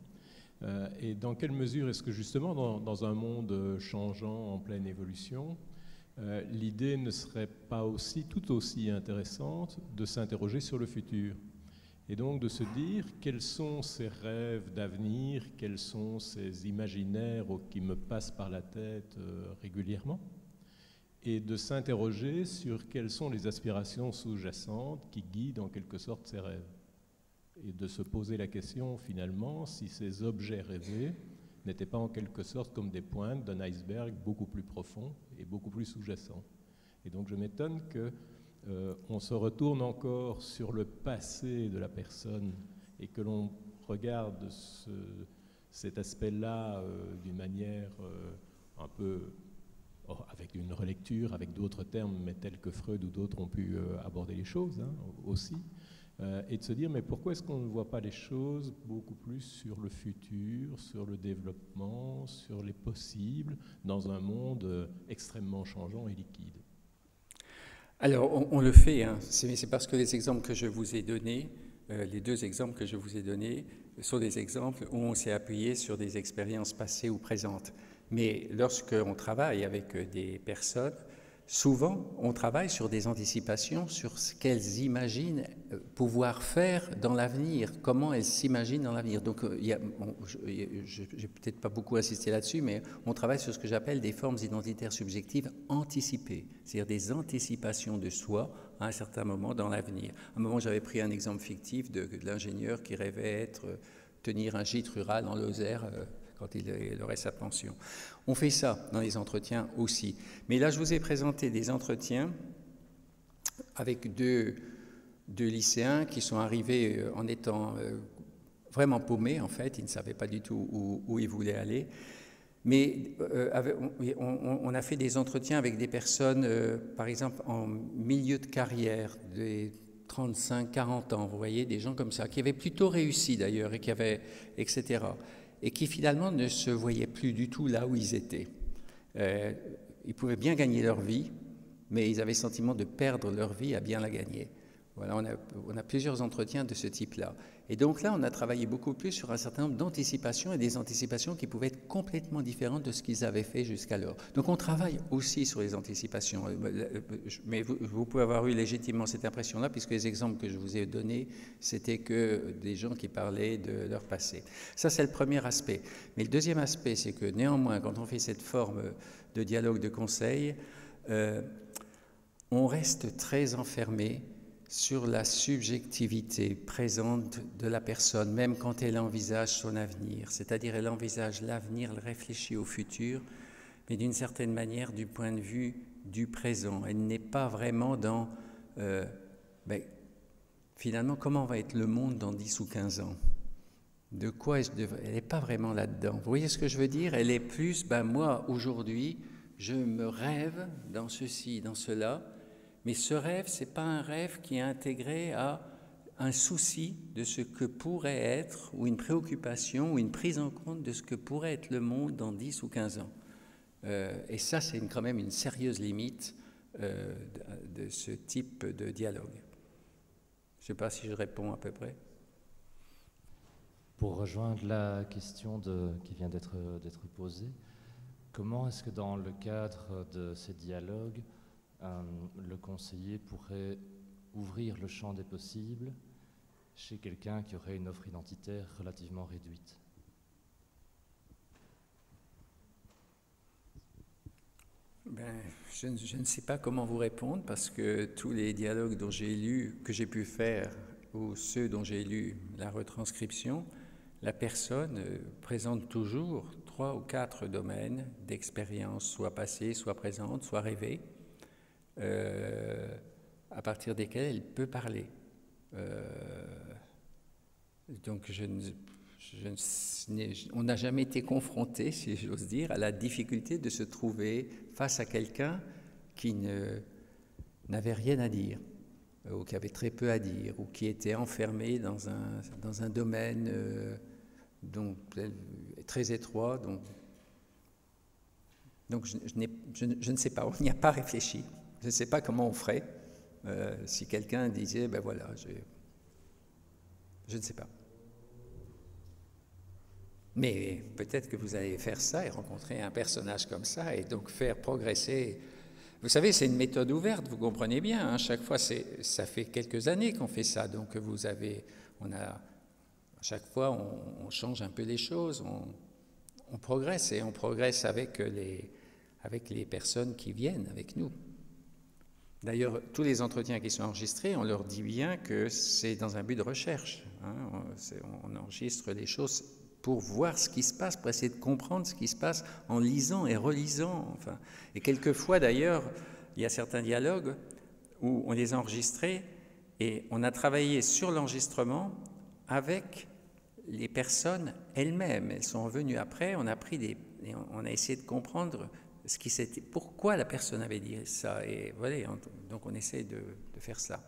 Et dans quelle mesure est-ce que justement dans un monde changeant en pleine évolution, l'idée ne serait pas tout aussi intéressante de s'interroger sur le futur et donc de se dire quels sont ces rêves d'avenir, quels sont ces imaginaires qui me passent par la tête régulièrement, et de s'interroger sur quelles sont les aspirations sous-jacentes qui guident en quelque sorte ces rêves. Et de se poser la question finalement si ces objets rêvés n'étaient pas en quelque sorte comme des pointes d'un iceberg beaucoup plus profond et beaucoup plus sous-jacent. Et donc je m'étonne qu'on se retourne encore sur le passé de la personne et que l'on regarde cet aspect-là d'une manière un peu, avec une relecture, avec d'autres termes, mais tels que Freud ou d'autres ont pu aborder les choses aussi, et de se dire, mais pourquoi est-ce qu'on ne voit pas les choses beaucoup plus sur le futur, sur le développement, sur les possibles, dans un monde extrêmement changeant et liquide? Alors, on le fait, hein. C'est parce que les exemples que je vous ai donnés, les deux exemples que je vous ai donnés, sont des exemples où on s'est appuyé sur des expériences passées ou présentes. Mais lorsqu'on travaille avec des personnes, souvent, on travaille sur des anticipations, sur ce qu'elles imaginent pouvoir faire dans l'avenir, comment elles s'imaginent dans l'avenir. Donc, je n'ai peut-être pas beaucoup insisté là-dessus, mais on travaille sur ce que j'appelle des formes identitaires subjectives anticipées, c'est-à-dire des anticipations de soi à un certain moment dans l'avenir. À un moment, j'avais pris un exemple fictif de l'ingénieur qui rêvait tenir un gîte rural en Lozère, quand il aurait sa pension. On fait ça dans les entretiens aussi. Mais là, je vous ai présenté des entretiens avec deux lycéens qui sont arrivés en étant vraiment paumés, en fait. Ils ne savaient pas du tout où ils voulaient aller. Mais on a fait des entretiens avec des personnes, par exemple, en milieu de carrière, des 35, 40 ans, vous voyez, des gens comme ça, qui avaient plutôt réussi d'ailleurs, et qui avaient, etc., et qui finalement ne se voyaient plus du tout là où ils étaient. Ils pouvaient bien gagner leur vie, mais ils avaient le sentiment de perdre leur vie à bien la gagner. Voilà, on a plusieurs entretiens de ce type-là. Et donc là, on a travaillé beaucoup plus sur un certain nombre d'anticipations et des anticipations qui pouvaient être complètement différentes de ce qu'ils avaient fait jusqu'alors. Donc on travaille aussi sur les anticipations. Mais vous pouvez avoir eu légitimement cette impression-là, puisque les exemples que je vous ai donnés, c'était que des gens qui parlaient de leur passé. Ça, c'est le premier aspect. Mais le deuxième aspect, c'est que néanmoins, quand on fait cette forme de dialogue de conseil, on reste très enfermé sur la subjectivité présente de la personne, même quand elle envisage son avenir. C'est-à-dire, elle envisage l'avenir, elle réfléchit au futur, mais d'une certaine manière, du point de vue du présent. Elle n'est pas vraiment dans, finalement, comment va être le monde dans 10 ou 15 ans? De quoi elle n'est pas vraiment là-dedans. Vous voyez ce que je veux dire? Elle est plus, moi, aujourd'hui, je me rêve dans ceci, dans cela. Mais ce rêve, ce n'est pas un rêve qui est intégré à un souci de ce que pourrait être, ou une préoccupation, ou une prise en compte de ce que pourrait être le monde dans 10 ou 15 ans. Et ça, c'est quand même une sérieuse limite de ce type de dialogue. Je ne sais pas si je réponds à peu près. Pour rejoindre la question qui vient d'être posée, comment est-ce que dans le cadre de ces dialogues, le conseiller pourrait ouvrir le champ des possibles chez quelqu'un qui aurait une offre identitaire relativement réduite? Je ne sais pas comment vous répondre, parce que tous les dialogues dont j'ai lu, que j'ai pu faire, ou ceux dont j'ai lu la retranscription, la personne présente toujours 3 ou 4 domaines d'expérience, soit passée, soit présente, soit rêvée, à partir desquels elle peut parler. Donc on n'a jamais été confronté, si j'ose dire, à la difficulté de se trouver face à quelqu'un qui n'avait rien à dire, ou qui avait très peu à dire, ou qui était enfermé dans un domaine très étroit. Donc je ne sais pas, on n'y a pas réfléchi. Je ne sais pas comment on ferait si quelqu'un disait, je ne sais pas. Mais peut-être que vous allez faire ça et rencontrer un personnage comme ça et donc faire progresser. Vous savez, c'est une méthode ouverte, vous comprenez bien. Hein, chaque fois, ça fait quelques années qu'on fait ça. Donc à chaque fois, on change un peu les choses, on progresse et on progresse avec les personnes qui viennent avec nous. D'ailleurs, tous les entretiens qui sont enregistrés, on leur dit bien que c'est dans un but de recherche. Hein, on enregistre les choses pour voir ce qui se passe, pour essayer de comprendre ce qui se passe en lisant et relisant. Enfin. Et quelquefois, d'ailleurs, il y a certains dialogues où on les a enregistrés et on a travaillé sur l'enregistrement avec les personnes elles-mêmes. Elles sont venues après, on a essayé de comprendre pourquoi la personne avait dit ça. Et voilà, donc on essaie de faire cela.